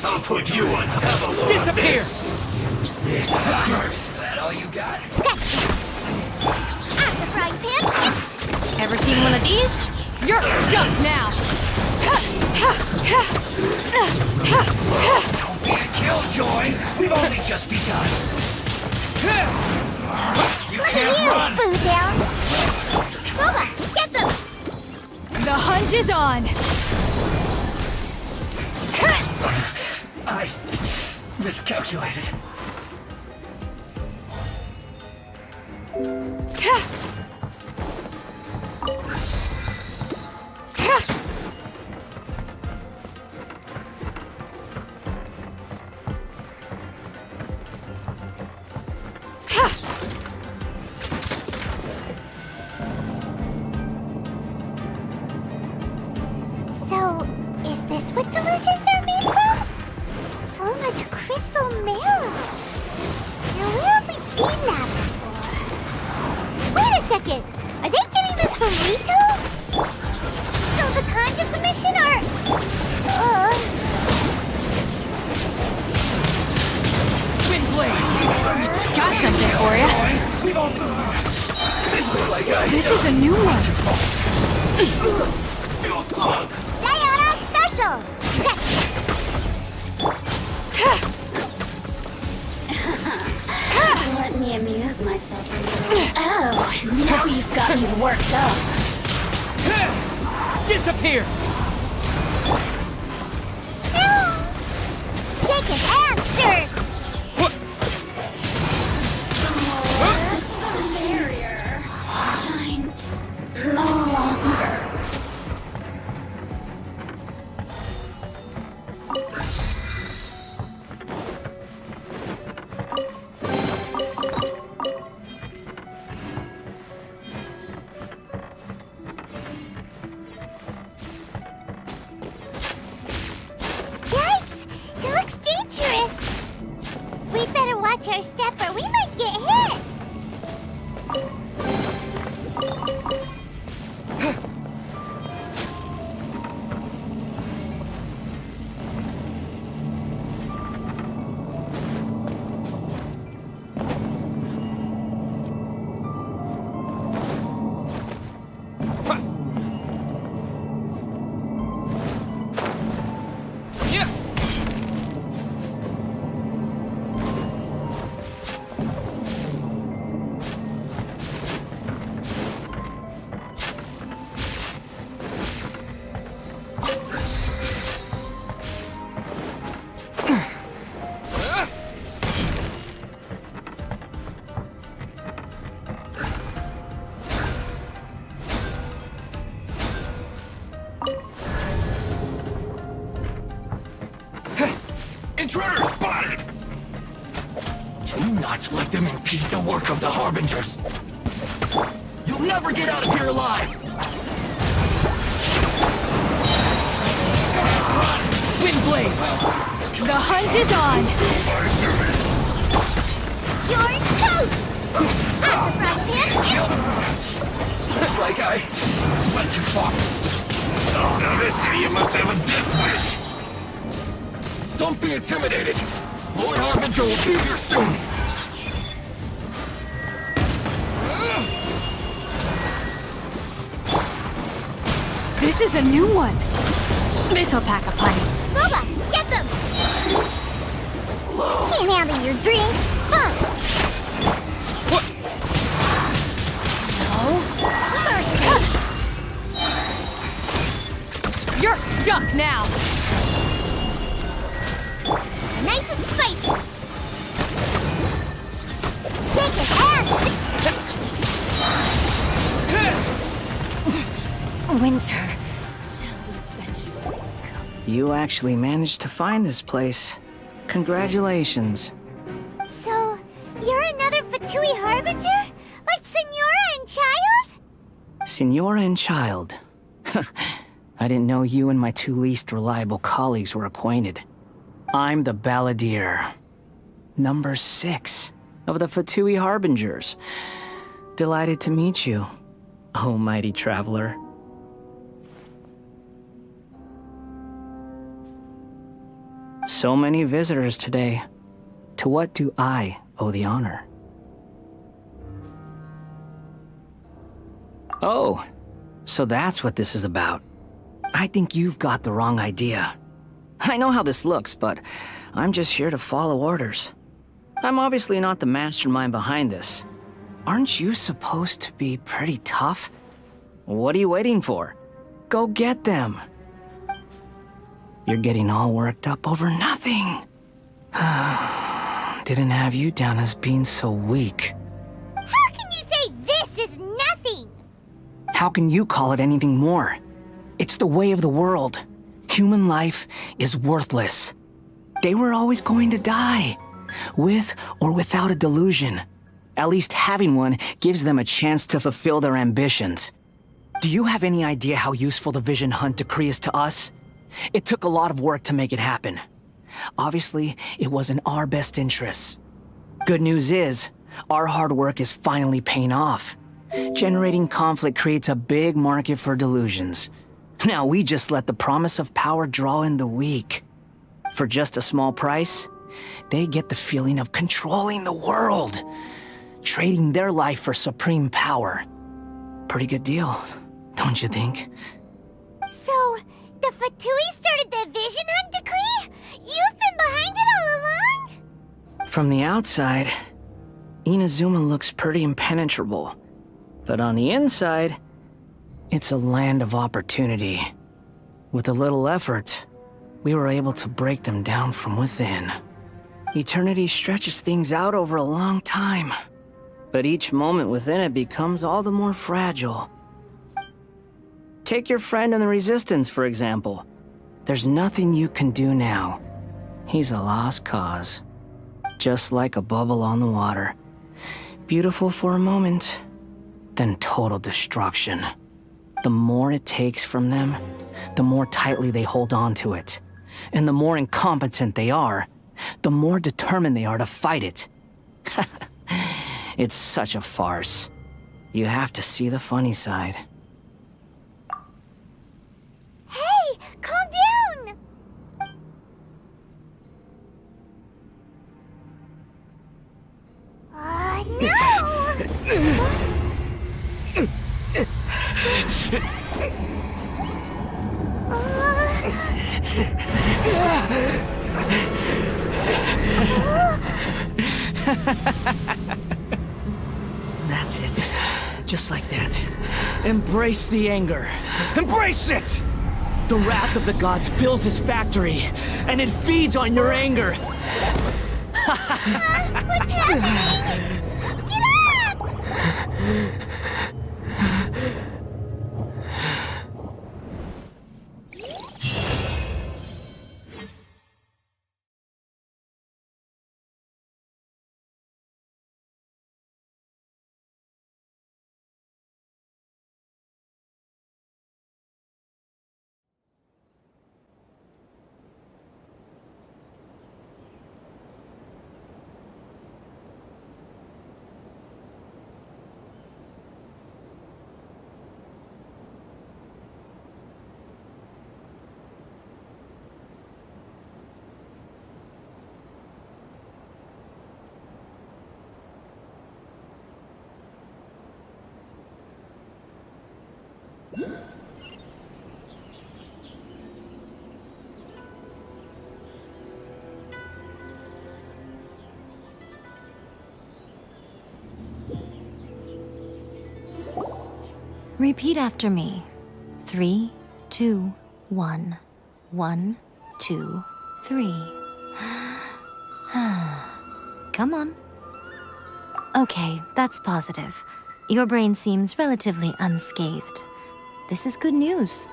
I'll put you on level. Disappear! This first. Is that all you got? Scratch that! At the frying pan! Ever seen one of these? You're stuck now! Don't be a killjoy. We've only just begun. You can't run. Food down! Boba, get them! The hunt is on! I miscalculated. So, is this what delusions are made from? So much crystal marrow. Now, where have we seen that before? Wait a second. Are they getting this from Rito? So the Conjure Commission are... Got something for ya. This is a new one. Diana Special! Let me amuse myself a little. Oh, now you've got me worked up. Disappear! Shake it and stir! Shine no longer. Yikes! It looks dangerous! We'd better watch our step or we might get hit! Intruder spotted! Do not let them impede the work of the Harbingers. You'll never get out of here alive! Windblade! The hunt is on! You're toast! Looks like I went too far. Oh, now this idiot must have a death wish! Don't be intimidated! Lord Harbinger will be here soon! This is a new one. This'll pack a punch. Boba, get them! Can't handle your drink! Huh? No. You're stuck now. Nice and spicy! Shake it and... Winter. You actually managed to find this place. Congratulations. So, you're another Fatui Harbinger? Like Senora and Child? Senora and Child. I didn't know you and my two least reliable colleagues were acquainted. I'm the Balladeer. Number 6 of the Fatui Harbingers. Delighted to meet you, oh mighty traveler. So many visitors today. To what do I owe the honor? Oh, so that's what this is about. I think you've got the wrong idea. I know how this looks, but I'm just here to follow orders. I'm obviously not the mastermind behind this. Aren't you supposed to be pretty tough? What are you waiting for? Go get them. You're getting all worked up over nothing. Didn't have you down as being so weak. How can you say this is nothing? How can you call it anything more? It's the way of the world. Human life is worthless. They were always going to die, with or without a delusion. At least having one gives them a chance to fulfill their ambitions. Do you have any idea how useful the Vision Hunt decree is to us? It took a lot of work to make it happen. Obviously, it was in our best interests. Good news is, our hard work is finally paying off. Generating conflict creates a big market for delusions. Now we just let the promise of power draw in the weak. For just a small price, they get the feeling of controlling the world, trading their life for supreme power. Pretty good deal, don't you think? So, the Fatui started the Vision Hunt decree? You've been behind it all along? From the outside, Inazuma looks pretty impenetrable. But on the inside, it's a land of opportunity. With a little effort, we were able to break them down from within. Eternity stretches things out over a long time, but each moment within it becomes all the more fragile. Take your friend in the Resistance, for example. There's nothing you can do now. He's a lost cause. Just like a bubble on the water. Beautiful for a moment, then total destruction. The more it takes from them, the more tightly they hold on to it. And the more incompetent they are, the more determined they are to fight it. It's such a farce. You have to see the funny side. Hey, calm down! No! That's it. Just like that. Embrace the anger. Embrace it! The wrath of the gods fills his factory, and it feeds on your anger. What's happening? Get up! Repeat after me. 3, 2, 1. 1, 2, 3. Come on. Okay, that's positive. Your brain seems relatively unscathed. This is good news.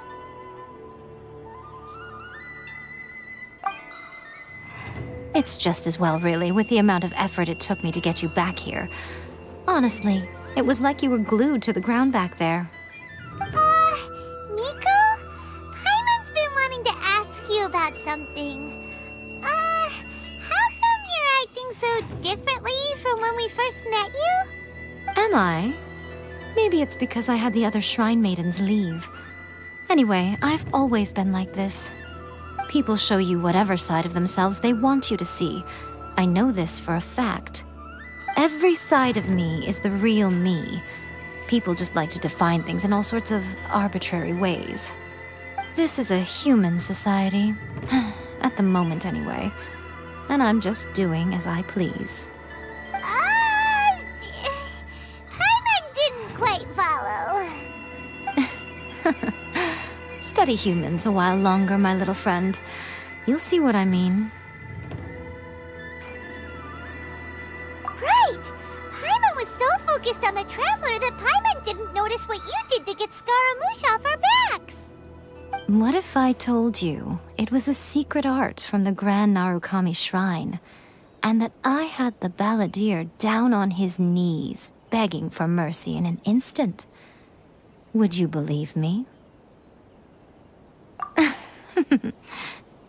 It's just as well, really, with the amount of effort it took me to get you back here. Honestly, it was like you were glued to the ground back there. Nico? Paimon's been wanting to ask you about something. How come you're acting so differently from when we first met you? Am I? Maybe it's because I had the other Shrine Maidens leave. Anyway, I've always been like this. People show you whatever side of themselves they want you to see. I know this for a fact. Every side of me is the real me. People just like to define things in all sorts of arbitrary ways. This is a human society. At the moment, anyway. And I'm just doing as I please. Paimon didn't quite follow. Study humans a while longer, my little friend. You'll see what I mean. Right! Paimon was so focused on the Traveler that Paimon didn't notice what you did to get Scaramouche off our backs! What if I told you it was a secret art from the Grand Narukami Shrine, and that I had the balladeer down on his knees, begging for mercy in an instant? Would you believe me?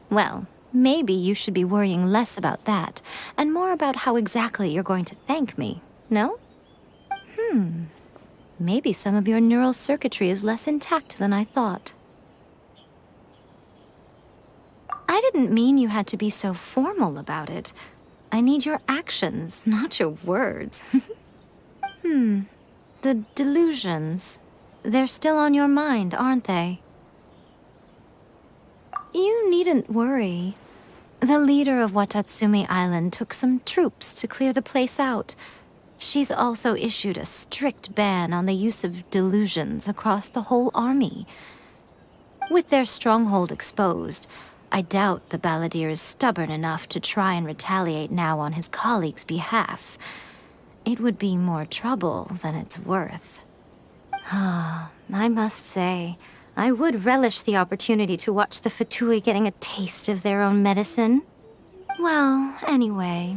Well, maybe you should be worrying less about that, and more about how exactly you're going to thank me, no? Maybe some of your neural circuitry is less intact than I thought. I didn't mean you had to be so formal about it. I need your actions, not your words. The delusions. They're still on your mind, aren't they? You needn't worry. The leader of Watatsumi Island took some troops to clear the place out. She's also issued a strict ban on the use of delusions across the whole army. With their stronghold exposed, I doubt the balladeer is stubborn enough to try and retaliate now on his colleague's behalf. It would be more trouble than it's worth. I must say, I would relish the opportunity to watch the Fatui getting a taste of their own medicine. Well, anyway,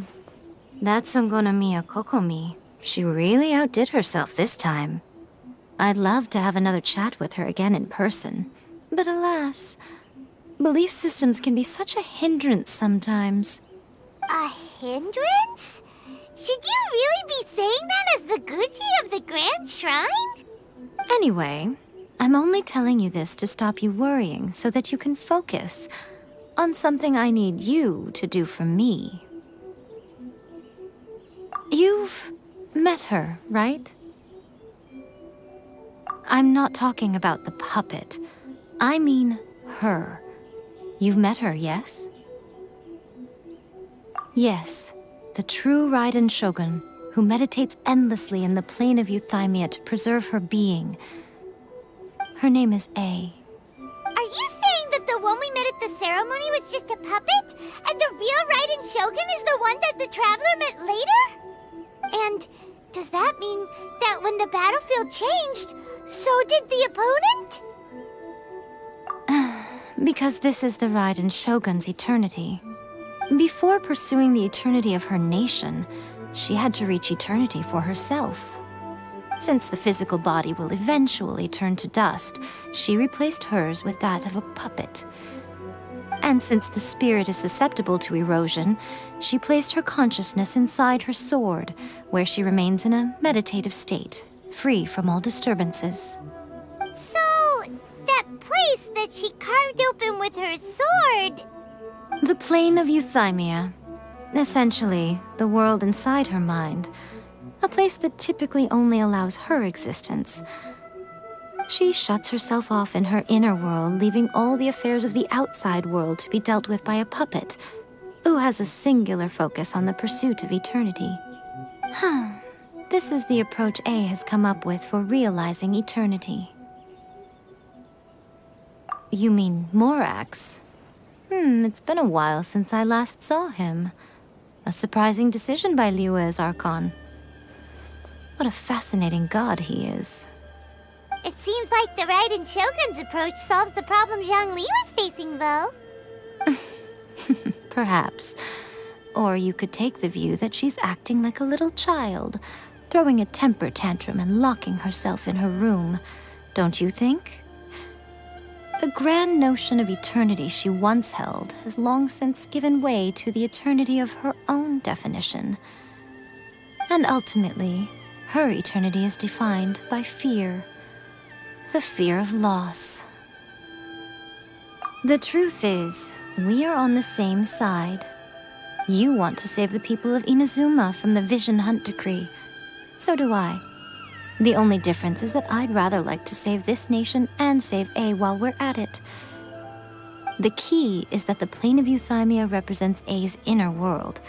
that Songonomiya Kokomi, she really outdid herself this time. I'd love to have another chat with her again in person, but alas, belief systems can be such a hindrance sometimes. A hindrance? Should you really be saying that as the Gucci of the Grand Shrine? Anyway, I'm only telling you this to stop you worrying so that you can focus on something I need you to do for me. You've met her, right? I'm not talking about the puppet. I mean her. You've met her, yes? Yes, the true Raiden Shogun, who meditates endlessly in the plane of Euthymia to preserve her being. Her name is A. Are you saying that the one we met at the ceremony was just a puppet, and the real Raiden Shogun is the one that the Traveler met later? And does that mean that when the battlefield changed, so did the opponent? Because this is the Raiden Shogun's eternity. Before pursuing the eternity of her nation, she had to reach eternity for herself. Since the physical body will eventually turn to dust, she replaced hers with that of a puppet. And since the spirit is susceptible to erosion, she placed her consciousness inside her sword, where she remains in a meditative state, free from all disturbances. So, that place that she carved open with her sword... The plane of Euthymia. Essentially, the world inside her mind. A place that typically only allows her existence. She shuts herself off in her inner world, leaving all the affairs of the outside world to be dealt with by a puppet, who has a singular focus on the pursuit of eternity. This is the approach A has come up with for realizing eternity. You mean Morax? It's been a while since I last saw him. A surprising decision by Liyue's Archon. What a fascinating god he is. It seems like the Raiden Shogun's approach solves the problem Zhongli was facing, though. Perhaps. Or you could take the view that she's acting like a little child, throwing a temper tantrum and locking herself in her room. Don't you think? The grand notion of eternity she once held has long since given way to the eternity of her own definition. And ultimately, her eternity is defined by fear. The fear of loss. The truth is, we are on the same side. You want to save the people of Inazuma from the Vision Hunt Decree. So do I. The only difference is that I'd rather like to save this nation and save A while we're at it. The key is that the plane of Euthymia represents A's inner world.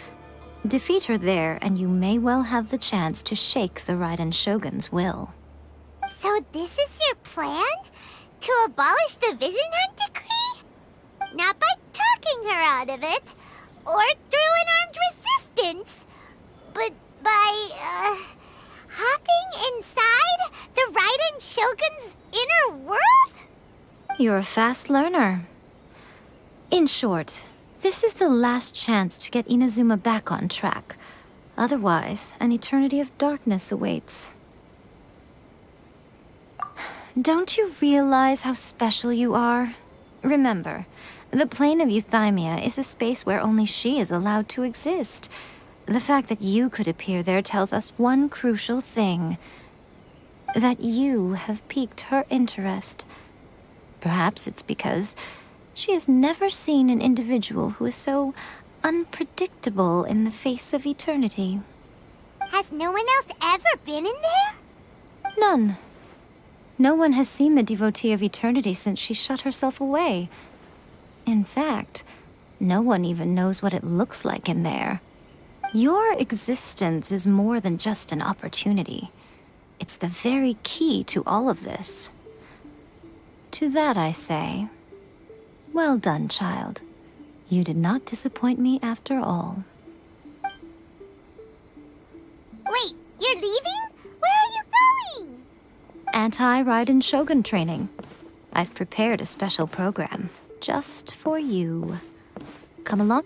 Defeat her there, and you may well have the chance to shake the Raiden Shogun's will. So this is your plan? To abolish the Vision Hunt decree? Not by talking her out of it, or through an armed resistance, but by, hopping inside the Raiden Shogun's inner world? You're a fast learner. In short, this is the last chance to get Inazuma back on track. Otherwise, an eternity of darkness awaits. Don't you realize how special you are? Remember, the plane of Euthymia is a space where only she is allowed to exist. The fact that you could appear there tells us one crucial thing. That you have piqued her interest. Perhaps it's because she has never seen an individual who is so unpredictable in the face of eternity. Has no one else ever been in there? None. No one has seen the devotee of eternity since she shut herself away. In fact, no one even knows what it looks like in there. Your existence is more than just an opportunity. It's the very key to all of this. To that I say, well done, child. You did not disappoint me after all. Wait, you're leaving? Where are you going? Anti-Raiden Shogun training. I've prepared a special program just for you. Come along.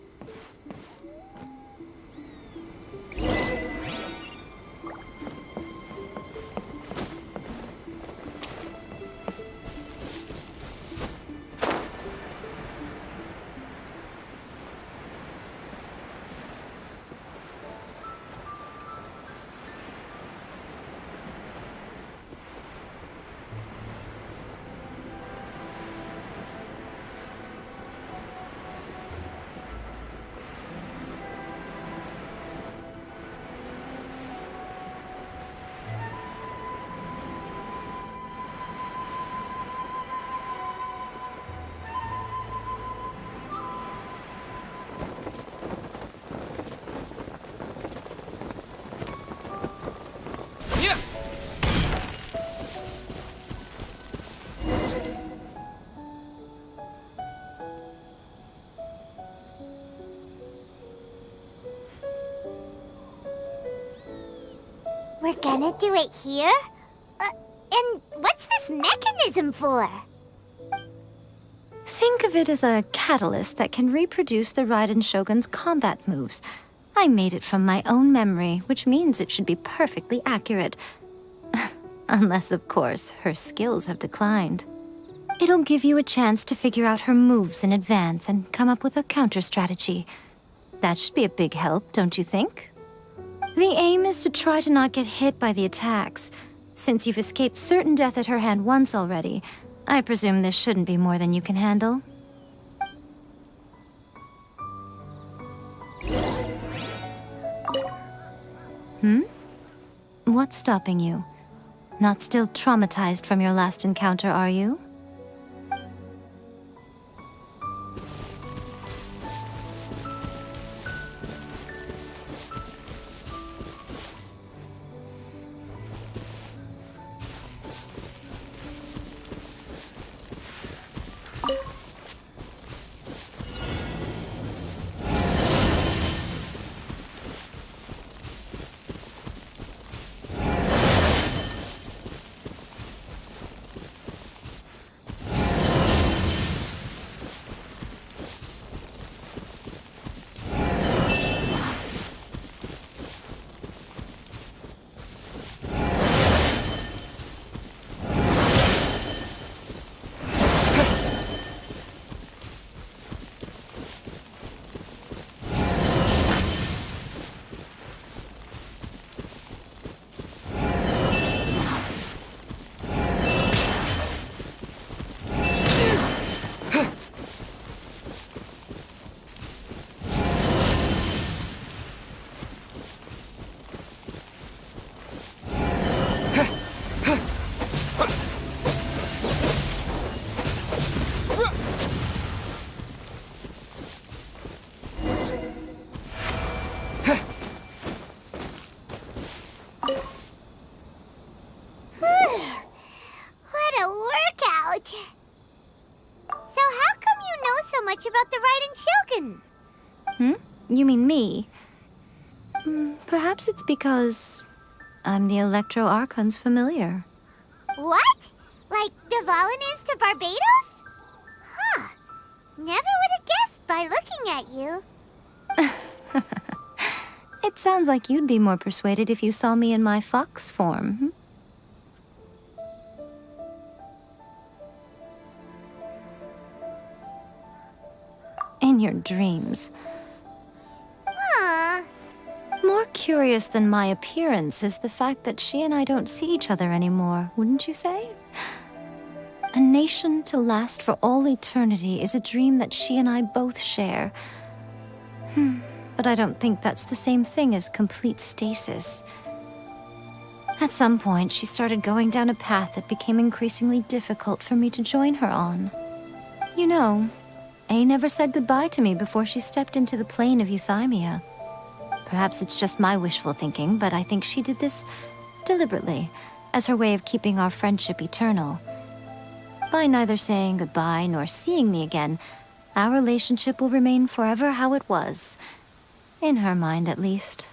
We're gonna do it here? And what's this mechanism for? Think of it as a catalyst that can reproduce the Raiden Shogun's combat moves. I made it from my own memory, which means it should be perfectly accurate. Unless, of course, her skills have declined. It'll give you a chance to figure out her moves in advance and come up with a counter-strategy. That should be a big help, don't you think? The aim is to try to not get hit by the attacks. Since you've escaped certain death at her hand once already, I presume this shouldn't be more than you can handle. What's stopping you? Not still traumatized from your last encounter, are you? out. So how come you know so much about the Raiden Shogun? You mean me? Perhaps it's because I'm the Electro Archon's familiar. What? Like Dvalin is to Barbados? Huh. Never would have guessed by looking at you. It sounds like you'd be more persuaded if you saw me in my fox form. In your dreams. Huh. More curious than my appearance is the fact that she and I don't see each other anymore, wouldn't you say? A nation to last for all eternity is a dream that she and I both share. But I don't think that's the same thing as complete stasis. At some point, she started going down a path that became increasingly difficult for me to join her on. You know, A never said goodbye to me before she stepped into the plane of euthymia. Perhaps it's just my wishful thinking, but I think she did this deliberately, as her way of keeping our friendship eternal. By neither saying goodbye nor seeing me again, our relationship will remain forever how it was. In her mind, at least.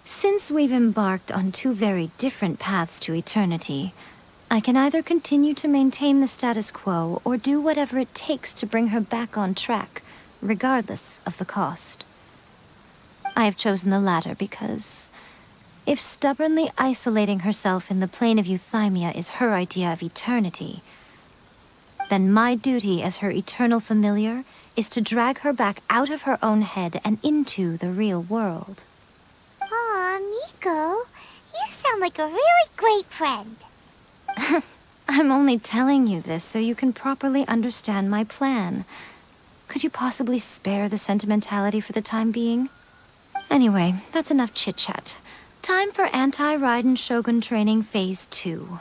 Since we've embarked on two very different paths to eternity, I can either continue to maintain the status quo or do whatever it takes to bring her back on track, regardless of the cost. I have chosen the latter because if stubbornly isolating herself in the plane of euthymia is her idea of eternity, then my duty as her eternal familiar is to drag her back out of her own head and into the real world. Aw, Miko, you sound like a really great friend. I'm only telling you this so you can properly understand my plan. Could you possibly spare the sentimentality for the time being? Anyway, that's enough chit-chat. Time for Anti-Raiden Shogun Training Phase 2.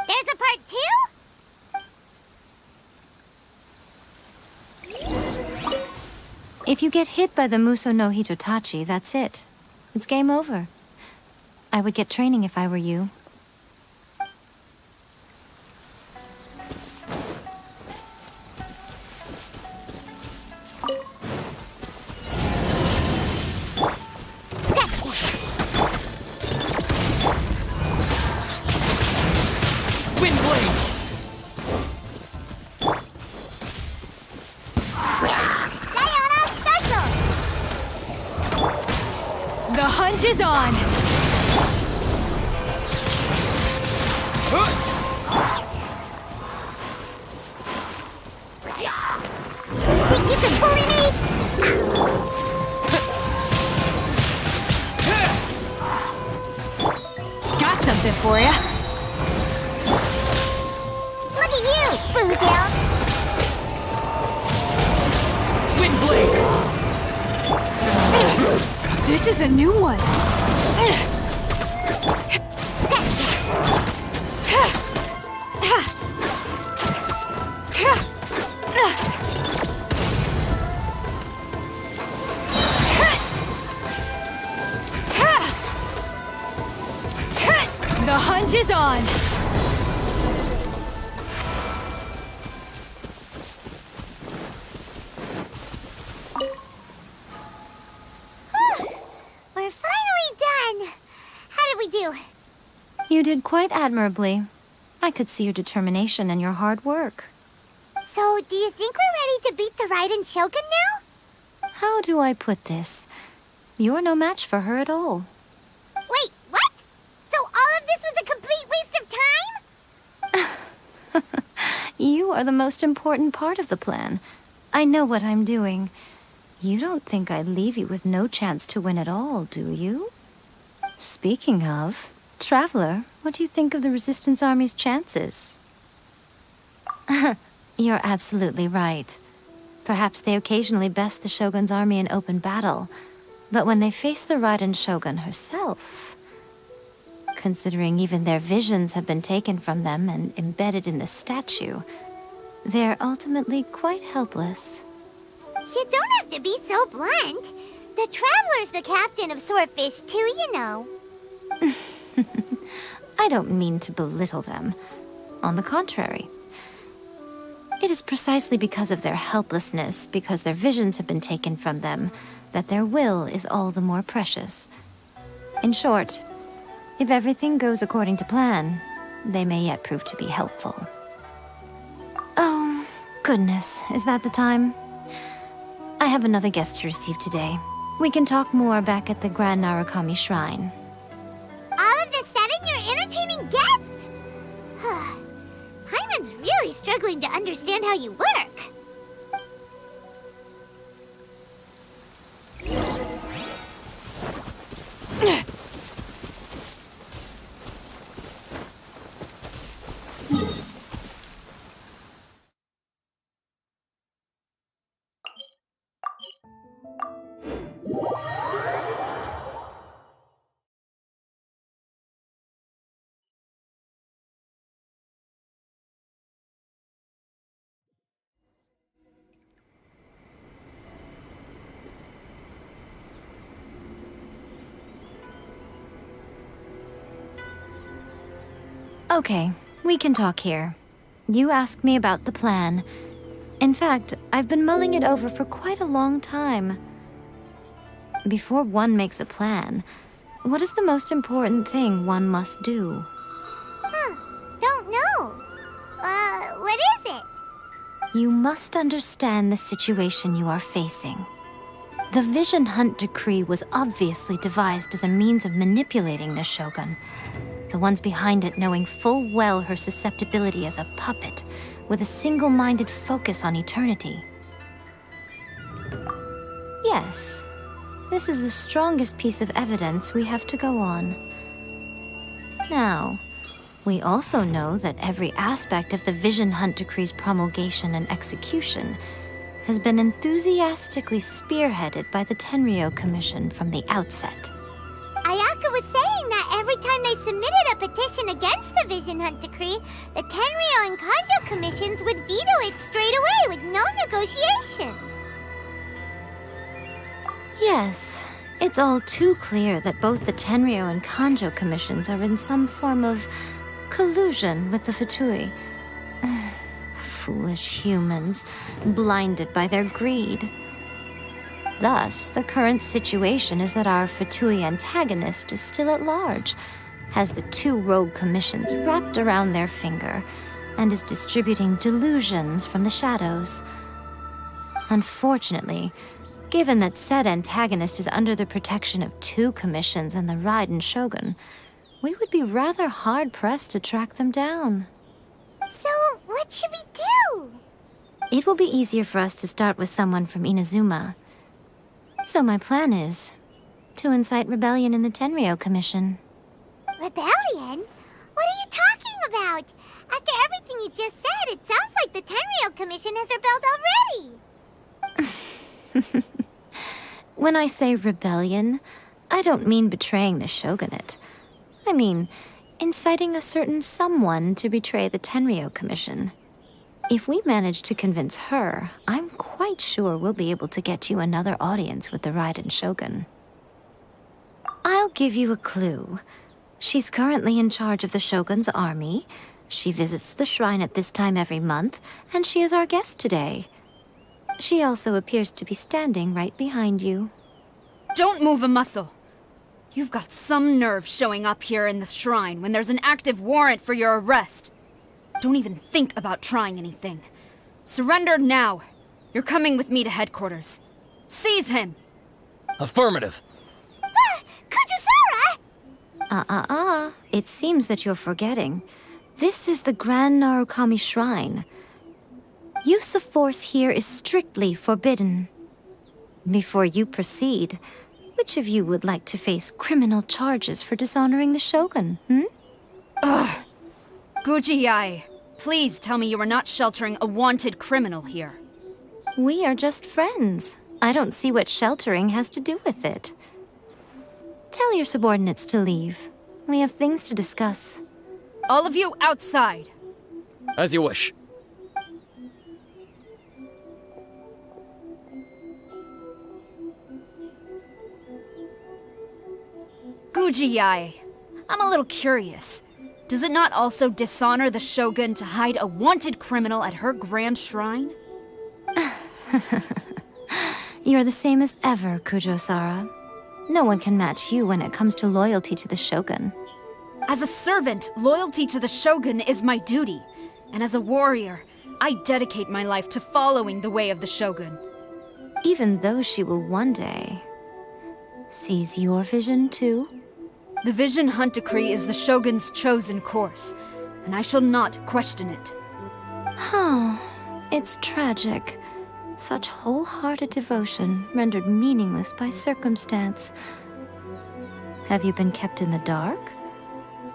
There's a part 2? If you get hit by the Muso no Hitotachi, that's it. It's game over. I would get training if I were you. Wind blade! The hunt is on! Think you can bully me? Got something for ya! Look at you, Boozle! Wind blade! This is a new one. The hunt is on. We're finally done. How did we do? You did quite admirably. I could see your determination and your hard work. So, do you think we're ready to beat the Raiden Shogun now? How do I put this? You're no match for her at all. Wait, what? So all of this was a complete waste of time? You are the most important part of the plan. I know what I'm doing. You don't think I'd leave you with no chance to win at all, do you? Speaking of, Traveler, what do you think of the Resistance Army's chances? You're absolutely right. Perhaps they occasionally best the Shogun's army in open battle, but when they face the Raiden Shogun herself, considering even their visions have been taken from them and embedded in the statue, they're ultimately quite helpless. You don't have to be so blunt. The Traveler's the captain of Swordfish too, you know. I don't mean to belittle them. On the contrary. It is precisely because of their helplessness, because their visions have been taken from them, that their will is all the more precious. In short, if everything goes according to plan, they may yet prove to be helpful. Oh, goodness, is that the time? I have another guest to receive today. We can talk more back at the Grand Narukami Shrine. All of the sudden, you're entertaining guests? Hyman's really struggling to understand how you work. Okay, we can talk here. You asked me about the plan. In fact, I've been mulling it over for quite a long time. Before one makes a plan, what is the most important thing one must do? Don't know. What is it? You must understand the situation you are facing. The Vision Hunt Decree was obviously devised as a means of manipulating the Shogun. The ones behind it knowing full well her susceptibility as a puppet, with a single-minded focus on eternity. Yes, this is the strongest piece of evidence we have to go on. Now, we also know that every aspect of the Vision Hunt Decree's promulgation and execution has been enthusiastically spearheaded by the Tenryou Commission from the outset. Ayaka was saying that every time they submitted a petition against the Vision Hunt Decree, the Tenryou and Kanjo commissions would veto it straight away with no negotiation. Yes, it's all too clear that both the Tenryou and Kanjo commissions are in some form of collusion with the Fatui. Foolish humans, blinded by their greed. Thus, the current situation is that our Fatui antagonist is still at large, has the two rogue commissions wrapped around their finger, and is distributing delusions from the shadows. Unfortunately, given that said antagonist is under the protection of two commissions and the Raiden Shogun, we would be rather hard-pressed to track them down. So, what should we do? It will be easier for us to start with someone from Inazuma. So my plan is to incite rebellion in the Tenryou Commission. Rebellion? What are you talking about? After everything you just said, it sounds like the Tenryou Commission has rebelled already. When I say rebellion, I don't mean betraying the shogunate. I mean inciting a certain someone to betray the Tenryou Commission. If we manage to convince her, I'm quite sure we'll be able to get you another audience with the Raiden Shogun. I'll give you a clue. She's currently in charge of the Shogun's army. She visits the shrine at this time every month, and she is our guest today. She also appears to be standing right behind you. Don't move a muscle. You've got some nerve showing up here in the shrine when there's an active warrant for your arrest. Don't even think about trying anything. Surrender now. You're coming with me to headquarters. Seize him! Affirmative. Kujusara! It seems that you're forgetting. This is the Grand Narukami Shrine. Use of force here is strictly forbidden. Before you proceed, which of you would like to face criminal charges for dishonoring the Shogun, Ugh! Gujiyai, please tell me you are not sheltering a wanted criminal here. We are just friends. I don't see what sheltering has to do with it. Tell your subordinates to leave. We have things to discuss. All of you outside! As you wish. Gujiyai, I'm a little curious. Does it not also dishonor the Shogun to hide a wanted criminal at her grand shrine? You're the same as ever, Kujo-Sara. No one can match you when it comes to loyalty to the Shogun. As a servant, loyalty to the Shogun is my duty. And as a warrior, I dedicate my life to following the way of the Shogun. Even though she will one day seize your vision too? The Vision Hunt Decree is the Shogun's chosen course, and I shall not question it. It's tragic. Such wholehearted devotion rendered meaningless by circumstance. Have you been kept in the dark?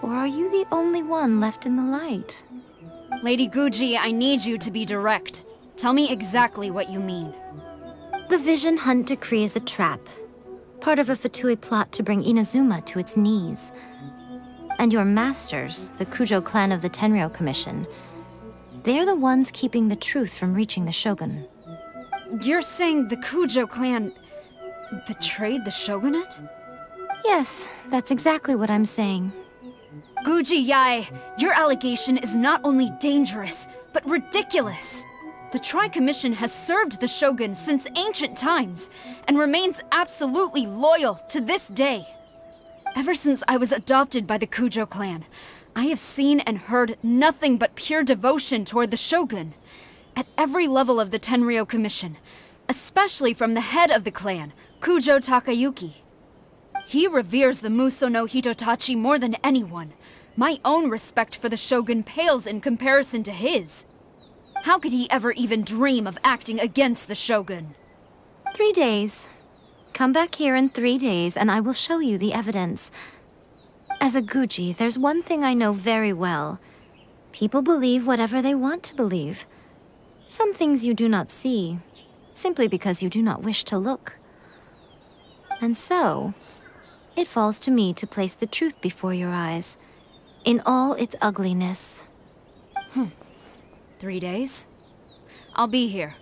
Or are you the only one left in the light? Lady Guji, I need you to be direct. Tell me exactly what you mean. The Vision Hunt Decree is a trap. Part of a Fatui plot to bring Inazuma to its knees. And your masters, the Kujo clan of the Tenryou Commission, they're the ones keeping the truth from reaching the Shogun. You're saying the Kujo clan betrayed the Shogunate? Yes, that's exactly what I'm saying. Guji Yae, your allegation is not only dangerous, but ridiculous. The Tri-Commission has served the Shogun since ancient times, and remains absolutely loyal to this day. Ever since I was adopted by the Kujo clan, I have seen and heard nothing but pure devotion toward the Shogun. At every level of the Tenryou Commission, especially from the head of the clan, Kujo Takayuki. He reveres the Muso no Hitotachi more than anyone. My own respect for the Shogun pales in comparison to his. How could he ever even dream of acting against the Shogun? 3 days. Come back here in 3 days and I will show you the evidence. As a Guji, there's one thing I know very well. People believe whatever they want to believe. Some things you do not see, simply because you do not wish to look. And so, it falls to me to place the truth before your eyes, in all its ugliness. 3 days? I'll be here.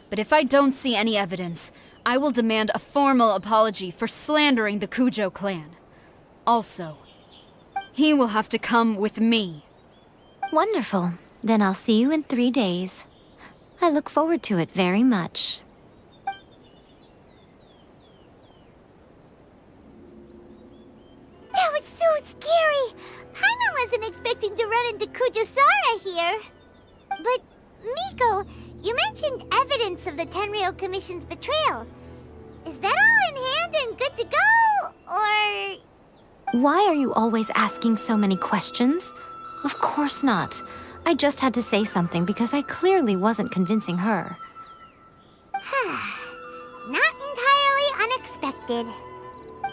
But if I don't see any evidence, I will demand a formal apology for slandering the Kujo clan. Also, he will have to come with me. Wonderful. Then I'll see you in 3 days. I look forward to it very much. That was so scary! Paimon wasn't expecting to run into Kujo-Sara here. But, Miko, you mentioned evidence of the Tenryou Commission's betrayal. Is that all in hand and good to go, or...? Why are you always asking so many questions? Of course not. I just had to say something because I clearly wasn't convincing her. Not entirely unexpected.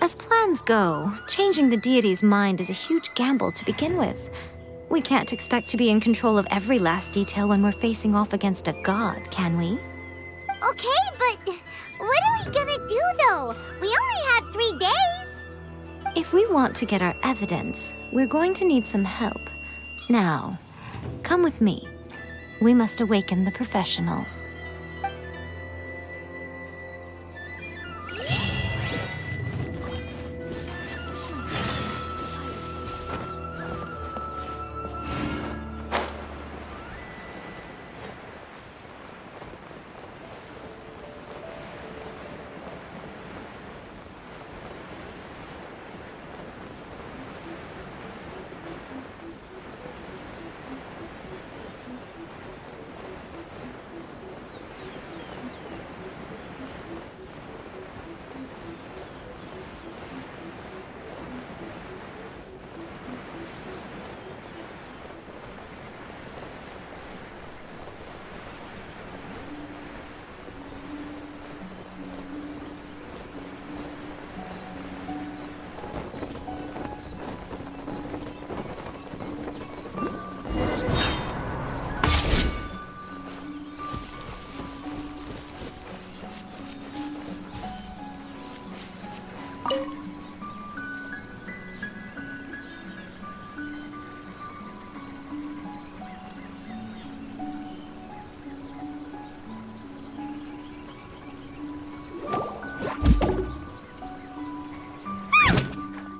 As plans go, changing the deity's mind is a huge gamble to begin with. We can't expect to be in control of every last detail when we're facing off against a god, can we? Okay, but what are we gonna do, though? We only have 3 days. If we want to get our evidence, we're going to need some help. Now, come with me. We must awaken the professional.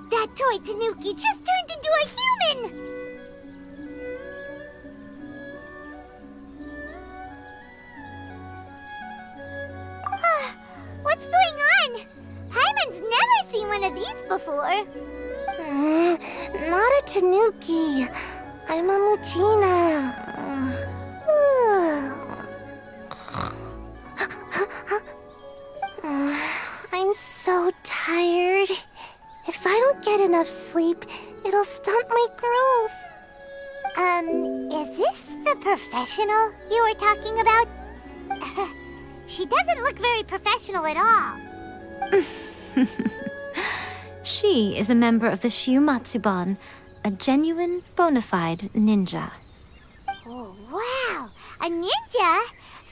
That toy Tanuki just turned Tanuki. I'm a Muchina. I'm so tired. If I don't get enough sleep, it'll stunt my growth. Is this the professional you were talking about? She doesn't look very professional at all. She is a member of the Shiumatsuban, a genuine, bona fide ninja. Oh, wow! A ninja?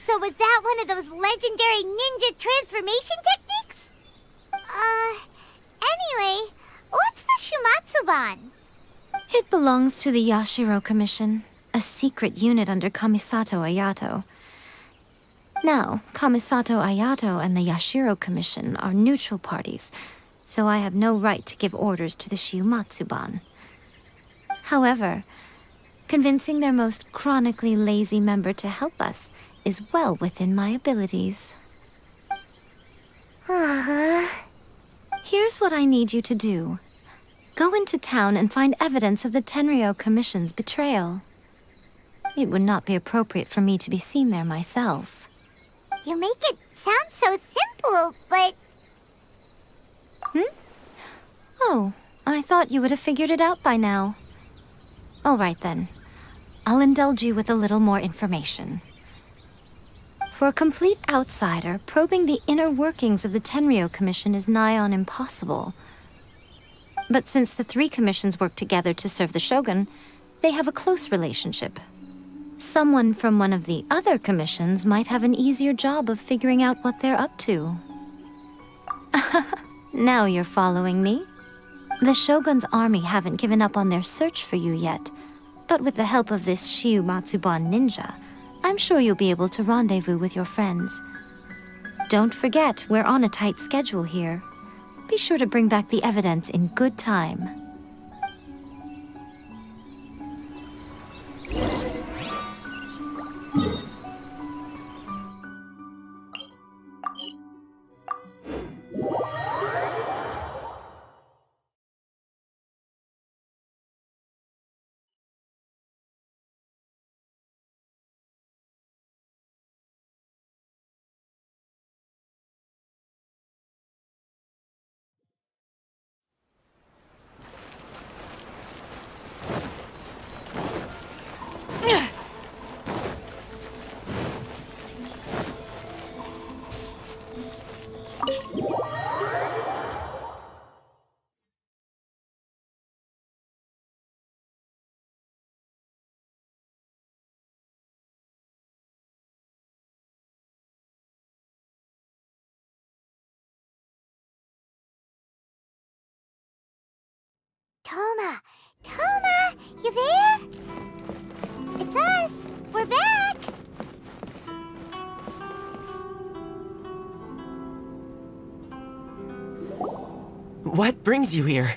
So was that one of those legendary ninja transformation techniques? Anyway, what's the Shiumatsuban? It belongs to the Yashiro Commission, a secret unit under Kamisato Ayato. Now, Kamisato Ayato and the Yashiro Commission are neutral parties, so I have no right to give orders to the Shiumatsuban. However, convincing their most chronically lazy member to help us is well within my abilities. Here's what I need you to do. Go into town and find evidence of the Tenryou Commission's betrayal. It would not be appropriate for me to be seen there myself. You make it sound so simple, but... Oh, I thought you would have figured it out by now. All right then. I'll indulge you with a little more information. For a complete outsider, probing the inner workings of the Tenryou Commission is nigh on impossible. But since the three commissions work together to serve the Shogun, they have a close relationship. Someone from one of the other commissions might have an easier job of figuring out what they're up to. Now you're following me. The Shogun's army haven't given up on their search for you yet, but with the help of this Shiumatsuban ninja, I'm sure you'll be able to rendezvous with your friends. Don't forget, we're on a tight schedule here. Be sure to bring back the evidence in good time. Toma! Toma! You there? It's us! We're back! What brings you here?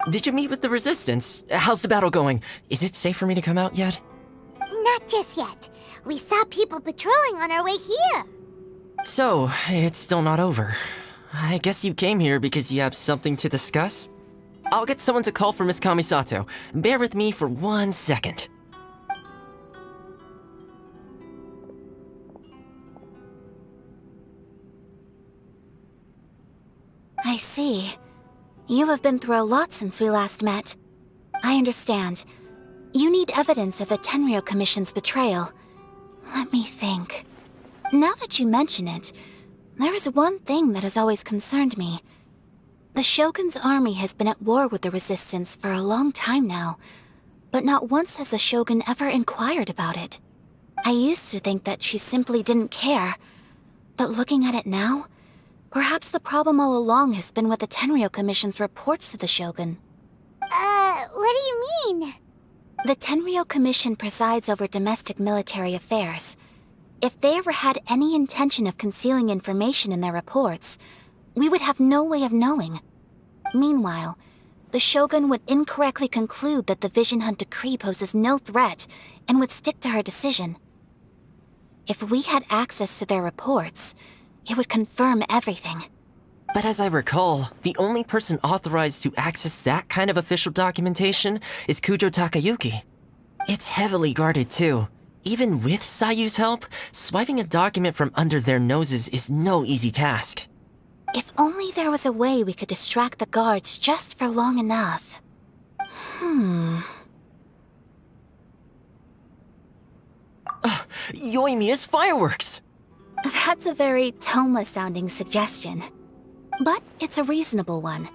Did you meet with the Resistance? How's the battle going? Is it safe for me to come out yet? Not just yet. We saw people patrolling on our way here. So, it's still not over. I guess you came here because you have something to discuss? I'll get someone to call for Miss Kamisato. Bear with me for 1 second. I see. You have been through a lot since we last met. I understand. You need evidence of the Tenryou Commission's betrayal. Let me think. Now that you mention it, there is one thing that has always concerned me. The Shogun's army has been at war with the Resistance for a long time now, but not once has the Shogun ever inquired about it. I used to think that she simply didn't care, but looking at it now, perhaps the problem all along has been with the Tenryou Commission's reports to the Shogun. What do you mean? The Tenryou Commission presides over domestic military affairs. If they ever had any intention of concealing information in their reports, we would have no way of knowing. Meanwhile, the Shogun would incorrectly conclude that the Vision Hunt decree poses no threat and would stick to her decision. If we had access to their reports, it would confirm everything. But as I recall, the only person authorized to access that kind of official documentation is Kujo Takayuki. It's heavily guarded too. Even with Sayu's help, swiping a document from under their noses is no easy task. If only there was a way we could distract the guards just for long enough. Yoimiya's fireworks! That's a very Toma-sounding suggestion. But it's a reasonable one.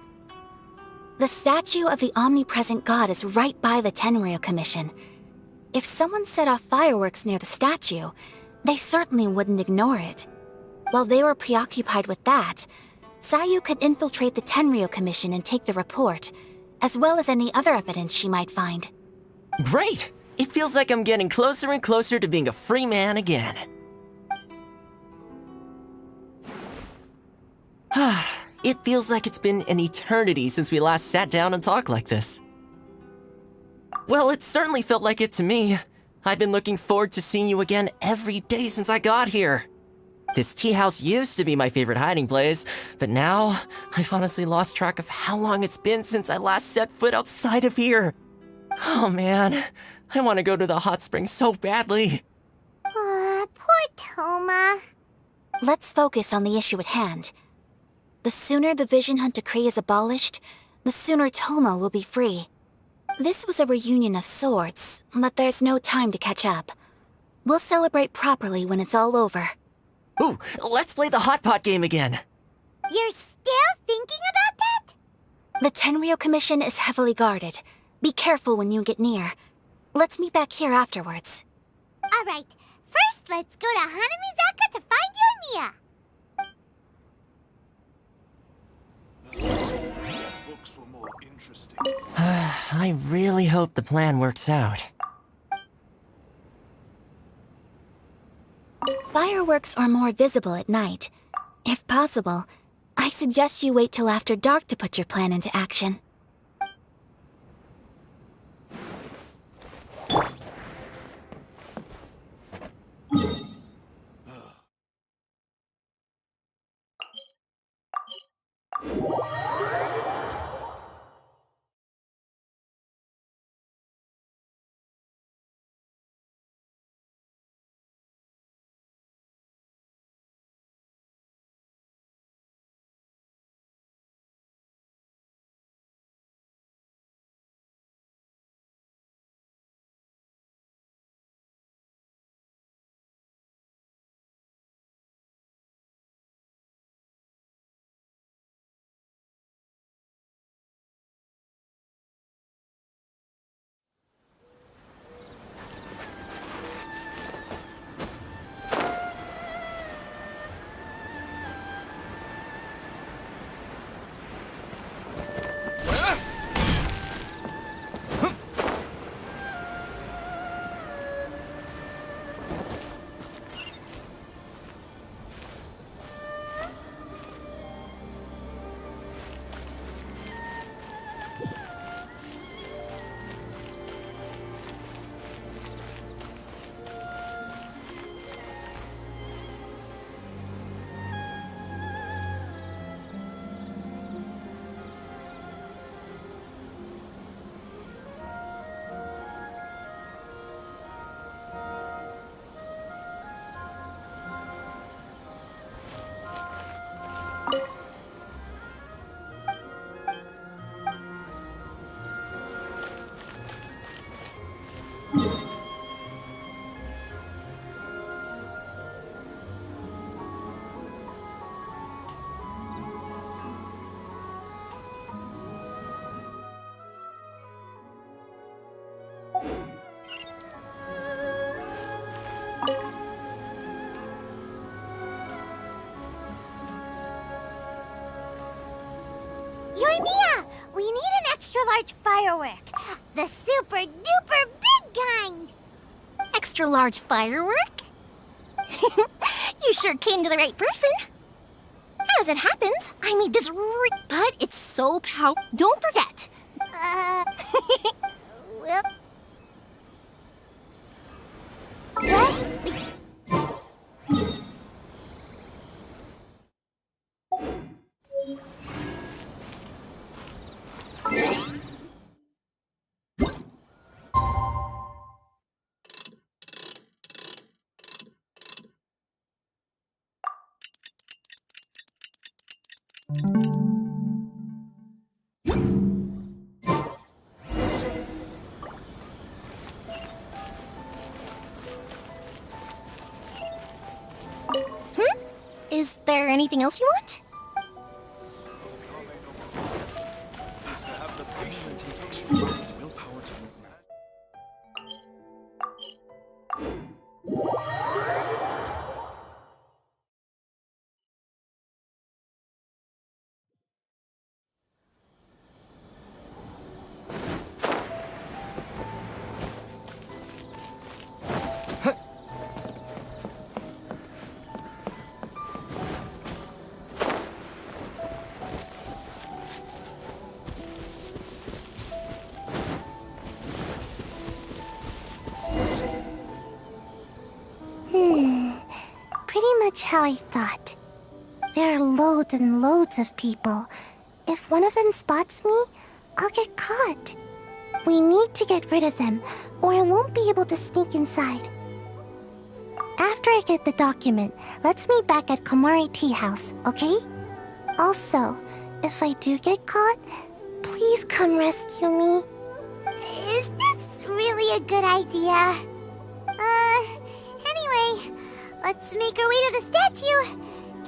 The statue of the omnipresent god is right by the Tenryou Commission. If someone set off fireworks near the statue, they certainly wouldn't ignore it. While they were preoccupied with that, Sayu could infiltrate the Tenryou Commission and take the report, as well as any other evidence she might find. Great! It feels like I'm getting closer and closer to being a free man again. It feels like it's been an eternity since we last sat down and talked like this. Well, it certainly felt like it to me. I've been looking forward to seeing you again every day since I got here. This tea house used to be my favorite hiding place, but now I've honestly lost track of how long it's been since I last set foot outside of here. Oh man, I want to go to the hot springs so badly. Poor Toma. Let's focus on the issue at hand. The sooner the Vision Hunt Decree is abolished, the sooner Toma will be free. This was a reunion of sorts, but there's no time to catch up. We'll celebrate properly when it's all over. Ooh, let's play the hot pot game again. You're still thinking about that? The Tenryou Commission is heavily guarded. Be careful when you get near. Let's meet back here afterwards. Alright, first let's go to Hanamizaka to find Yoimiya. I really hope the plan works out. Fireworks are more visible at night. If possible, I suggest you wait till after dark to put your plan into action. Yoimiya, we need an extra-large firework. The super-duper big kind. Extra-large firework? You sure came to the right person. As it happens, I made this but it's so Don't forget. Well... Is there anything else you want? Pretty much how I thought. There are loads and loads of people. If one of them spots me, I'll get caught. We need to get rid of them, or I won't be able to sneak inside. After I get the document, let's meet back at Komari Tea House, okay? Also, if I do get caught, please come rescue me. Is this really a good idea? Anyway, let's make our way to the statue.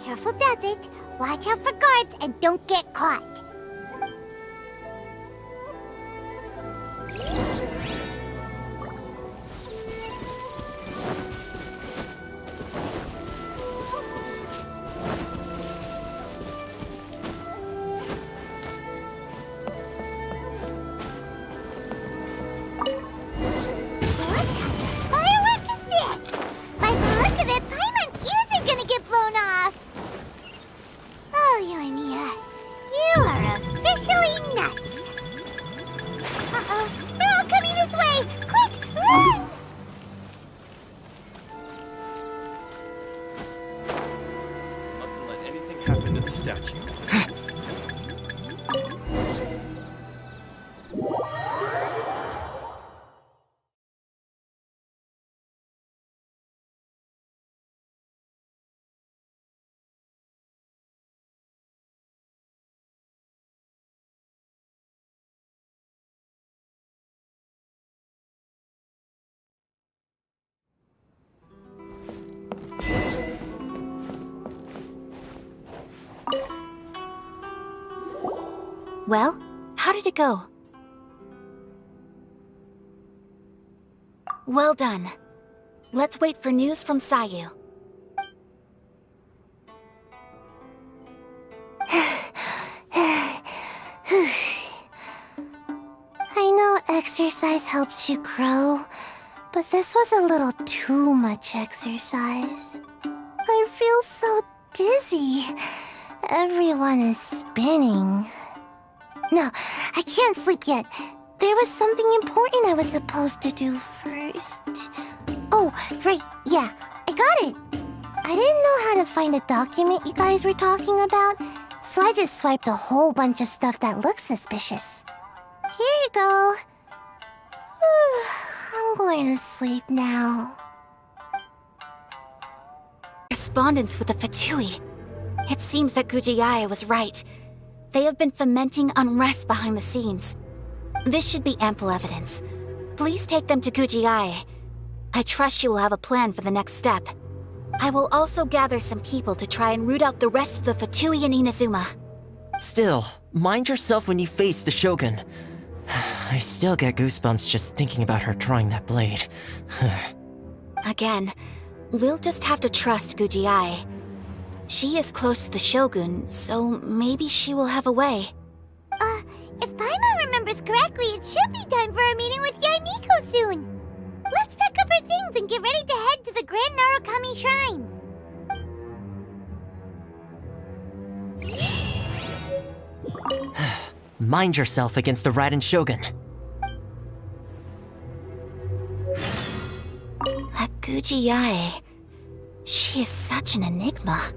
Careful does it. Watch out for guards and don't get caught. Happen to the statue. Well, how did it go? Well done. Let's wait for news from Sayu. I know exercise helps you grow, but this was a little too much exercise. I feel so dizzy. Everyone is spinning. No, I can't sleep yet. There was something important I was supposed to do first. Oh, right, yeah, I got it. I didn't know how to find a document you guys were talking about, so I just swiped a whole bunch of stuff that looks suspicious. Here you go. I'm going to sleep now. Correspondence with the Fatui. It seems that Gujiai was right. They have been fomenting unrest behind the scenes. This should be ample evidence. Please take them to Gujiai. I trust she will have a plan for the next step. I will also gather some people to try and root out the rest of the Fatui in Inazuma. Still, mind yourself when you face the Shogun. I still get goosebumps just thinking about her drawing that blade. Again, we'll just have to trust Gujiai. She is close to the Shogun, so maybe she will have a way. If Paimon remembers correctly, it should be time for our meeting with Yaimiko soon. Let's pack up our things and get ready to head to the Grand Narukami Shrine. Mind yourself against the Raiden Shogun. That Gujiai... She is such an enigma.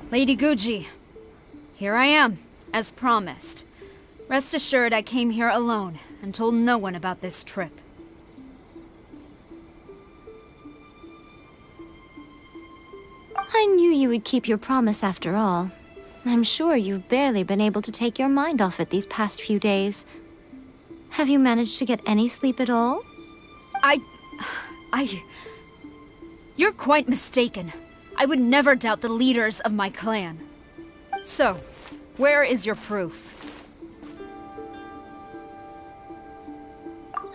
Lady Guji, here I am, as promised. Rest assured I came here alone and told no one about this trip. I knew you would keep your promise after all. I'm sure you've barely been able to take your mind off it these past few days. Have you managed to get any sleep at all? You're quite mistaken. I would never doubt the leaders of my clan. So, where is your proof?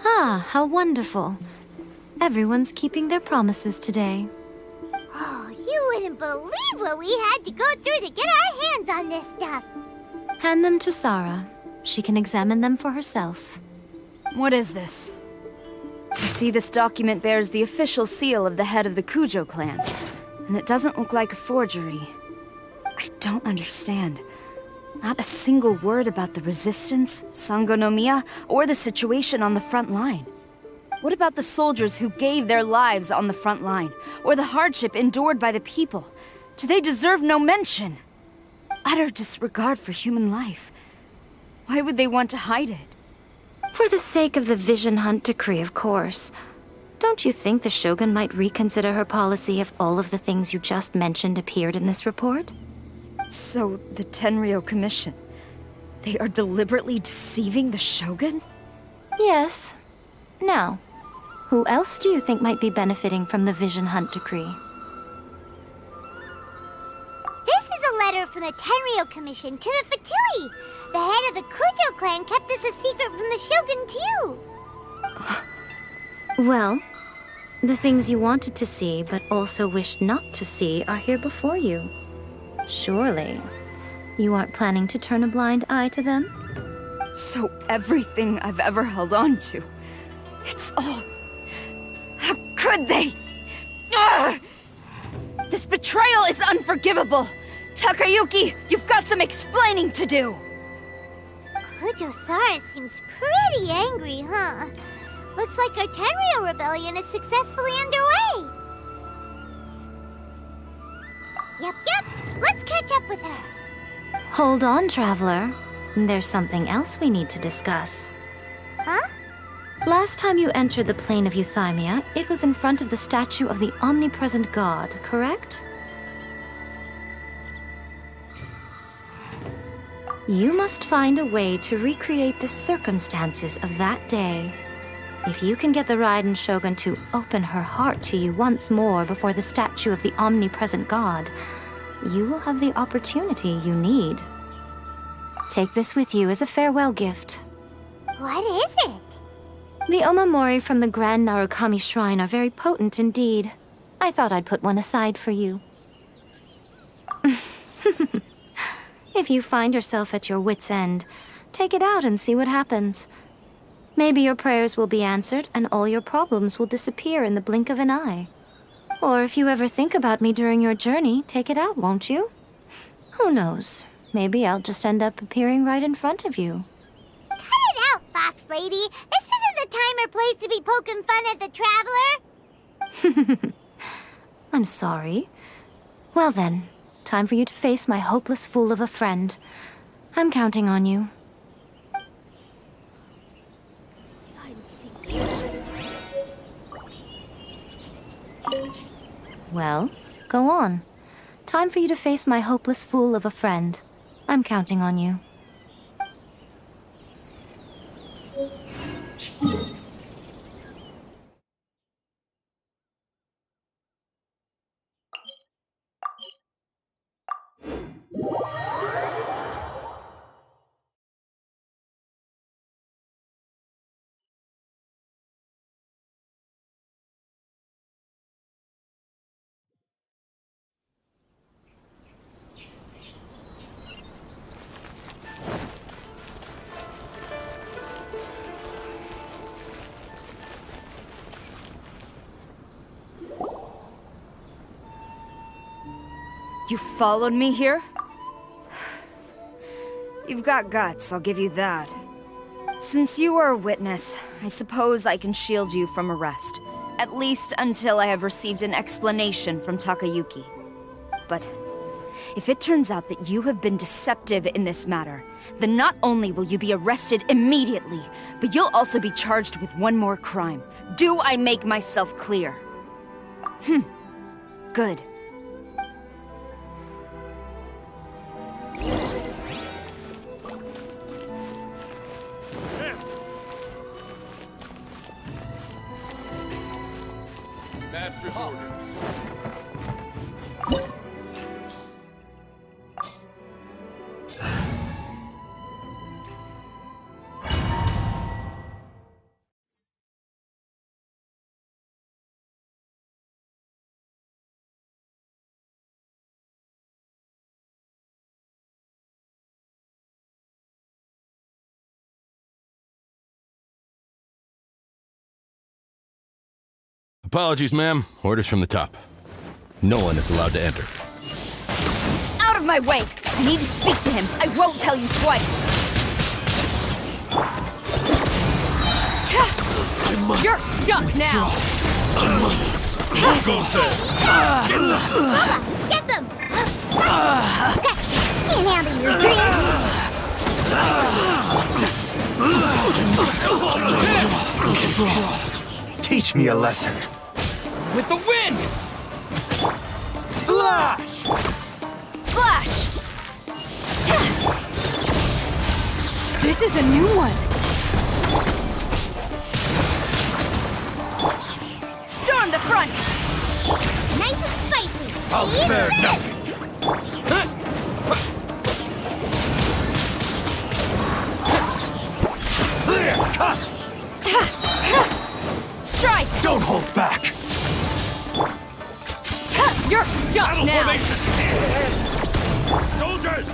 Ah, how wonderful. Everyone's keeping their promises today. Oh, you wouldn't believe what we had to go through to get our hands on this stuff. Hand them to Sarah. She can examine them for herself. What is this? I see this document bears the official seal of the head of the Kujo clan, and it doesn't look like a forgery. I don't understand. Not a single word about the resistance, Sangonomiya, or the situation on the front line. What about the soldiers who gave their lives on the front line, or the hardship endured by the people? Do they deserve no mention? Utter disregard for human life. Why would they want to hide it? For the sake of the Vision Hunt decree, of course. Don't you think the Shogun might reconsider her policy if all of the things you just mentioned appeared in this report? So, the Tenryou Commission, they are deliberately deceiving the Shogun? Yes. Now, who else do you think might be benefiting from the Vision Hunt decree? This is a letter from the Tenryou Commission to the Fatui. The head of the Kujo clan kept this a secret from the Shogun, too. Well, the things you wanted to see but also wished not to see are here before you. Surely, you aren't planning to turn a blind eye to them? So everything I've ever held on to, it's all... How could they? Ugh! This betrayal is unforgivable! Takayuki, you've got some explaining to do! Kujo-Sara seems pretty angry, huh? Looks like our Tenryou rebellion is successfully underway. Yep. Let's catch up with her. Hold on, Traveler. There's something else we need to discuss. Huh? Last time you entered the plane of Euthymia, it was in front of the statue of the omnipresent god, correct? You must find a way to recreate the circumstances of that day. If you can get the Raiden Shogun to open her heart to you once more before the statue of the omnipresent god, you will have the opportunity you need. Take this with you as a farewell gift. What is it? The omamori from the Grand Narukami Shrine are very potent indeed. I thought I'd put one aside for you. If you find yourself at your wit's end, take it out and see what happens. Maybe your prayers will be answered and all your problems will disappear in the blink of an eye. Or if you ever think about me during your journey, take it out, won't you? Who knows? Maybe I'll just end up appearing right in front of you. Cut it out, Fox Lady! This isn't the time or place to be poking fun at the Traveler! I'm sorry. Well then, time for you to face my hopeless fool of a friend. I'm counting on you. Well, go on. Time for you to face my hopeless fool of a friend. I'm counting on you. You followed me here? You've got guts, I'll give you that. Since you are a witness, I suppose I can shield you from arrest. At least until I have received an explanation from Takayuki. But If it turns out that you have been deceptive in this matter, then not only will you be arrested immediately, but you'll also be charged with one more crime. Do I make myself clear? Good. Master's orders. Apologies, ma'am. Orders from the top. No one is allowed to enter. Out of my way! I need to speak to him. I won't tell you twice. You're stuck now! I must go there. Get them! Scratch! Can't handle your dreams! Teach me a lesson. With the wind! Slash! Flash! This is a new one! Storm the front! Nice and spicy! I'll spare nothing! Clear cut! Strike! Don't hold back! You're stuck now! Soldiers!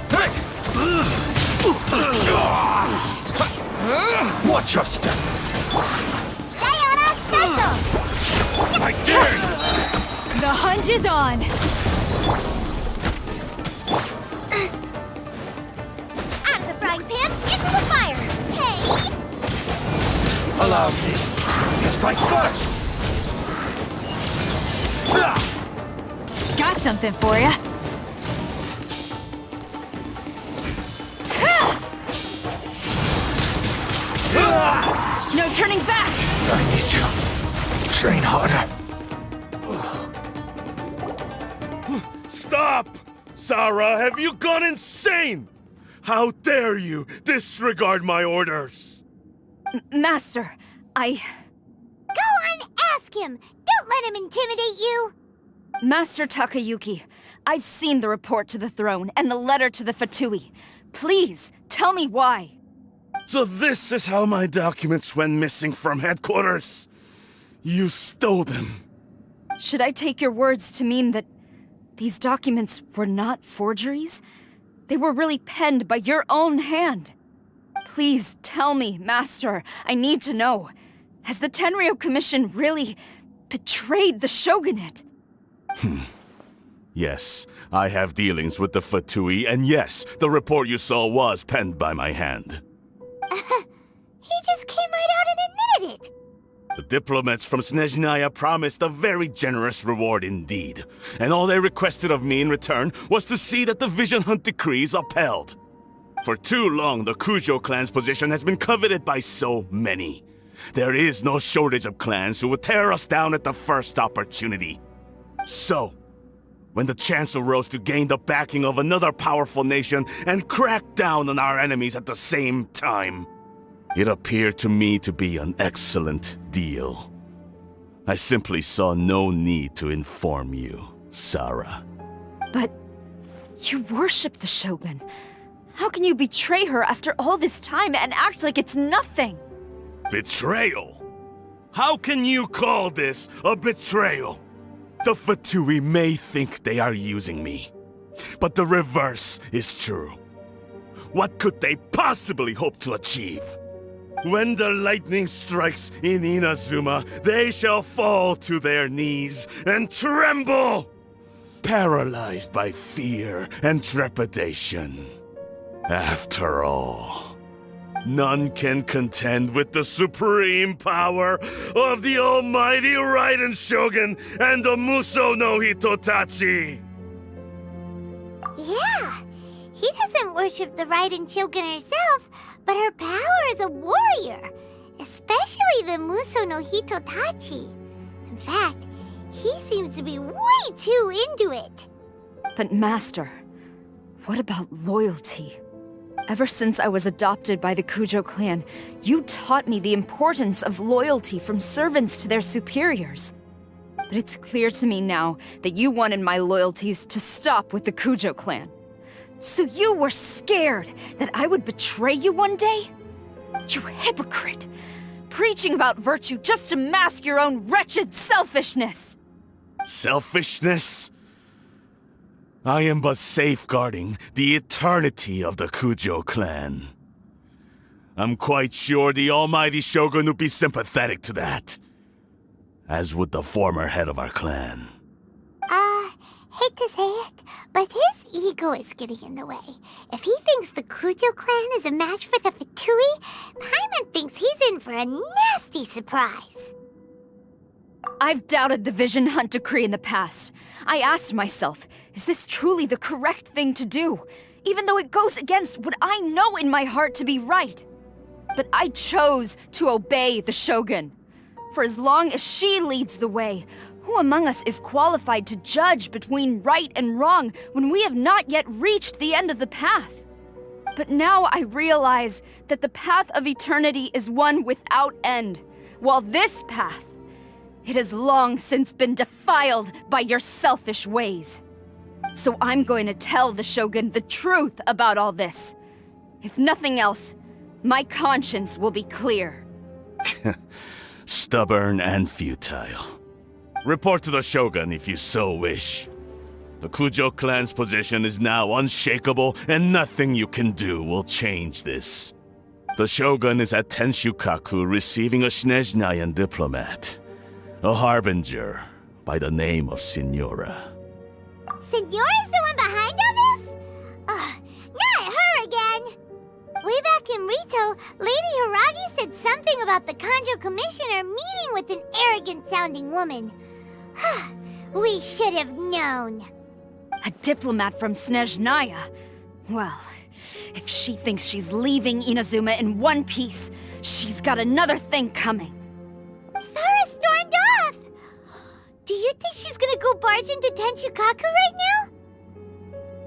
Watch your step! Sayonara special! I dare you! The hunt is on! Out of the frying pan, into the fire! Hey! Allow me. Strike first! Got something for ya! No turning back! I need to train harder. Stop! Sarah, have you gone insane? How dare you disregard my orders? Master, Go on, ask him! Don't let him intimidate you! Master Takayuki, I've seen the report to the throne and the letter to the Fatui. Please, tell me why. So this is how my documents went missing from headquarters? You stole them. Should I take your words to mean that these documents were not forgeries? They were really penned by your own hand. Please tell me, Master. I need to know. Has the Tenryo Commission really betrayed the Shogunate? Yes, I have dealings with the Fatui, and yes, the report you saw was penned by my hand. He just came right out and admitted it! The diplomats from Snezhnaya promised a very generous reward indeed, and all they requested of me in return was to see that the Vision Hunt decrees upheld. For too long, the Kujo clan's position has been coveted by so many. There is no shortage of clans who would tear us down at the first opportunity. So, when the chance arose to gain the backing of another powerful nation and crack down on our enemies at the same time, it appeared to me to be an excellent deal. I simply saw no need to inform you, Sarah. But you worship the Shogun. How can you betray her after all this time and act like it's nothing? Betrayal? How can you call this a betrayal? The Fatui may think they are using me, but the reverse is true. What could they possibly hope to achieve? When the lightning strikes in Inazuma, they shall fall to their knees and tremble, paralyzed by fear and trepidation. After all, none can contend with the supreme power of the almighty Raiden Shogun and the Muso no Hitotachi. Yeah, he doesn't worship the Raiden Shogun herself, but her power as a warrior, especially the Muso no Hitotachi. In fact, he seems to be way too into it. But Master, what about loyalty? Ever since I was adopted by the Kujo clan, you taught me the importance of loyalty from servants to their superiors. But it's clear to me now that you wanted my loyalties to stop with the Kujo clan. So you were scared that I would betray you one day? You hypocrite! Preaching about virtue just to mask your own wretched selfishness! Selfishness? I am but safeguarding the eternity of the Kujo clan. I'm quite sure the almighty Shogun would be sympathetic to that. As would the former head of our clan. Hate to say it, but his ego is getting in the way. If he thinks the Kujo clan is a match for the Fatui, Paimon thinks he's in for a nasty surprise. I've doubted the Vision Hunt decree in the past. I asked myself, is this truly the correct thing to do? Even though it goes against what I know in my heart to be right. But I chose to obey the Shogun. For as long as she leads the way, who among us is qualified to judge between right and wrong when we have not yet reached the end of the path? But now I realize that the path of eternity is one without end, while this path, it has long since been defiled by your selfish ways. So I'm going to tell the Shogun the truth about all this. If nothing else, my conscience will be clear. Stubborn and futile. Report to the Shogun if you so wish. The Kujo clan's position is now unshakable, and nothing you can do will change this. The Shogun is at Tenshukaku receiving a Snezhnayan diplomat, a harbinger by the name of Signora. Signora's the one behind all this? Not her again! Way back in Rito, Lady Hiragi said something about the Kanjo Commissioner meeting with an arrogant-sounding woman. We should have known. A diplomat from Snezhnaya? Well, if she thinks she's leaving Inazuma in one piece, she's got another thing coming. Sara stormed off! Do you think she's gonna go barge into Tenshukaku right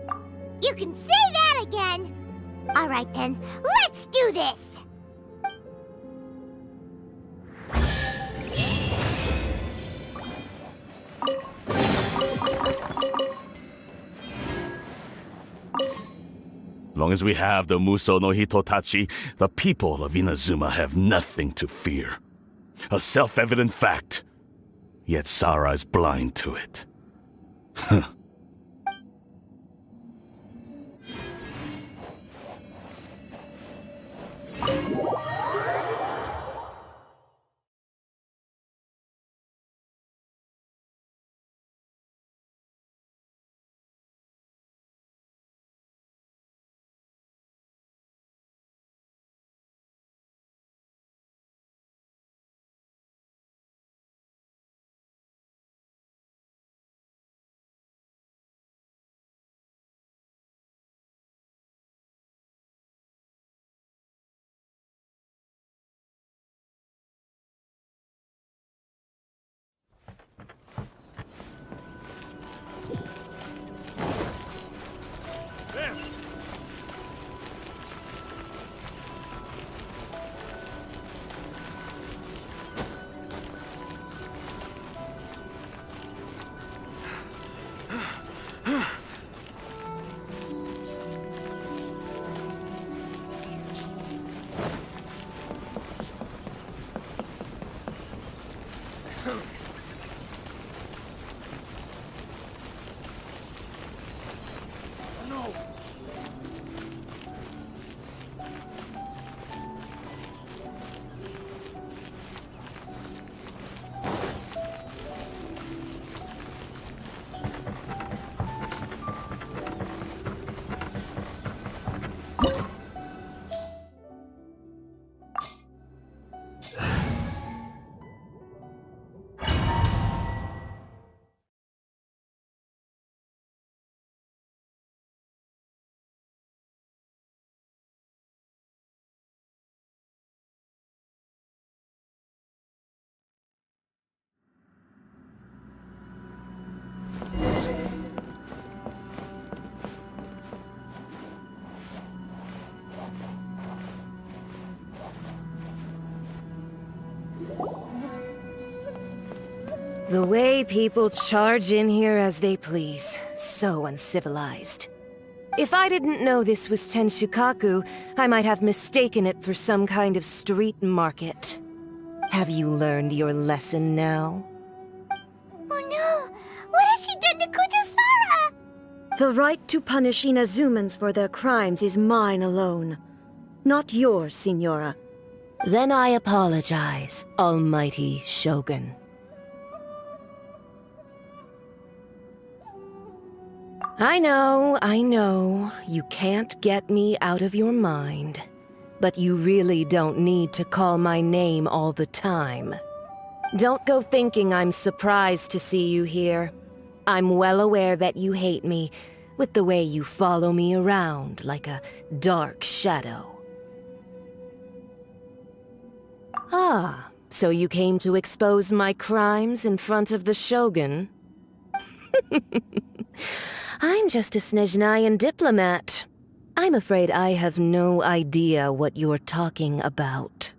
now? You can say that again! Alright then, let's do this! Long as we have the Muso no Hitotachi, the people of Inazuma have nothing to fear. A self-evident fact. Yet Sara is blind to it. The way people charge in here as they please. So uncivilized. If I didn't know this was Tenshukaku, I might have mistaken it for some kind of street market. Have you learned your lesson now? Oh no! What has she done to Kujusara? The right to punish Inazumans for their crimes is mine alone. Not yours, Signora. Then I apologize, Almighty Shogun. I know, you can't get me out of your mind. But you really don't need to call my name all the time. Don't go thinking I'm surprised to see you here. I'm well aware that you hate me, with the way you follow me around like a dark shadow. Ah, so you came to expose my crimes in front of the Shogun? I'm just a Snezhnayan diplomat. I'm afraid I have no idea what you're talking about.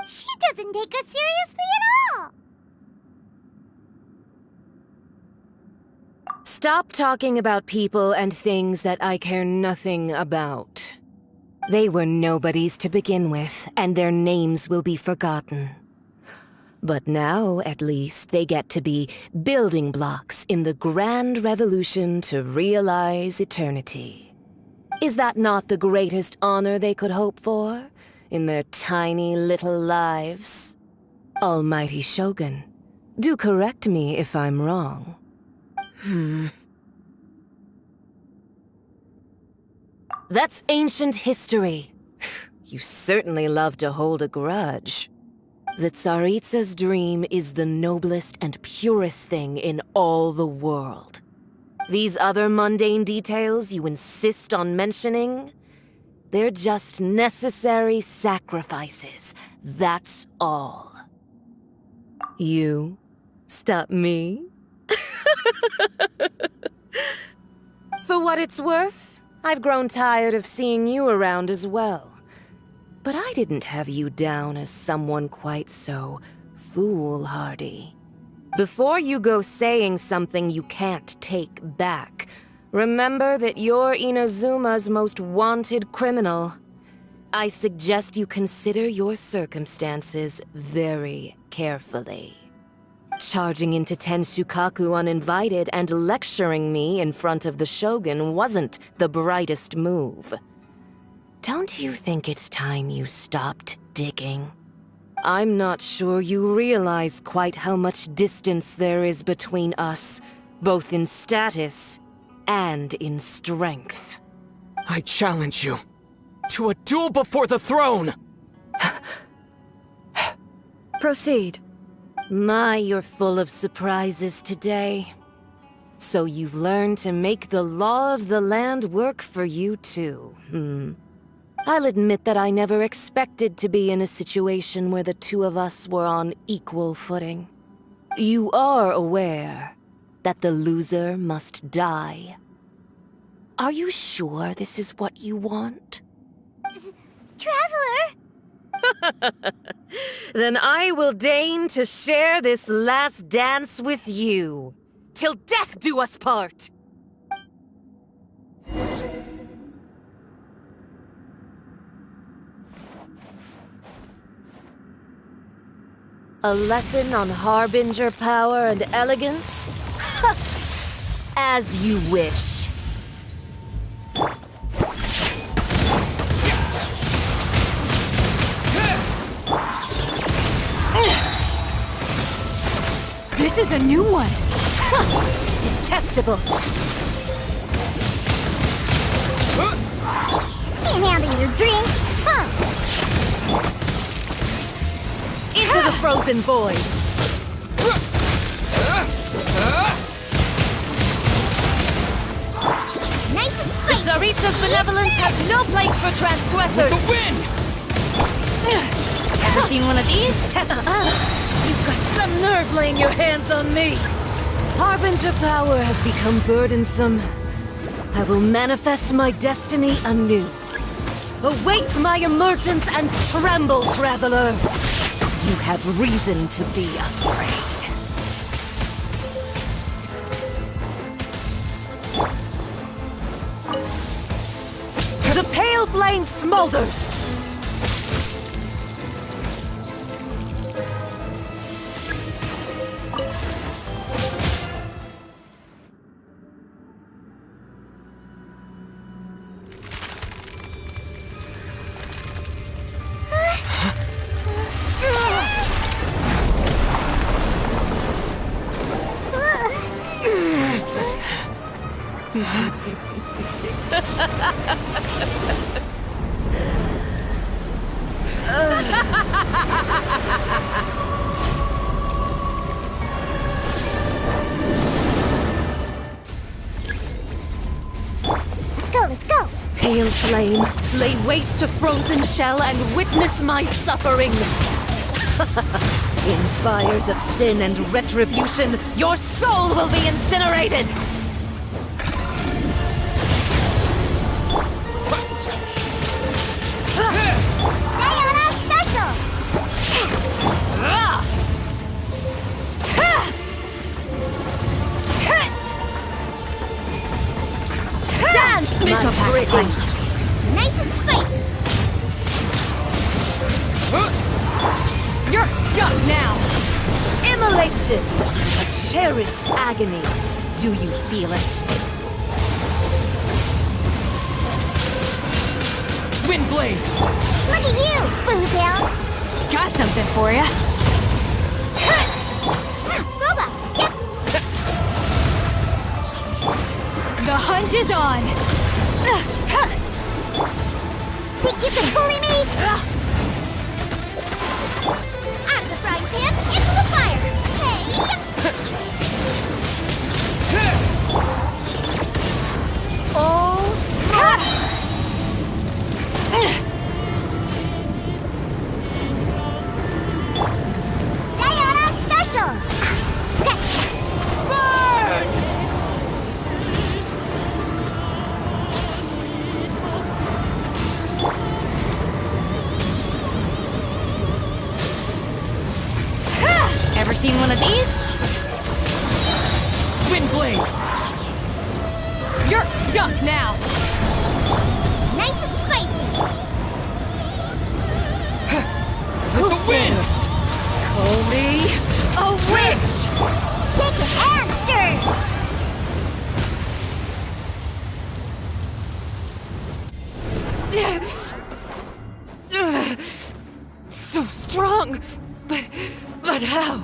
She doesn't take us seriously at all! Stop talking about people and things that I care nothing about. They were nobodies to begin with, and their names will be forgotten. But now, at least, they get to be building blocks in the grand revolution to realize eternity. Is that not the greatest honor they could hope for in their tiny little lives? Almighty Shogun, do correct me if I'm wrong. That's ancient history. You certainly love to hold a grudge. The Tsaritsa's dream is the noblest and purest thing in all the world. These other mundane details you insist on mentioning, they're just necessary sacrifices. That's all. You stop me? For what it's worth, I've grown tired of seeing you around as well. But I didn't have you down as someone quite so foolhardy. Before you go saying something you can't take back, remember that you're Inazuma's most wanted criminal. I suggest you consider your circumstances very carefully. Charging into Tenshukaku uninvited and lecturing me in front of the Shogun wasn't the brightest move. Don't you think it's time you stopped digging? I'm not sure you realize quite how much distance there is between us, both in status and in strength. I challenge you to a duel before the throne! Proceed. My, you're full of surprises today. So you've learned to make the law of the land work for you too, I'll admit that I never expected to be in a situation where the two of us were on equal footing. You are aware that the loser must die. Are you sure this is what you want? Traveler! Then I will deign to share this last dance with you. Till death do us part! A lesson on Harbinger power and elegance? As you wish. This is a new one. Detestable. Can't handle your drink, huh? Into the frozen void! Nice and spicy! Tsaritsa's benevolence has no place for transgressors! The wind! Ever seen one of these? You've got some nerve laying your hands on me! Harbinger power has become burdensome. I will manifest my destiny anew. Await my emergence and tremble, traveler! You have reason to be afraid. The pale flame smolders! Let's go! Pale flame, lay waste to frozen shell and witness my suffering! In fires of sin and retribution, your soul will be incinerated! Diana Special! Dance, my pretty! Nice and spicy! You're stuck now! Immolation! A cherished agony. Do you feel it? Windblade! Look at you, Bootail! Got something for ya. Boba, get... The hunt is on. Think you can bully me? Out of the frying pan, into the fire! Hey! Oh! Diana Special! Scratch that! Burn! Ever seen one of these? Windblade! You're stuck now. Nice and spicy! Who dares? Call me a witch! Shake it and stir! So strong, but how?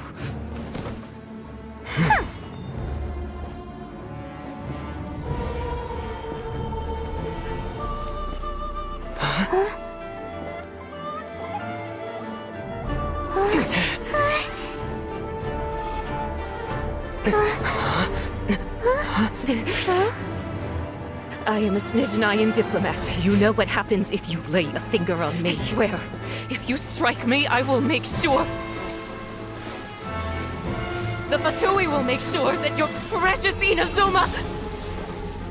I am a Snizhnayan diplomat. You know what happens if you lay a finger on me. I swear, if you strike me, I will make sure... The Fatui will make sure that your precious Inazuma...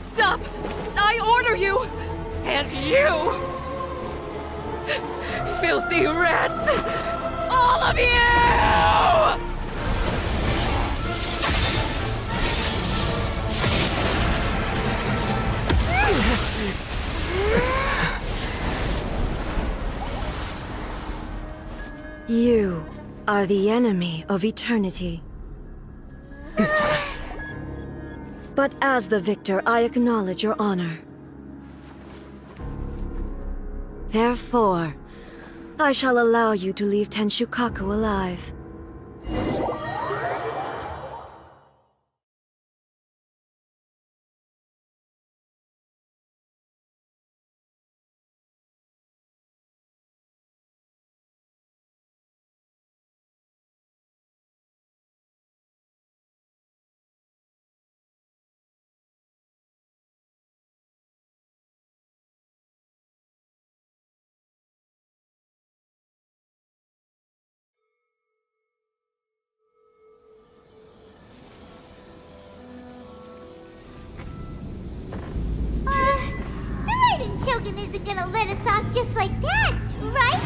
Stop! I order you! And you! Filthy rats! All of you! You are the enemy of eternity. But as the victor, I acknowledge your honor. Therefore, I shall allow you to leave Tenshukaku alive. Shogun isn't gonna let us off just like that, right?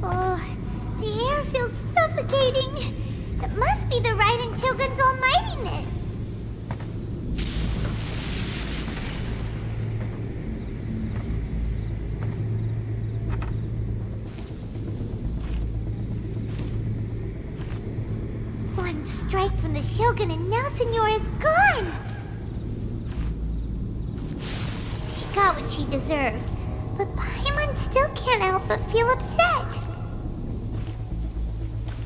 Oh, the air feels suffocating. It must be the Raiden Shogun's almightiness. strike from the Shogun and now Senora is gone! She got what she deserved, but Paimon still can't help but feel upset.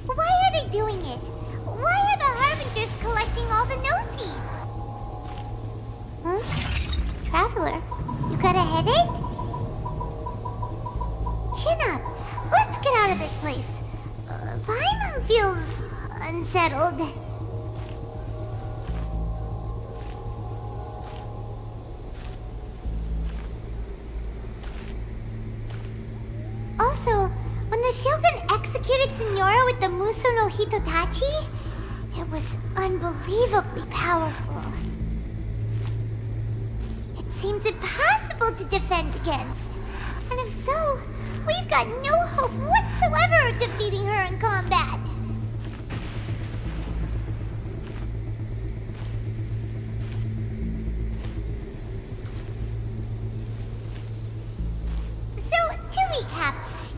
Why are they doing it? Why are the Harbingers collecting all the no-seeds? Huh? Traveler, you got a headache? Chin up. Let's get out of this place. Paimon feels unsettled. Also, when the Shogun executed Senora with the Muso no Hitotachi, it was unbelievably powerful. It seems impossible to defend against. And if so, we've got no hope whatsoever of defeating her in combat. So, to recap,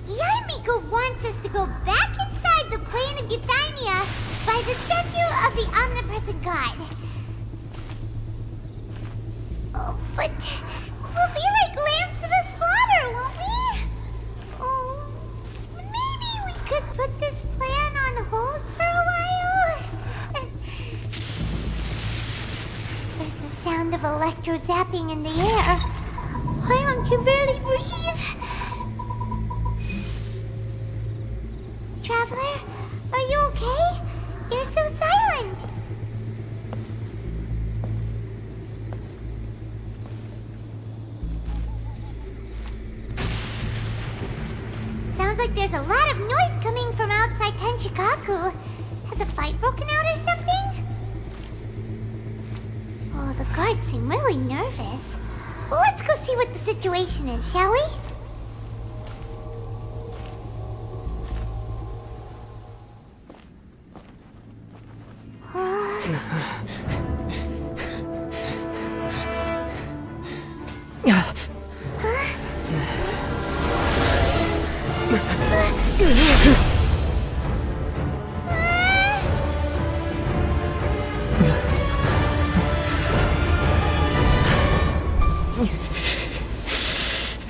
Yaimiko wants us to go back inside the plane of Euthymia by the statue of the omnipresent god. Oh, but we'll be like lambs to the slaughter, won't we? Oh, maybe we could put this plan on hold for a while? There's the sound of electro zapping in the air. Paimon can barely breathe. Traveler, are you okay? You're so silent. Sounds like there's a lot of noise coming from outside Tenshikaku. Has a fight broken out or something? Oh, the guards seem really nervous. Well, let's go see what the situation is, shall we?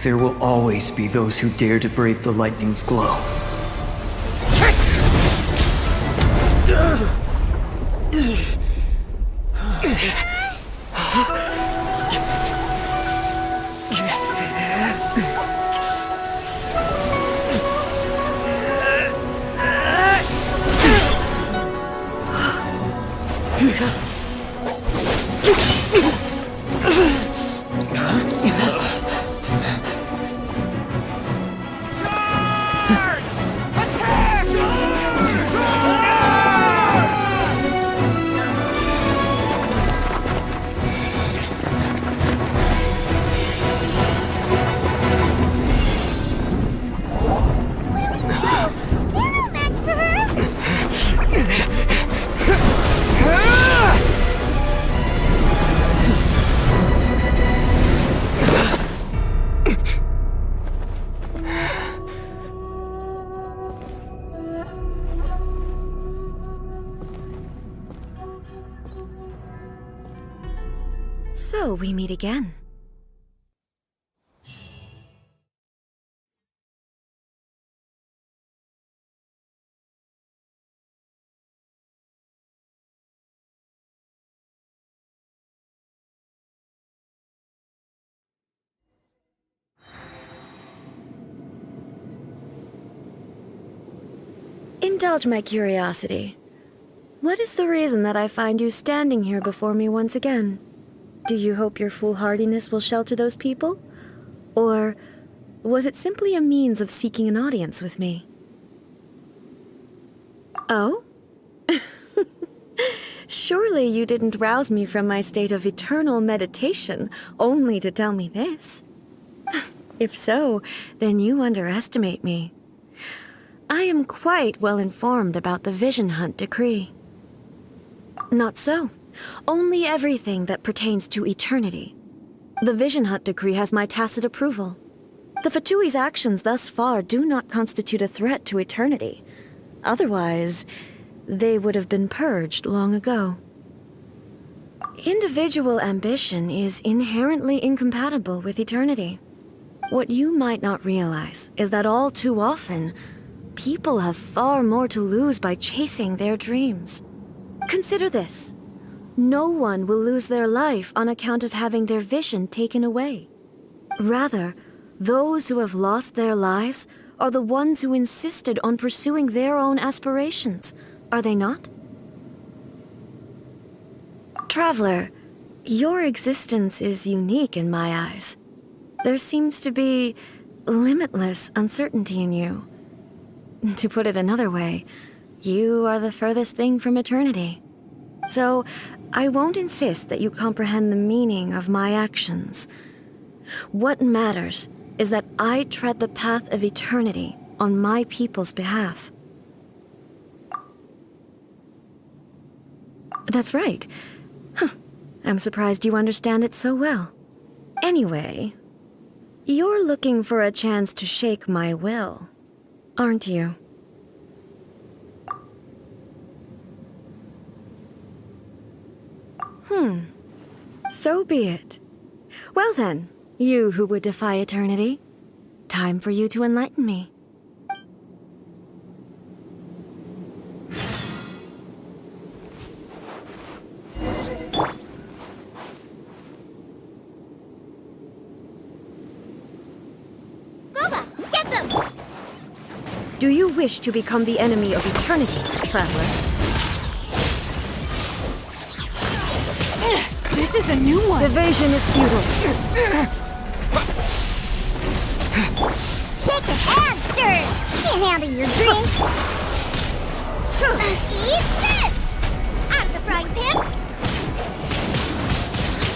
There will always be those who dare to brave the lightning's glow. So we meet again. Indulge my curiosity. What is the reason that I find you standing here before me once again? Do you hope your foolhardiness will shelter those people? Or was it simply a means of seeking an audience with me? Oh? Surely you didn't rouse me from my state of eternal meditation only to tell me this. If so, then you underestimate me. I am quite well informed about the Vision Hunt decree. Not so. Only everything that pertains to eternity. The Vision Hunt decree has my tacit approval. The Fatui's actions thus far do not constitute a threat to eternity. Otherwise, they would have been purged long ago. Individual ambition is inherently incompatible with eternity. What you might not realize is that all too often, people have far more to lose by chasing their dreams. Consider this. No one will lose their life on account of having their vision taken away. Rather, those who have lost their lives are the ones who insisted on pursuing their own aspirations, are they not? Traveler, your existence is unique in my eyes. There seems to be limitless uncertainty in you. To put it another way, you are the furthest thing from eternity. So, I won't insist that you comprehend the meaning of my actions. What matters is that I tread the path of eternity on my people's behalf. That's right. I'm surprised you understand it so well. Anyway, you're looking for a chance to shake my will, aren't you? So be it. Well then, you who would defy eternity, time for you to enlighten me. Get them! Do you wish to become the enemy of eternity, traveler? This is a new one. Evasion is futile. Shake it and stir it. Can't handle your drink. Eat this! Out of the frying pan.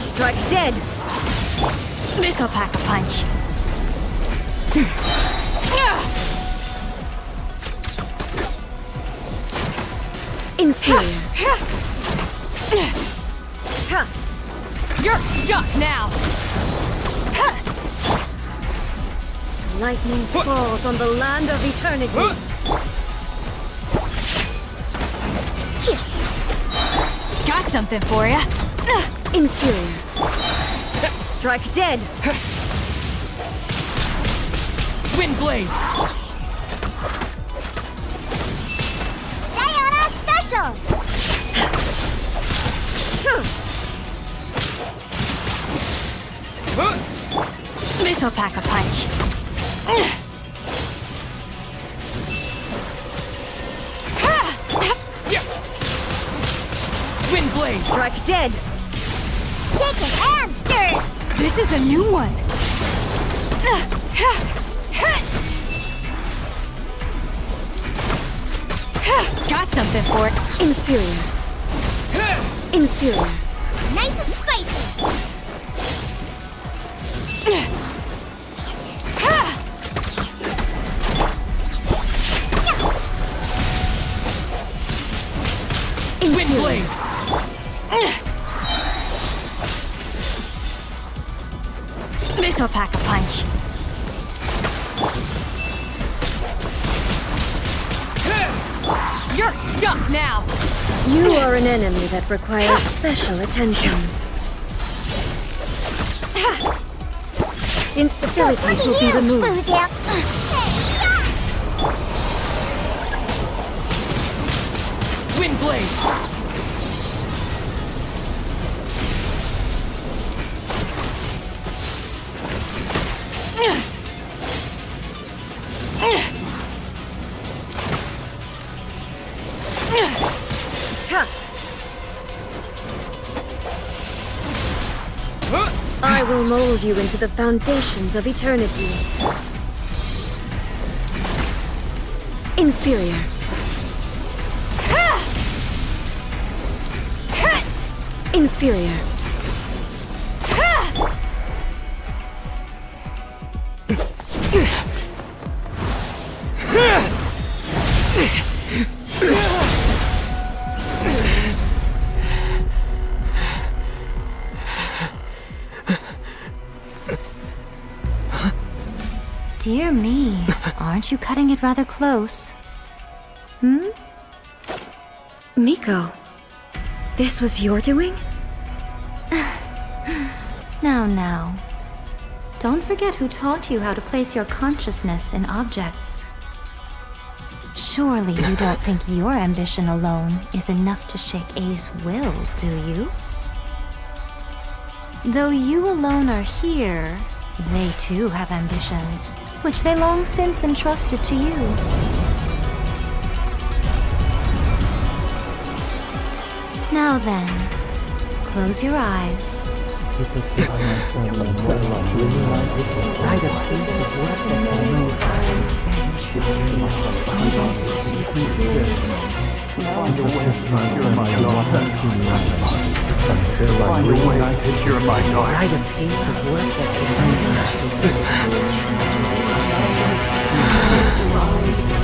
Strike dead. This'll pack a punch. Inferior. You're stuck now! Lightning falls on the land of eternity. Got something for ya. Inferior. Strike dead. Wind blade. Diana special! This'll pack a punch. Wind blade. Strike dead. Shake it and stir it. This is a new one. Got something for it. Inferior. Inferior. Nice and spicy. Wind blade. This'll pack a punch. You're stuck now. You are an enemy that requires special attention. Instabilities will be removed. Wind blade. I will mold you into the foundations of eternity. Inferior. Inferior. Dear me, aren't you cutting it rather close? Hmm? Miko, this was your doing? Now. Don't forget who taught you how to place your consciousness in objects. Surely you don't think your ambition alone is enough to shake A's will, do you? Though you alone are here, they too have ambitions, which they long since entrusted to you. Now then, close your eyes.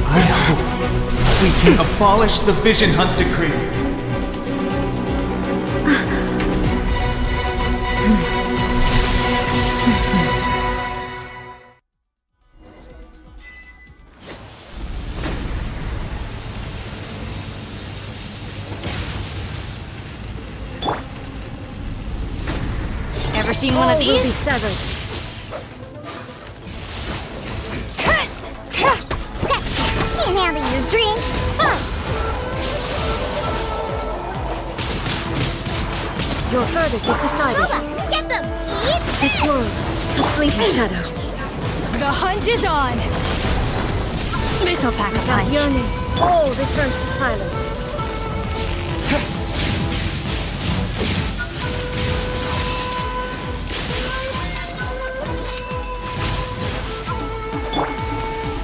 I hope we can abolish the Vision Hunt Decree. Ever seen one of All will be these? severed. Can't handle your drink. Your verdict is decided. Get them! Eat This world, a fleeting shadow. The hunt is on! This'll pack a Without punch. yearning, all returns to silence.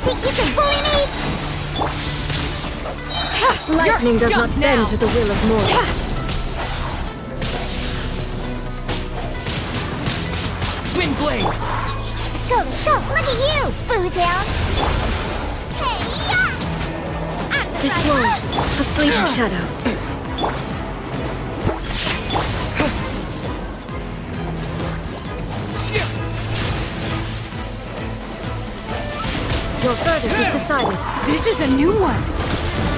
Think you can bully me? Lightning does not bend to the will of mortals. Wind blade! Let's go, let's go! Look at you, Boozle! Hey, yeah! This world, a fleeting shadow. Your verdict is decided. This is a new one.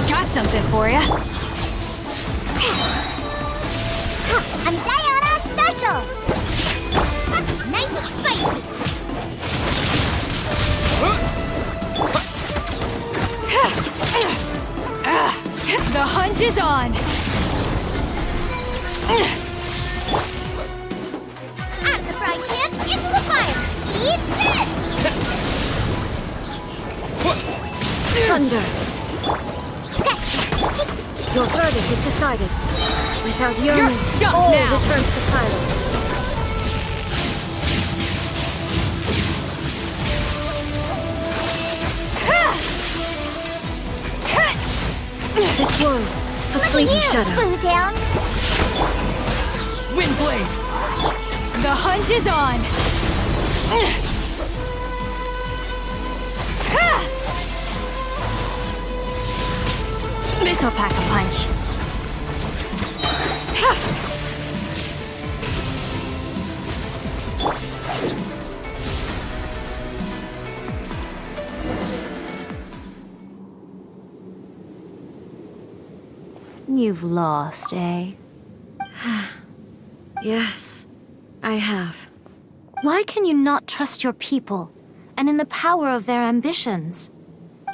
Got something for ya. I'm Diana Special! Nice and spicy! The hunt is on. Out of the frying pan, into the fire! Eat this! Thunder. Scratch! Your verdict is decided. Without You're yearning, stuck all now. returns to silence. This world, a fleeting shadow. Boozle! Wind blade! The hunt is on. This'll pack a punch. You've lost, eh? Yes, I have. Why can you not trust your people and in the power of their ambitions?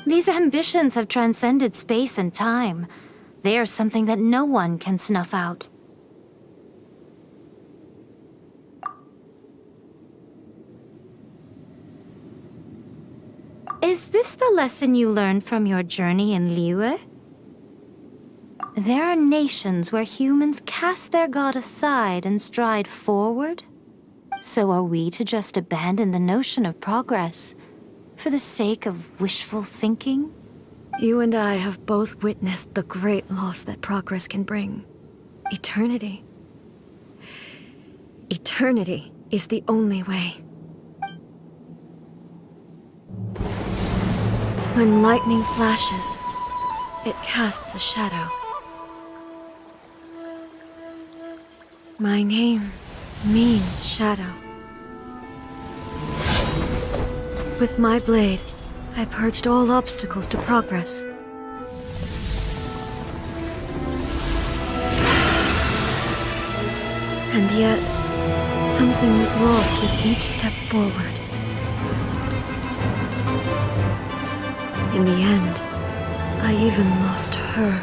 These ambitions have transcended space and time. They are something that no one can snuff out. Is this the lesson you learned from your journey in Liyue? There are nations where humans cast their god aside and stride forward. So are we to just abandon the notion of progress for the sake of wishful thinking? You and I have both witnessed the great loss that progress can bring. Eternity. Eternity is the only way. When lightning flashes, it casts a shadow. My name means shadow. With my blade, I purged all obstacles to progress. And yet, something was lost with each step forward. In the end, I even lost her.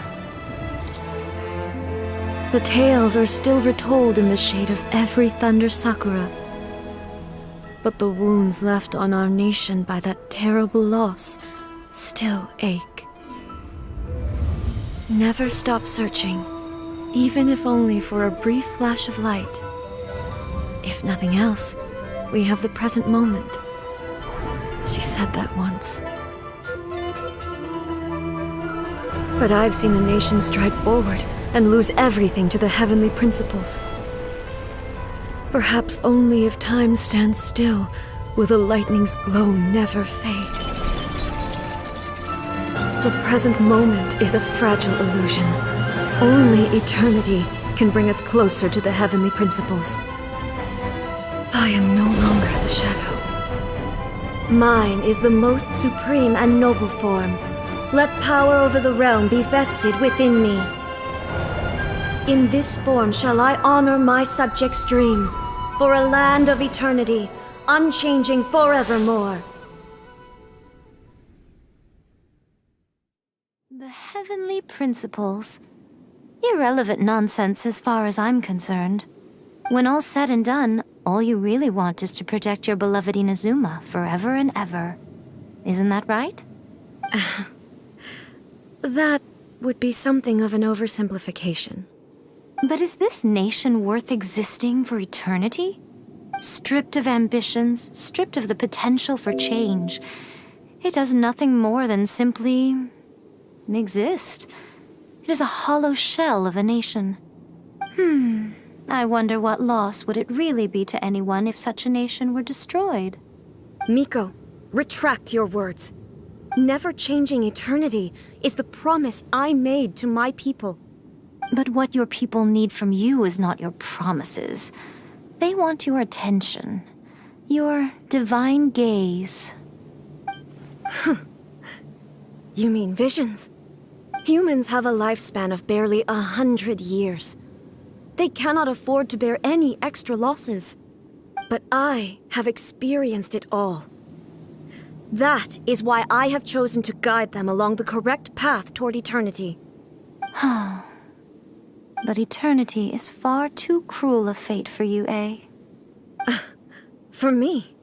The tales are still retold in the shade of every Thunder Sakura. But the wounds left on our nation by that terrible loss still ache. Never stop searching, even if only for a brief flash of light. If nothing else, we have the present moment. She said that once. But I've seen a nation stride forward and lose everything to the heavenly principles. Perhaps only if time stands still will the lightning's glow never fade. The present moment is a fragile illusion. Only eternity can bring us closer to the heavenly principles. I am no longer the shadow. Mine is the most supreme and noble form. Let power over the realm be vested within me. In this form shall I honor my subjects' dream, for a land of eternity, unchanging forevermore. The heavenly principles. Irrelevant nonsense as far as I'm concerned. When all's said and done, all you really want is to protect your beloved Inazuma forever and ever. Isn't that right? That would be something of an oversimplification. But is this nation worth existing for eternity? Stripped of ambitions, stripped of the potential for change, it does nothing more than simply exist. It is a hollow shell of a nation. I wonder what loss would it really be to anyone if such a nation were destroyed? Miko, retract your words. Never changing eternity is the promise I made to my people. But what your people need from you is not your promises. They want your attention. Your divine gaze. You mean visions? Humans have a lifespan of barely 100 years. They cannot afford to bear any extra losses. But I have experienced it all. That is why I have chosen to guide them along the correct path toward eternity. But eternity is far too cruel a fate for you, eh? For me?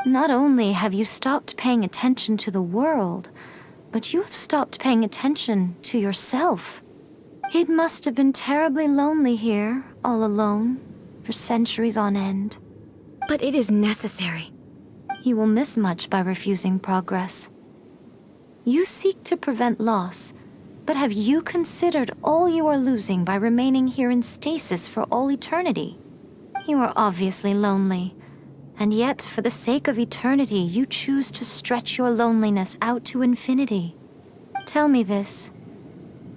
Not only have you stopped paying attention to the world, but you have stopped paying attention to yourself. It must have been terribly lonely here, all alone, for centuries on end. But it is necessary. You will miss much by refusing progress. You seek to prevent loss, but have you considered all you are losing by remaining here in stasis for all eternity? You are obviously lonely, and yet for the sake of eternity you choose to stretch your loneliness out to infinity. Tell me this.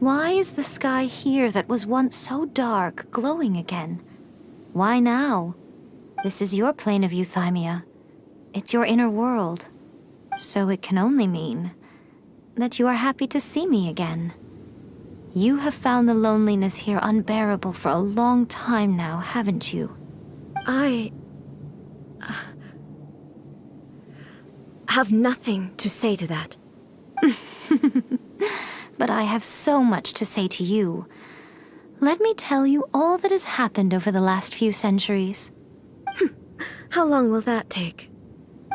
Why is the sky here that was once so dark glowing again? Why now? This is your plane of euthymia. It's your inner world. So it can only mean that you are happy to see me again. You have found the loneliness here unbearable for a long time now, haven't you? I have nothing to say to that. But I have so much to say to you. Let me tell you all that has happened over the last few centuries. How long will that take?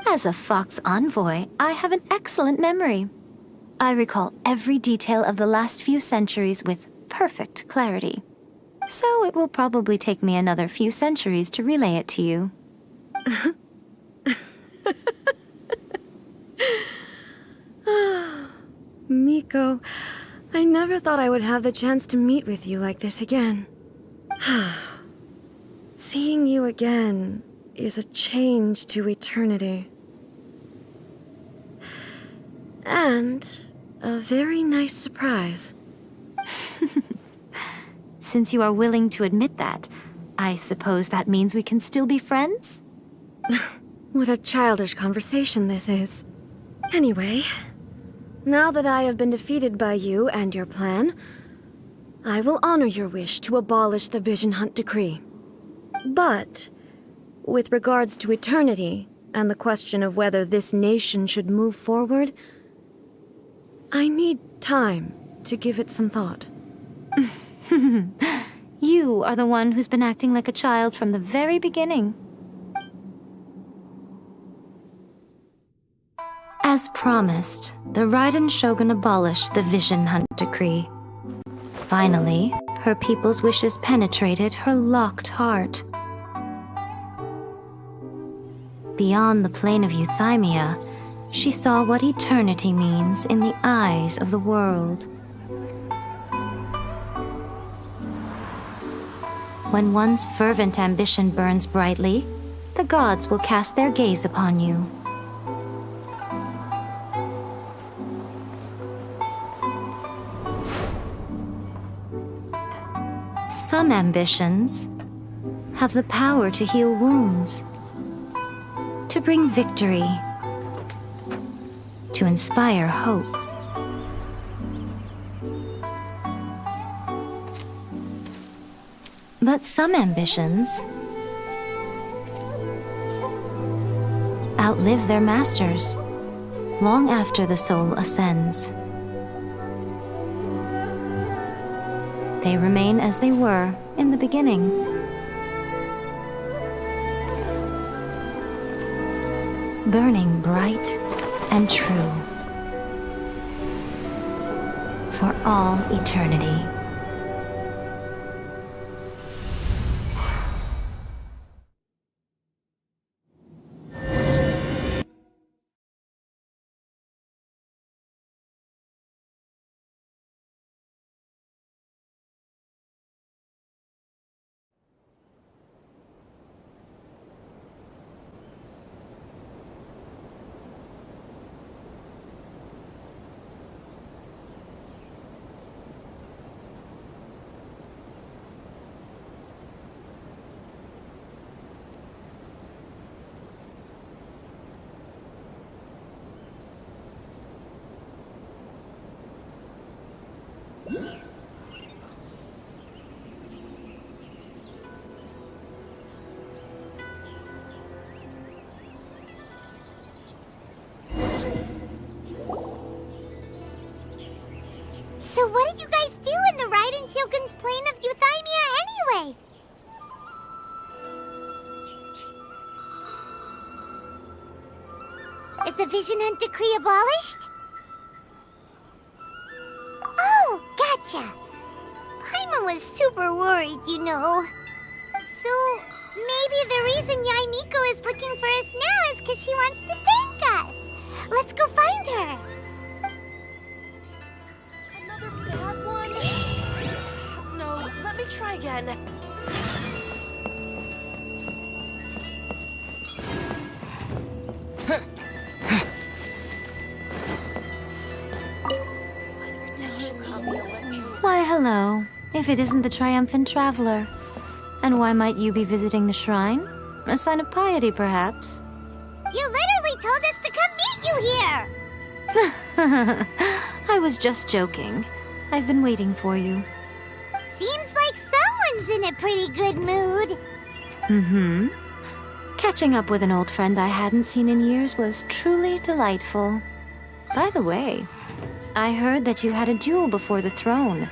As a Fox envoy, I have an excellent memory. I recall every detail of the last few centuries with perfect clarity. So it will probably take me another few centuries to relay it to you. Miko, I never thought I would have the chance to meet with you like this again. Seeing you again is a change to eternity. And a very nice surprise. Since you are willing to admit that, I suppose that means we can still be friends? What a childish conversation this is. Anyway, now that I have been defeated by you and your plan, I will honor your wish to abolish the Vision Hunt Decree. But, with regards to eternity, and the question of whether this nation should move forward, I need time to give it some thought. You are the one who's been acting like a child from the very beginning. As promised, the Raiden Shogun abolished the Vision Hunt Decree. Finally, her people's wishes penetrated her locked heart. Beyond the plane of euthymia, she saw what eternity means in the eyes of the world. When one's fervent ambition burns brightly, the gods will cast their gaze upon you. Some ambitions have the power to heal wounds, to bring victory, to inspire hope. But some ambitions outlive their masters long after the soul ascends. They remain as they were in the beginning. Burning bright and true for all eternity. So what did you guys do in the Raiden Shogun's plane of euthymia anyway? Is the Vision Hunt Decree abolished? Oh, gotcha. Paimon was super worried, you know. So, maybe the reason Yae Miko is looking for us now is because she wants to thank us. Let's go find her. Bad one? No, let me try again. Why, hello, if it isn't the triumphant traveler. And why might you be visiting the shrine? A sign of piety, perhaps? You literally told us to come meet you here! I was just joking. I've been waiting for you. Seems like someone's in a pretty good mood. Mm-hmm. Catching up with an old friend I hadn't seen in years was truly delightful. By the way, I heard that you had a duel before the throne,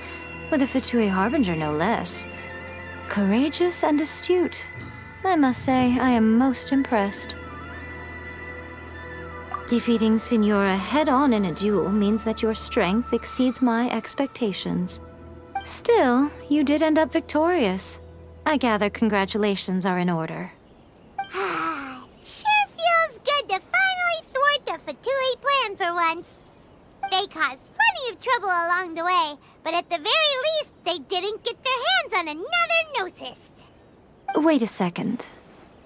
with a Fatui Harbinger no less. Courageous and astute. I must say, I am most impressed. Defeating Signora head-on in a duel means that your strength exceeds my expectations. Still, you did end up victorious. I gather congratulations are in order. Sure feels good to finally thwart the Fatui plan for once. They caused plenty of trouble along the way, but at the very least, they didn't get their hands on another Gnosis. Wait a second.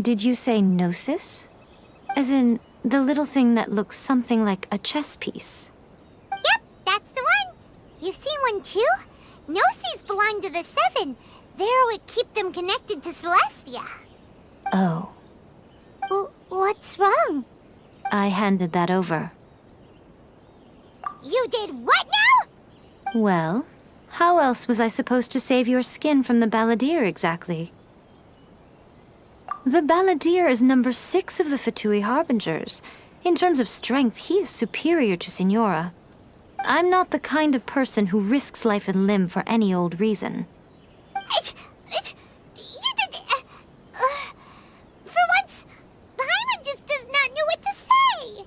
Did you say Gnosis? As in, the little thing that looks something like a chess piece? Yep, that's the one. You've seen one too? Gnosis belong to the Seven. They're what keep them connected to Celestia. Oh. What's wrong? I handed that over. You did what now? Well, how else was I supposed to save your skin from the balladeer exactly? The Balladeer is number 6 of the Fatui Harbingers. In terms of strength, he is superior to Signora. I'm not the kind of person who risks life and limb for any old reason. For once, Paimon just does not know what to say.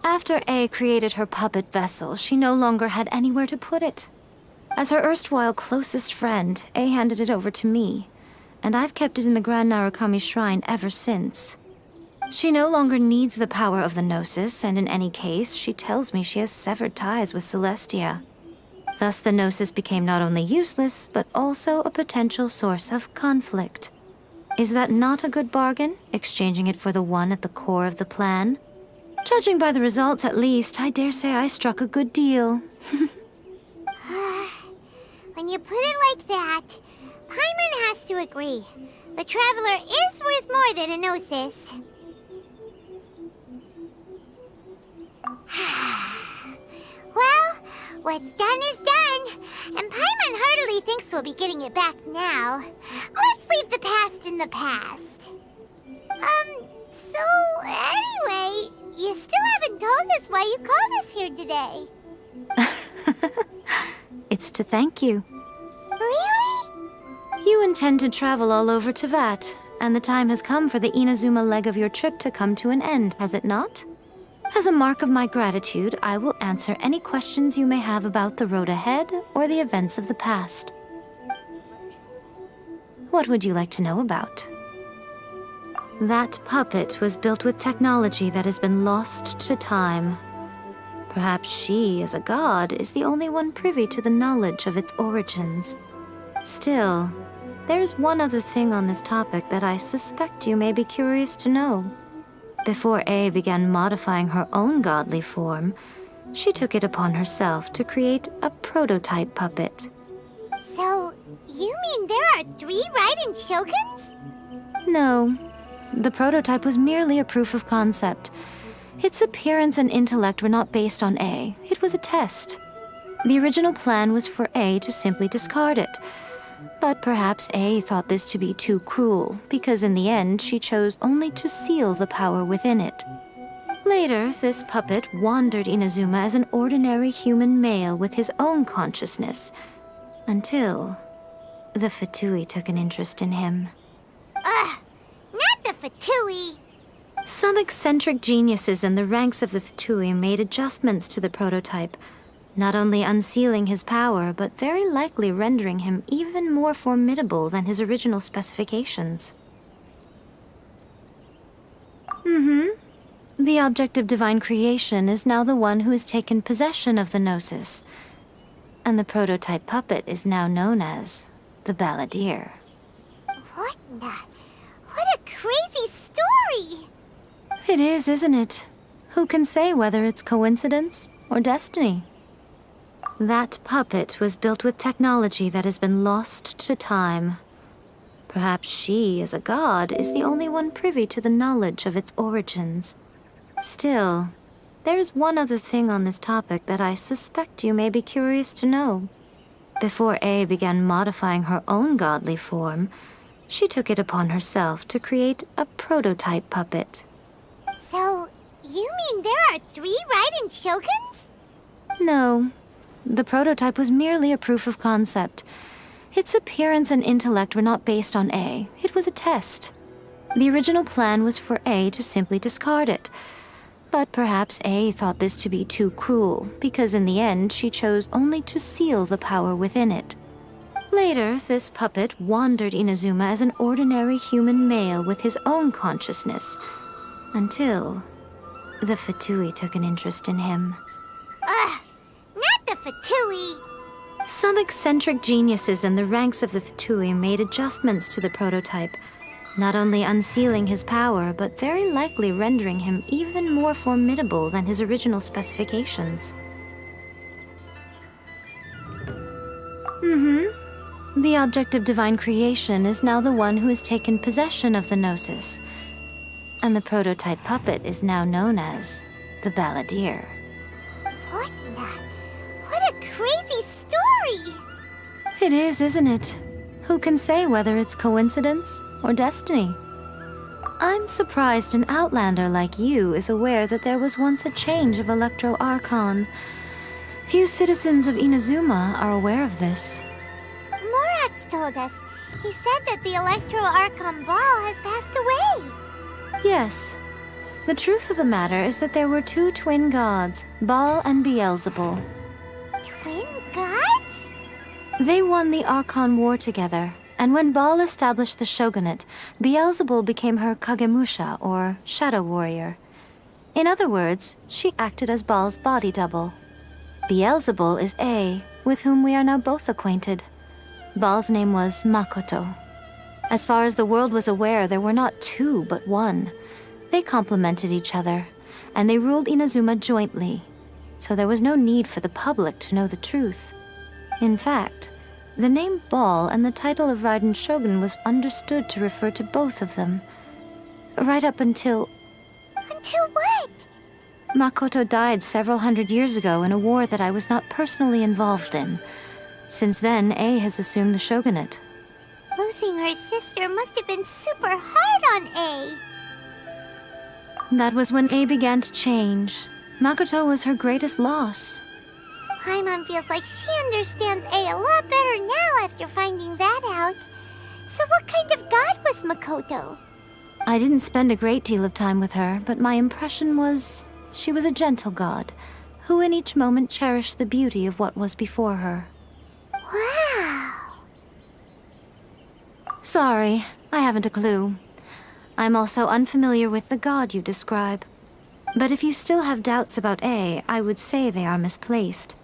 After A created her puppet vessel, she no longer had anywhere to put it. As her erstwhile closest friend, A handed it over to me, and I've kept it in the Grand Narukami Shrine ever since. She no longer needs the power of the Gnosis, and in any case, she tells me she has severed ties with Celestia. Thus the Gnosis became not only useless, but also a potential source of conflict. Is that not a good bargain, exchanging it for the one at the core of the plan? Judging by the results, at least, I dare say I struck a good deal. When you put it like that, Paimon has to agree. The Traveler is worth more than a Gnosis. Well, what's done is done, and Paimon heartily thinks we'll be getting it back now. Let's leave the past in the past. So anyway, you still haven't told us why you called us here today. It's to thank you. Really? You intend to travel all over Teyvat, and the time has come for the Inazuma leg of your trip to come to an end, has it not? As a mark of my gratitude, I will answer any questions you may have about the road ahead or the events of the past. What would you like to know about? That puppet was built with technology that has been lost to time. Perhaps she, as a god, is the only one privy to the knowledge of its origins. Still, there's one other thing on this topic that I suspect you may be curious to know. Before A began modifying her own godly form, she took it upon herself to create a prototype puppet. So, you mean there are 3 Raiden Shoguns? No. The prototype was merely a proof of concept. Its appearance and intellect were not based on A. It was a test. The original plan was for A to simply discard it. But perhaps A thought this to be too cruel, because in the end she chose only to seal the power within it. Later, this puppet wandered Inazuma as an ordinary human male with his own consciousness, until the Fatui took an interest in him. Not the Fatui! Some eccentric geniuses in the ranks of the Fatui made adjustments to the prototype, not only unsealing his power, but very likely rendering him even more formidable than his original specifications. The object of divine creation is now the one who has taken possession of the Gnosis, and the prototype puppet is now known as the Balladeer. What a crazy story! It is, isn't it? Who can say whether it's coincidence or destiny? That puppet was built with technology that has been lost to time. Perhaps she, as a god, is the only one privy to the knowledge of its origins. Still, there's one other thing on this topic that I suspect you may be curious to know. Before A began modifying her own godly form, she took it upon herself to create a prototype puppet. So, you mean there are 3 Raiden Shoguns? No. The prototype was merely a proof of concept. Its appearance and intellect were not based on A. It was a test. The original plan was for A to simply discard it. But perhaps A thought this to be too cruel, because in the end she chose only to seal the power within it. Later, this puppet wandered Inazuma as an ordinary human male with his own consciousness, until the Fatui took an interest in him. Not the Fatui! Some eccentric geniuses in the ranks of the Fatui made adjustments to the prototype, not only unsealing his power, but very likely rendering him even more formidable than his original specifications. The object of divine creation is now the one who has taken possession of the Gnosis, and the prototype puppet is now known as the Balladeer. What a crazy story! It is, isn't it? Who can say whether it's coincidence or destiny? I'm surprised an outlander like you is aware that there was once a change of Electro Archon. Few citizens of Inazuma are aware of this. Morax told us. He said that the Electro Archon Ball has passed away. Yes. The truth of the matter is that there were two twin gods, Baal and Beelzebul. Twin gods? They won the Archon War together, and when Baal established the shogunate, Beelzebul became her Kagemusha, or shadow warrior. In other words, she acted as Baal's body double. Beelzebul is A, with whom we are now both acquainted. Baal's name was Makoto. As far as the world was aware, there were not two, but one. They complemented each other, and they ruled Inazuma jointly, so there was no need for the public to know the truth. In fact, the name Baal and the title of Raiden Shogun was understood to refer to both of them. Right up until... Until what? Makoto died several hundred years ago in a war that I was not personally involved in. Since then, A has assumed the shogunate. Losing her sister must have been super hard on A. That was when A began to change. Makoto was her greatest loss. Paimon feels like she understands A a lot better now after finding that out. So what kind of god was Makoto? I didn't spend a great deal of time with her, but my impression was she was a gentle god, who in each moment cherished the beauty of what was before her. Wow! Sorry, I haven't a clue. I'm also unfamiliar with the god you describe. But if you still have doubts about A, I would say they are misplaced.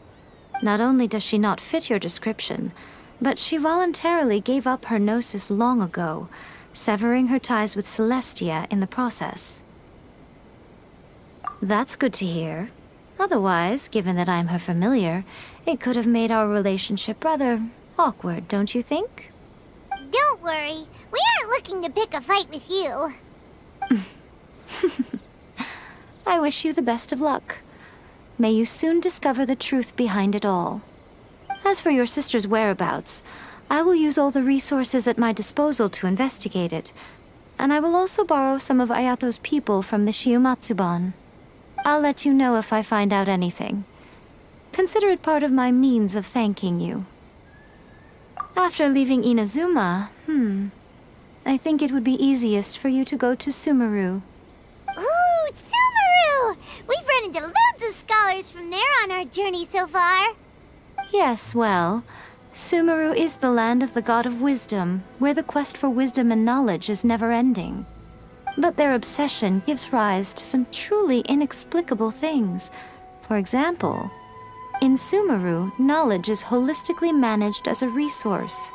Not only does she not fit your description, but she voluntarily gave up her gnosis long ago, severing her ties with Celestia in the process. That's good to hear. Otherwise, given that I'm her familiar, it could have made our relationship rather awkward, don't you think? Don't worry, we aren't looking to pick a fight with you. I wish you the best of luck. May you soon discover the truth behind it all. As for your sister's whereabouts, I will use all the resources at my disposal to investigate it, and I will also borrow some of Ayato's people from the Shiumatsuban. I'll let you know if I find out anything. Consider it part of my means of thanking you. After leaving Inazuma, I think it would be easiest for you to go to Sumeru. Ooh, Sumeru! We've run into loads of scholars from there on our journey so far. Yes, well, Sumeru is the land of the god of wisdom, where the quest for wisdom and knowledge is never-ending. But their obsession gives rise to some truly inexplicable things. For example, in Sumeru, knowledge is holistically managed as a resource.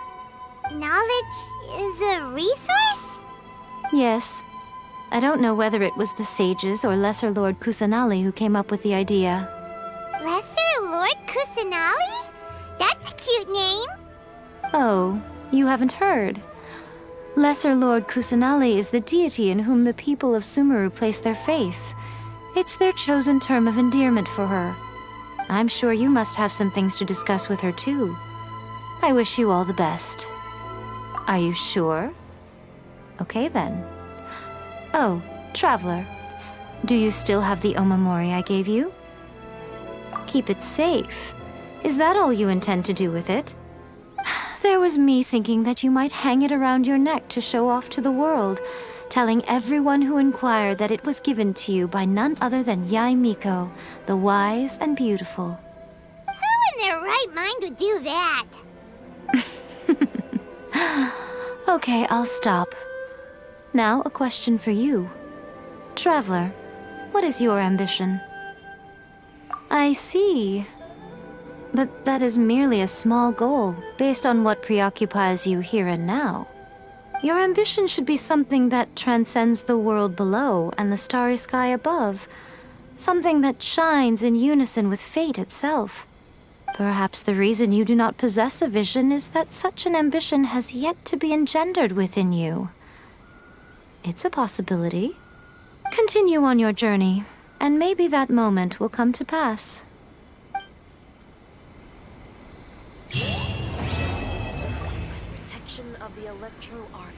Knowledge is a resource? Yes. I don't know whether it was the sages or Lesser Lord Kusanali who came up with the idea. Lesser Lord Kusanali? That's a cute name. Oh, you haven't heard. Lesser Lord Kusanali is the deity in whom the people of Sumeru place their faith. It's their chosen term of endearment for her. I'm sure you must have some things to discuss with her too. I wish you all the best. Are you sure? Okay then. Oh, Traveler, do you still have the omamori I gave you? Keep it safe. Is that all you intend to do with it? There was me thinking that you might hang it around your neck to show off to the world, telling everyone who inquired that it was given to you by none other than Yae Miko, the wise and beautiful. Who in their right mind would do that? Okay, I'll stop. Now, a question for you. Traveler, what is your ambition? I see. But that is merely a small goal, based on what preoccupies you here and now. Your ambition should be something that transcends the world below and the starry sky above. Something that shines in unison with fate itself. Perhaps the reason you do not possess a vision is that such an ambition has yet to be engendered within you. It's a possibility. Continue on your journey, and maybe that moment will come to pass. Protection of the Electro Archon.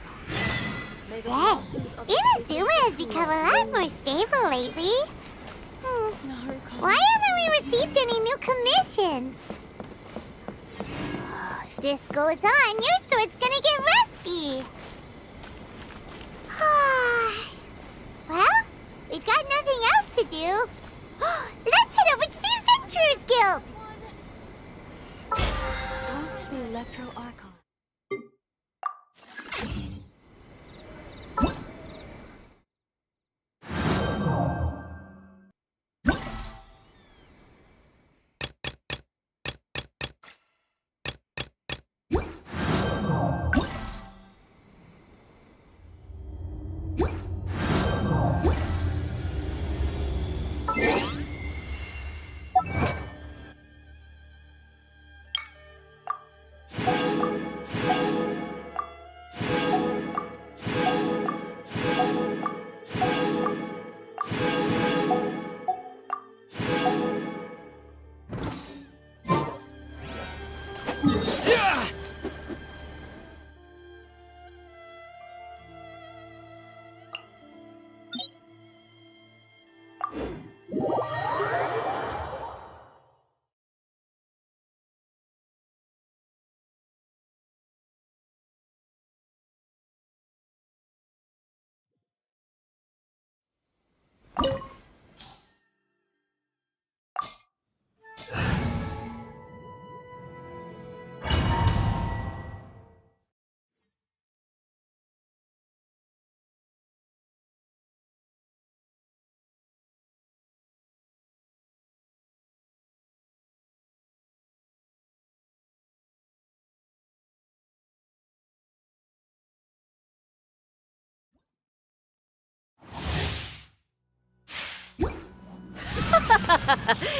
Say, Inazuma has become a lot more stable lately. Why haven't we received any new commissions? If this goes on, your sword's gonna get rusty. Well, we've got nothing else to do. Let's head over to the Adventurers Guild. Talk to the Electro Archon.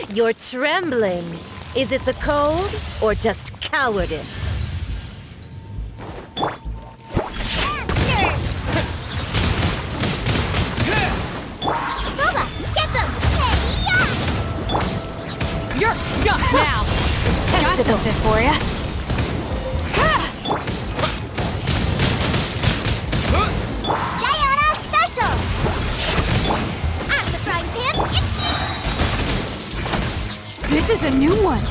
You're trembling. Is it the cold or just cowardice? Boba, get them! You're stuck now! Got something for ya. Sayonara Special! I'm the frying pan. This is a new one.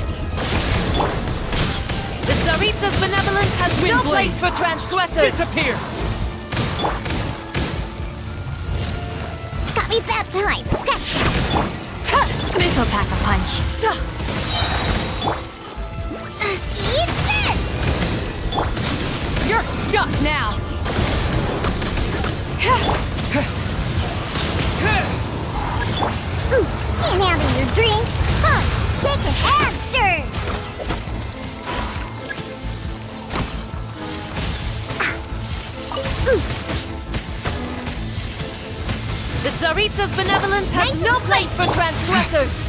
The Tsaritsa's benevolence has no place for transgressors! Disappear! Got me that time. Scratch that. This'll pack a punch. Eat this! You're stuck now. Can't handle your drink. Shake it and stir! The Tsaritsa's benevolence has no place for transgressors!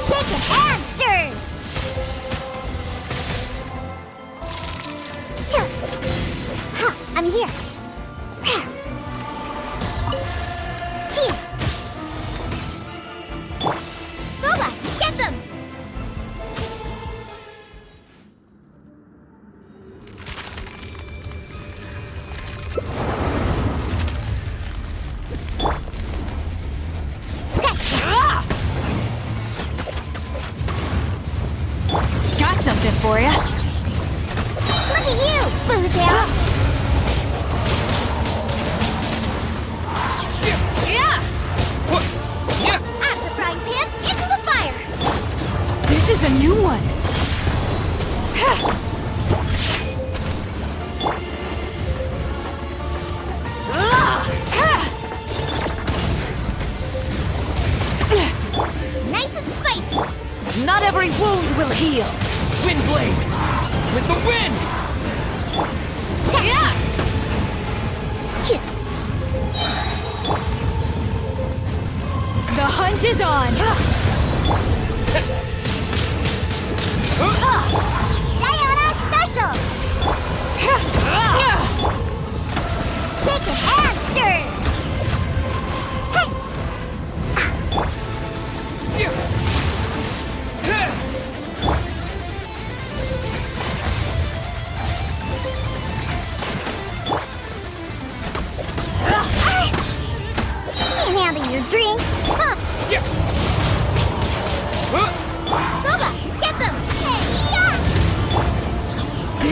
Shake it and stir! I'm here. Gee! Boba, get them! Scratch that. Got something for ya. Look at you, Boozle! Out of the frying pan, into the fire! This is a new one. Nice and spicy. Not every wound will heal! Windblade! With the wind! The hunt is on. Sayonara Special! Shake it and stir! Hey!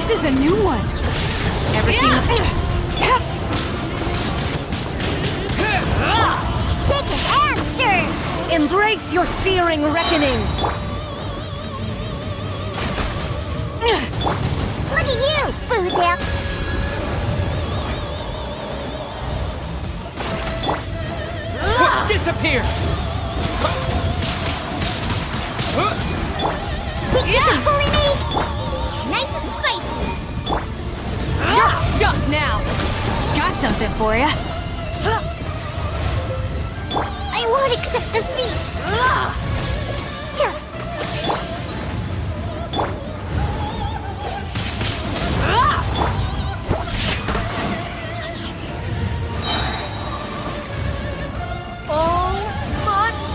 This is a new one. Ever seen a... Shaken and stirred! Embrace your searing reckoning! Look at you, Foozil! Disappear! Think you can bully me? Nice and spicy! You're stuck now! Got something for ya. I won't accept defeat!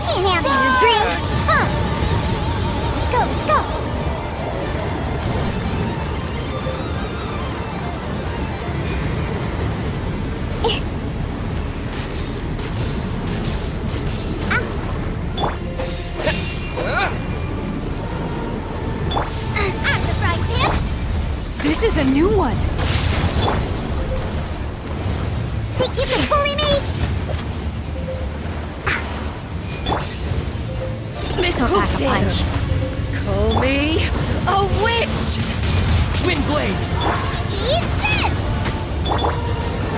Can't handle your dream! Huh! Let's go! I'm the fry pan! This is a new one. Think you can bully me? This'll pack a punch. Call me a witch! Windblade! Eat this!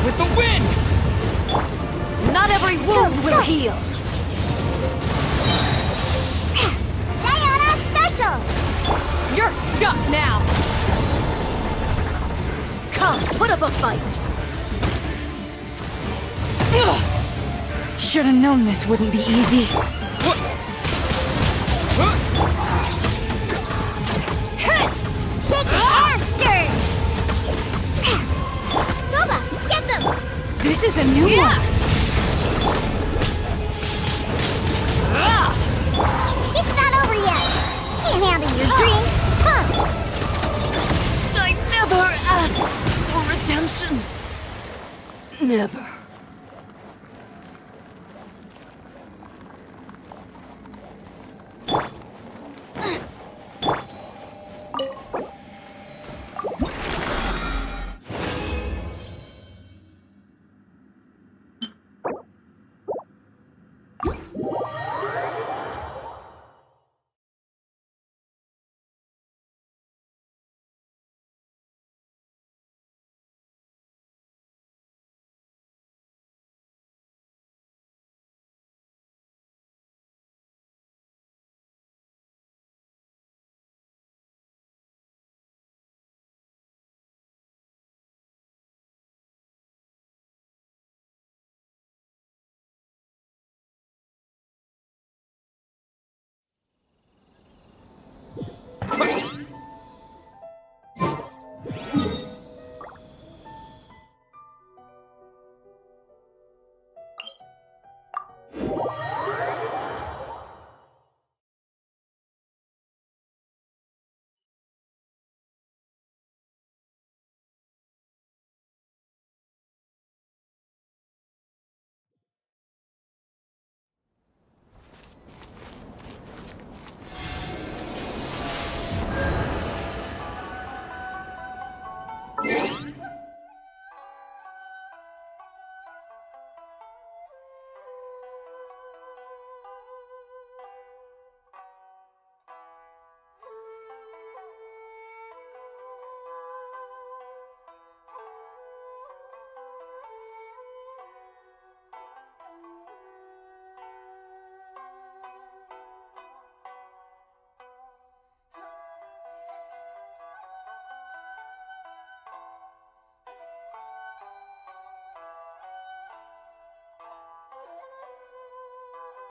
With the wind! Not every wound will heal. Diana special! You're stuck now. Come, put up a fight. Should have known this wouldn't be easy. Shake and stir! Goba, get them! This is a new one. It's not over yet! Can't handle your dream! Huh! I never asked for redemption. Never.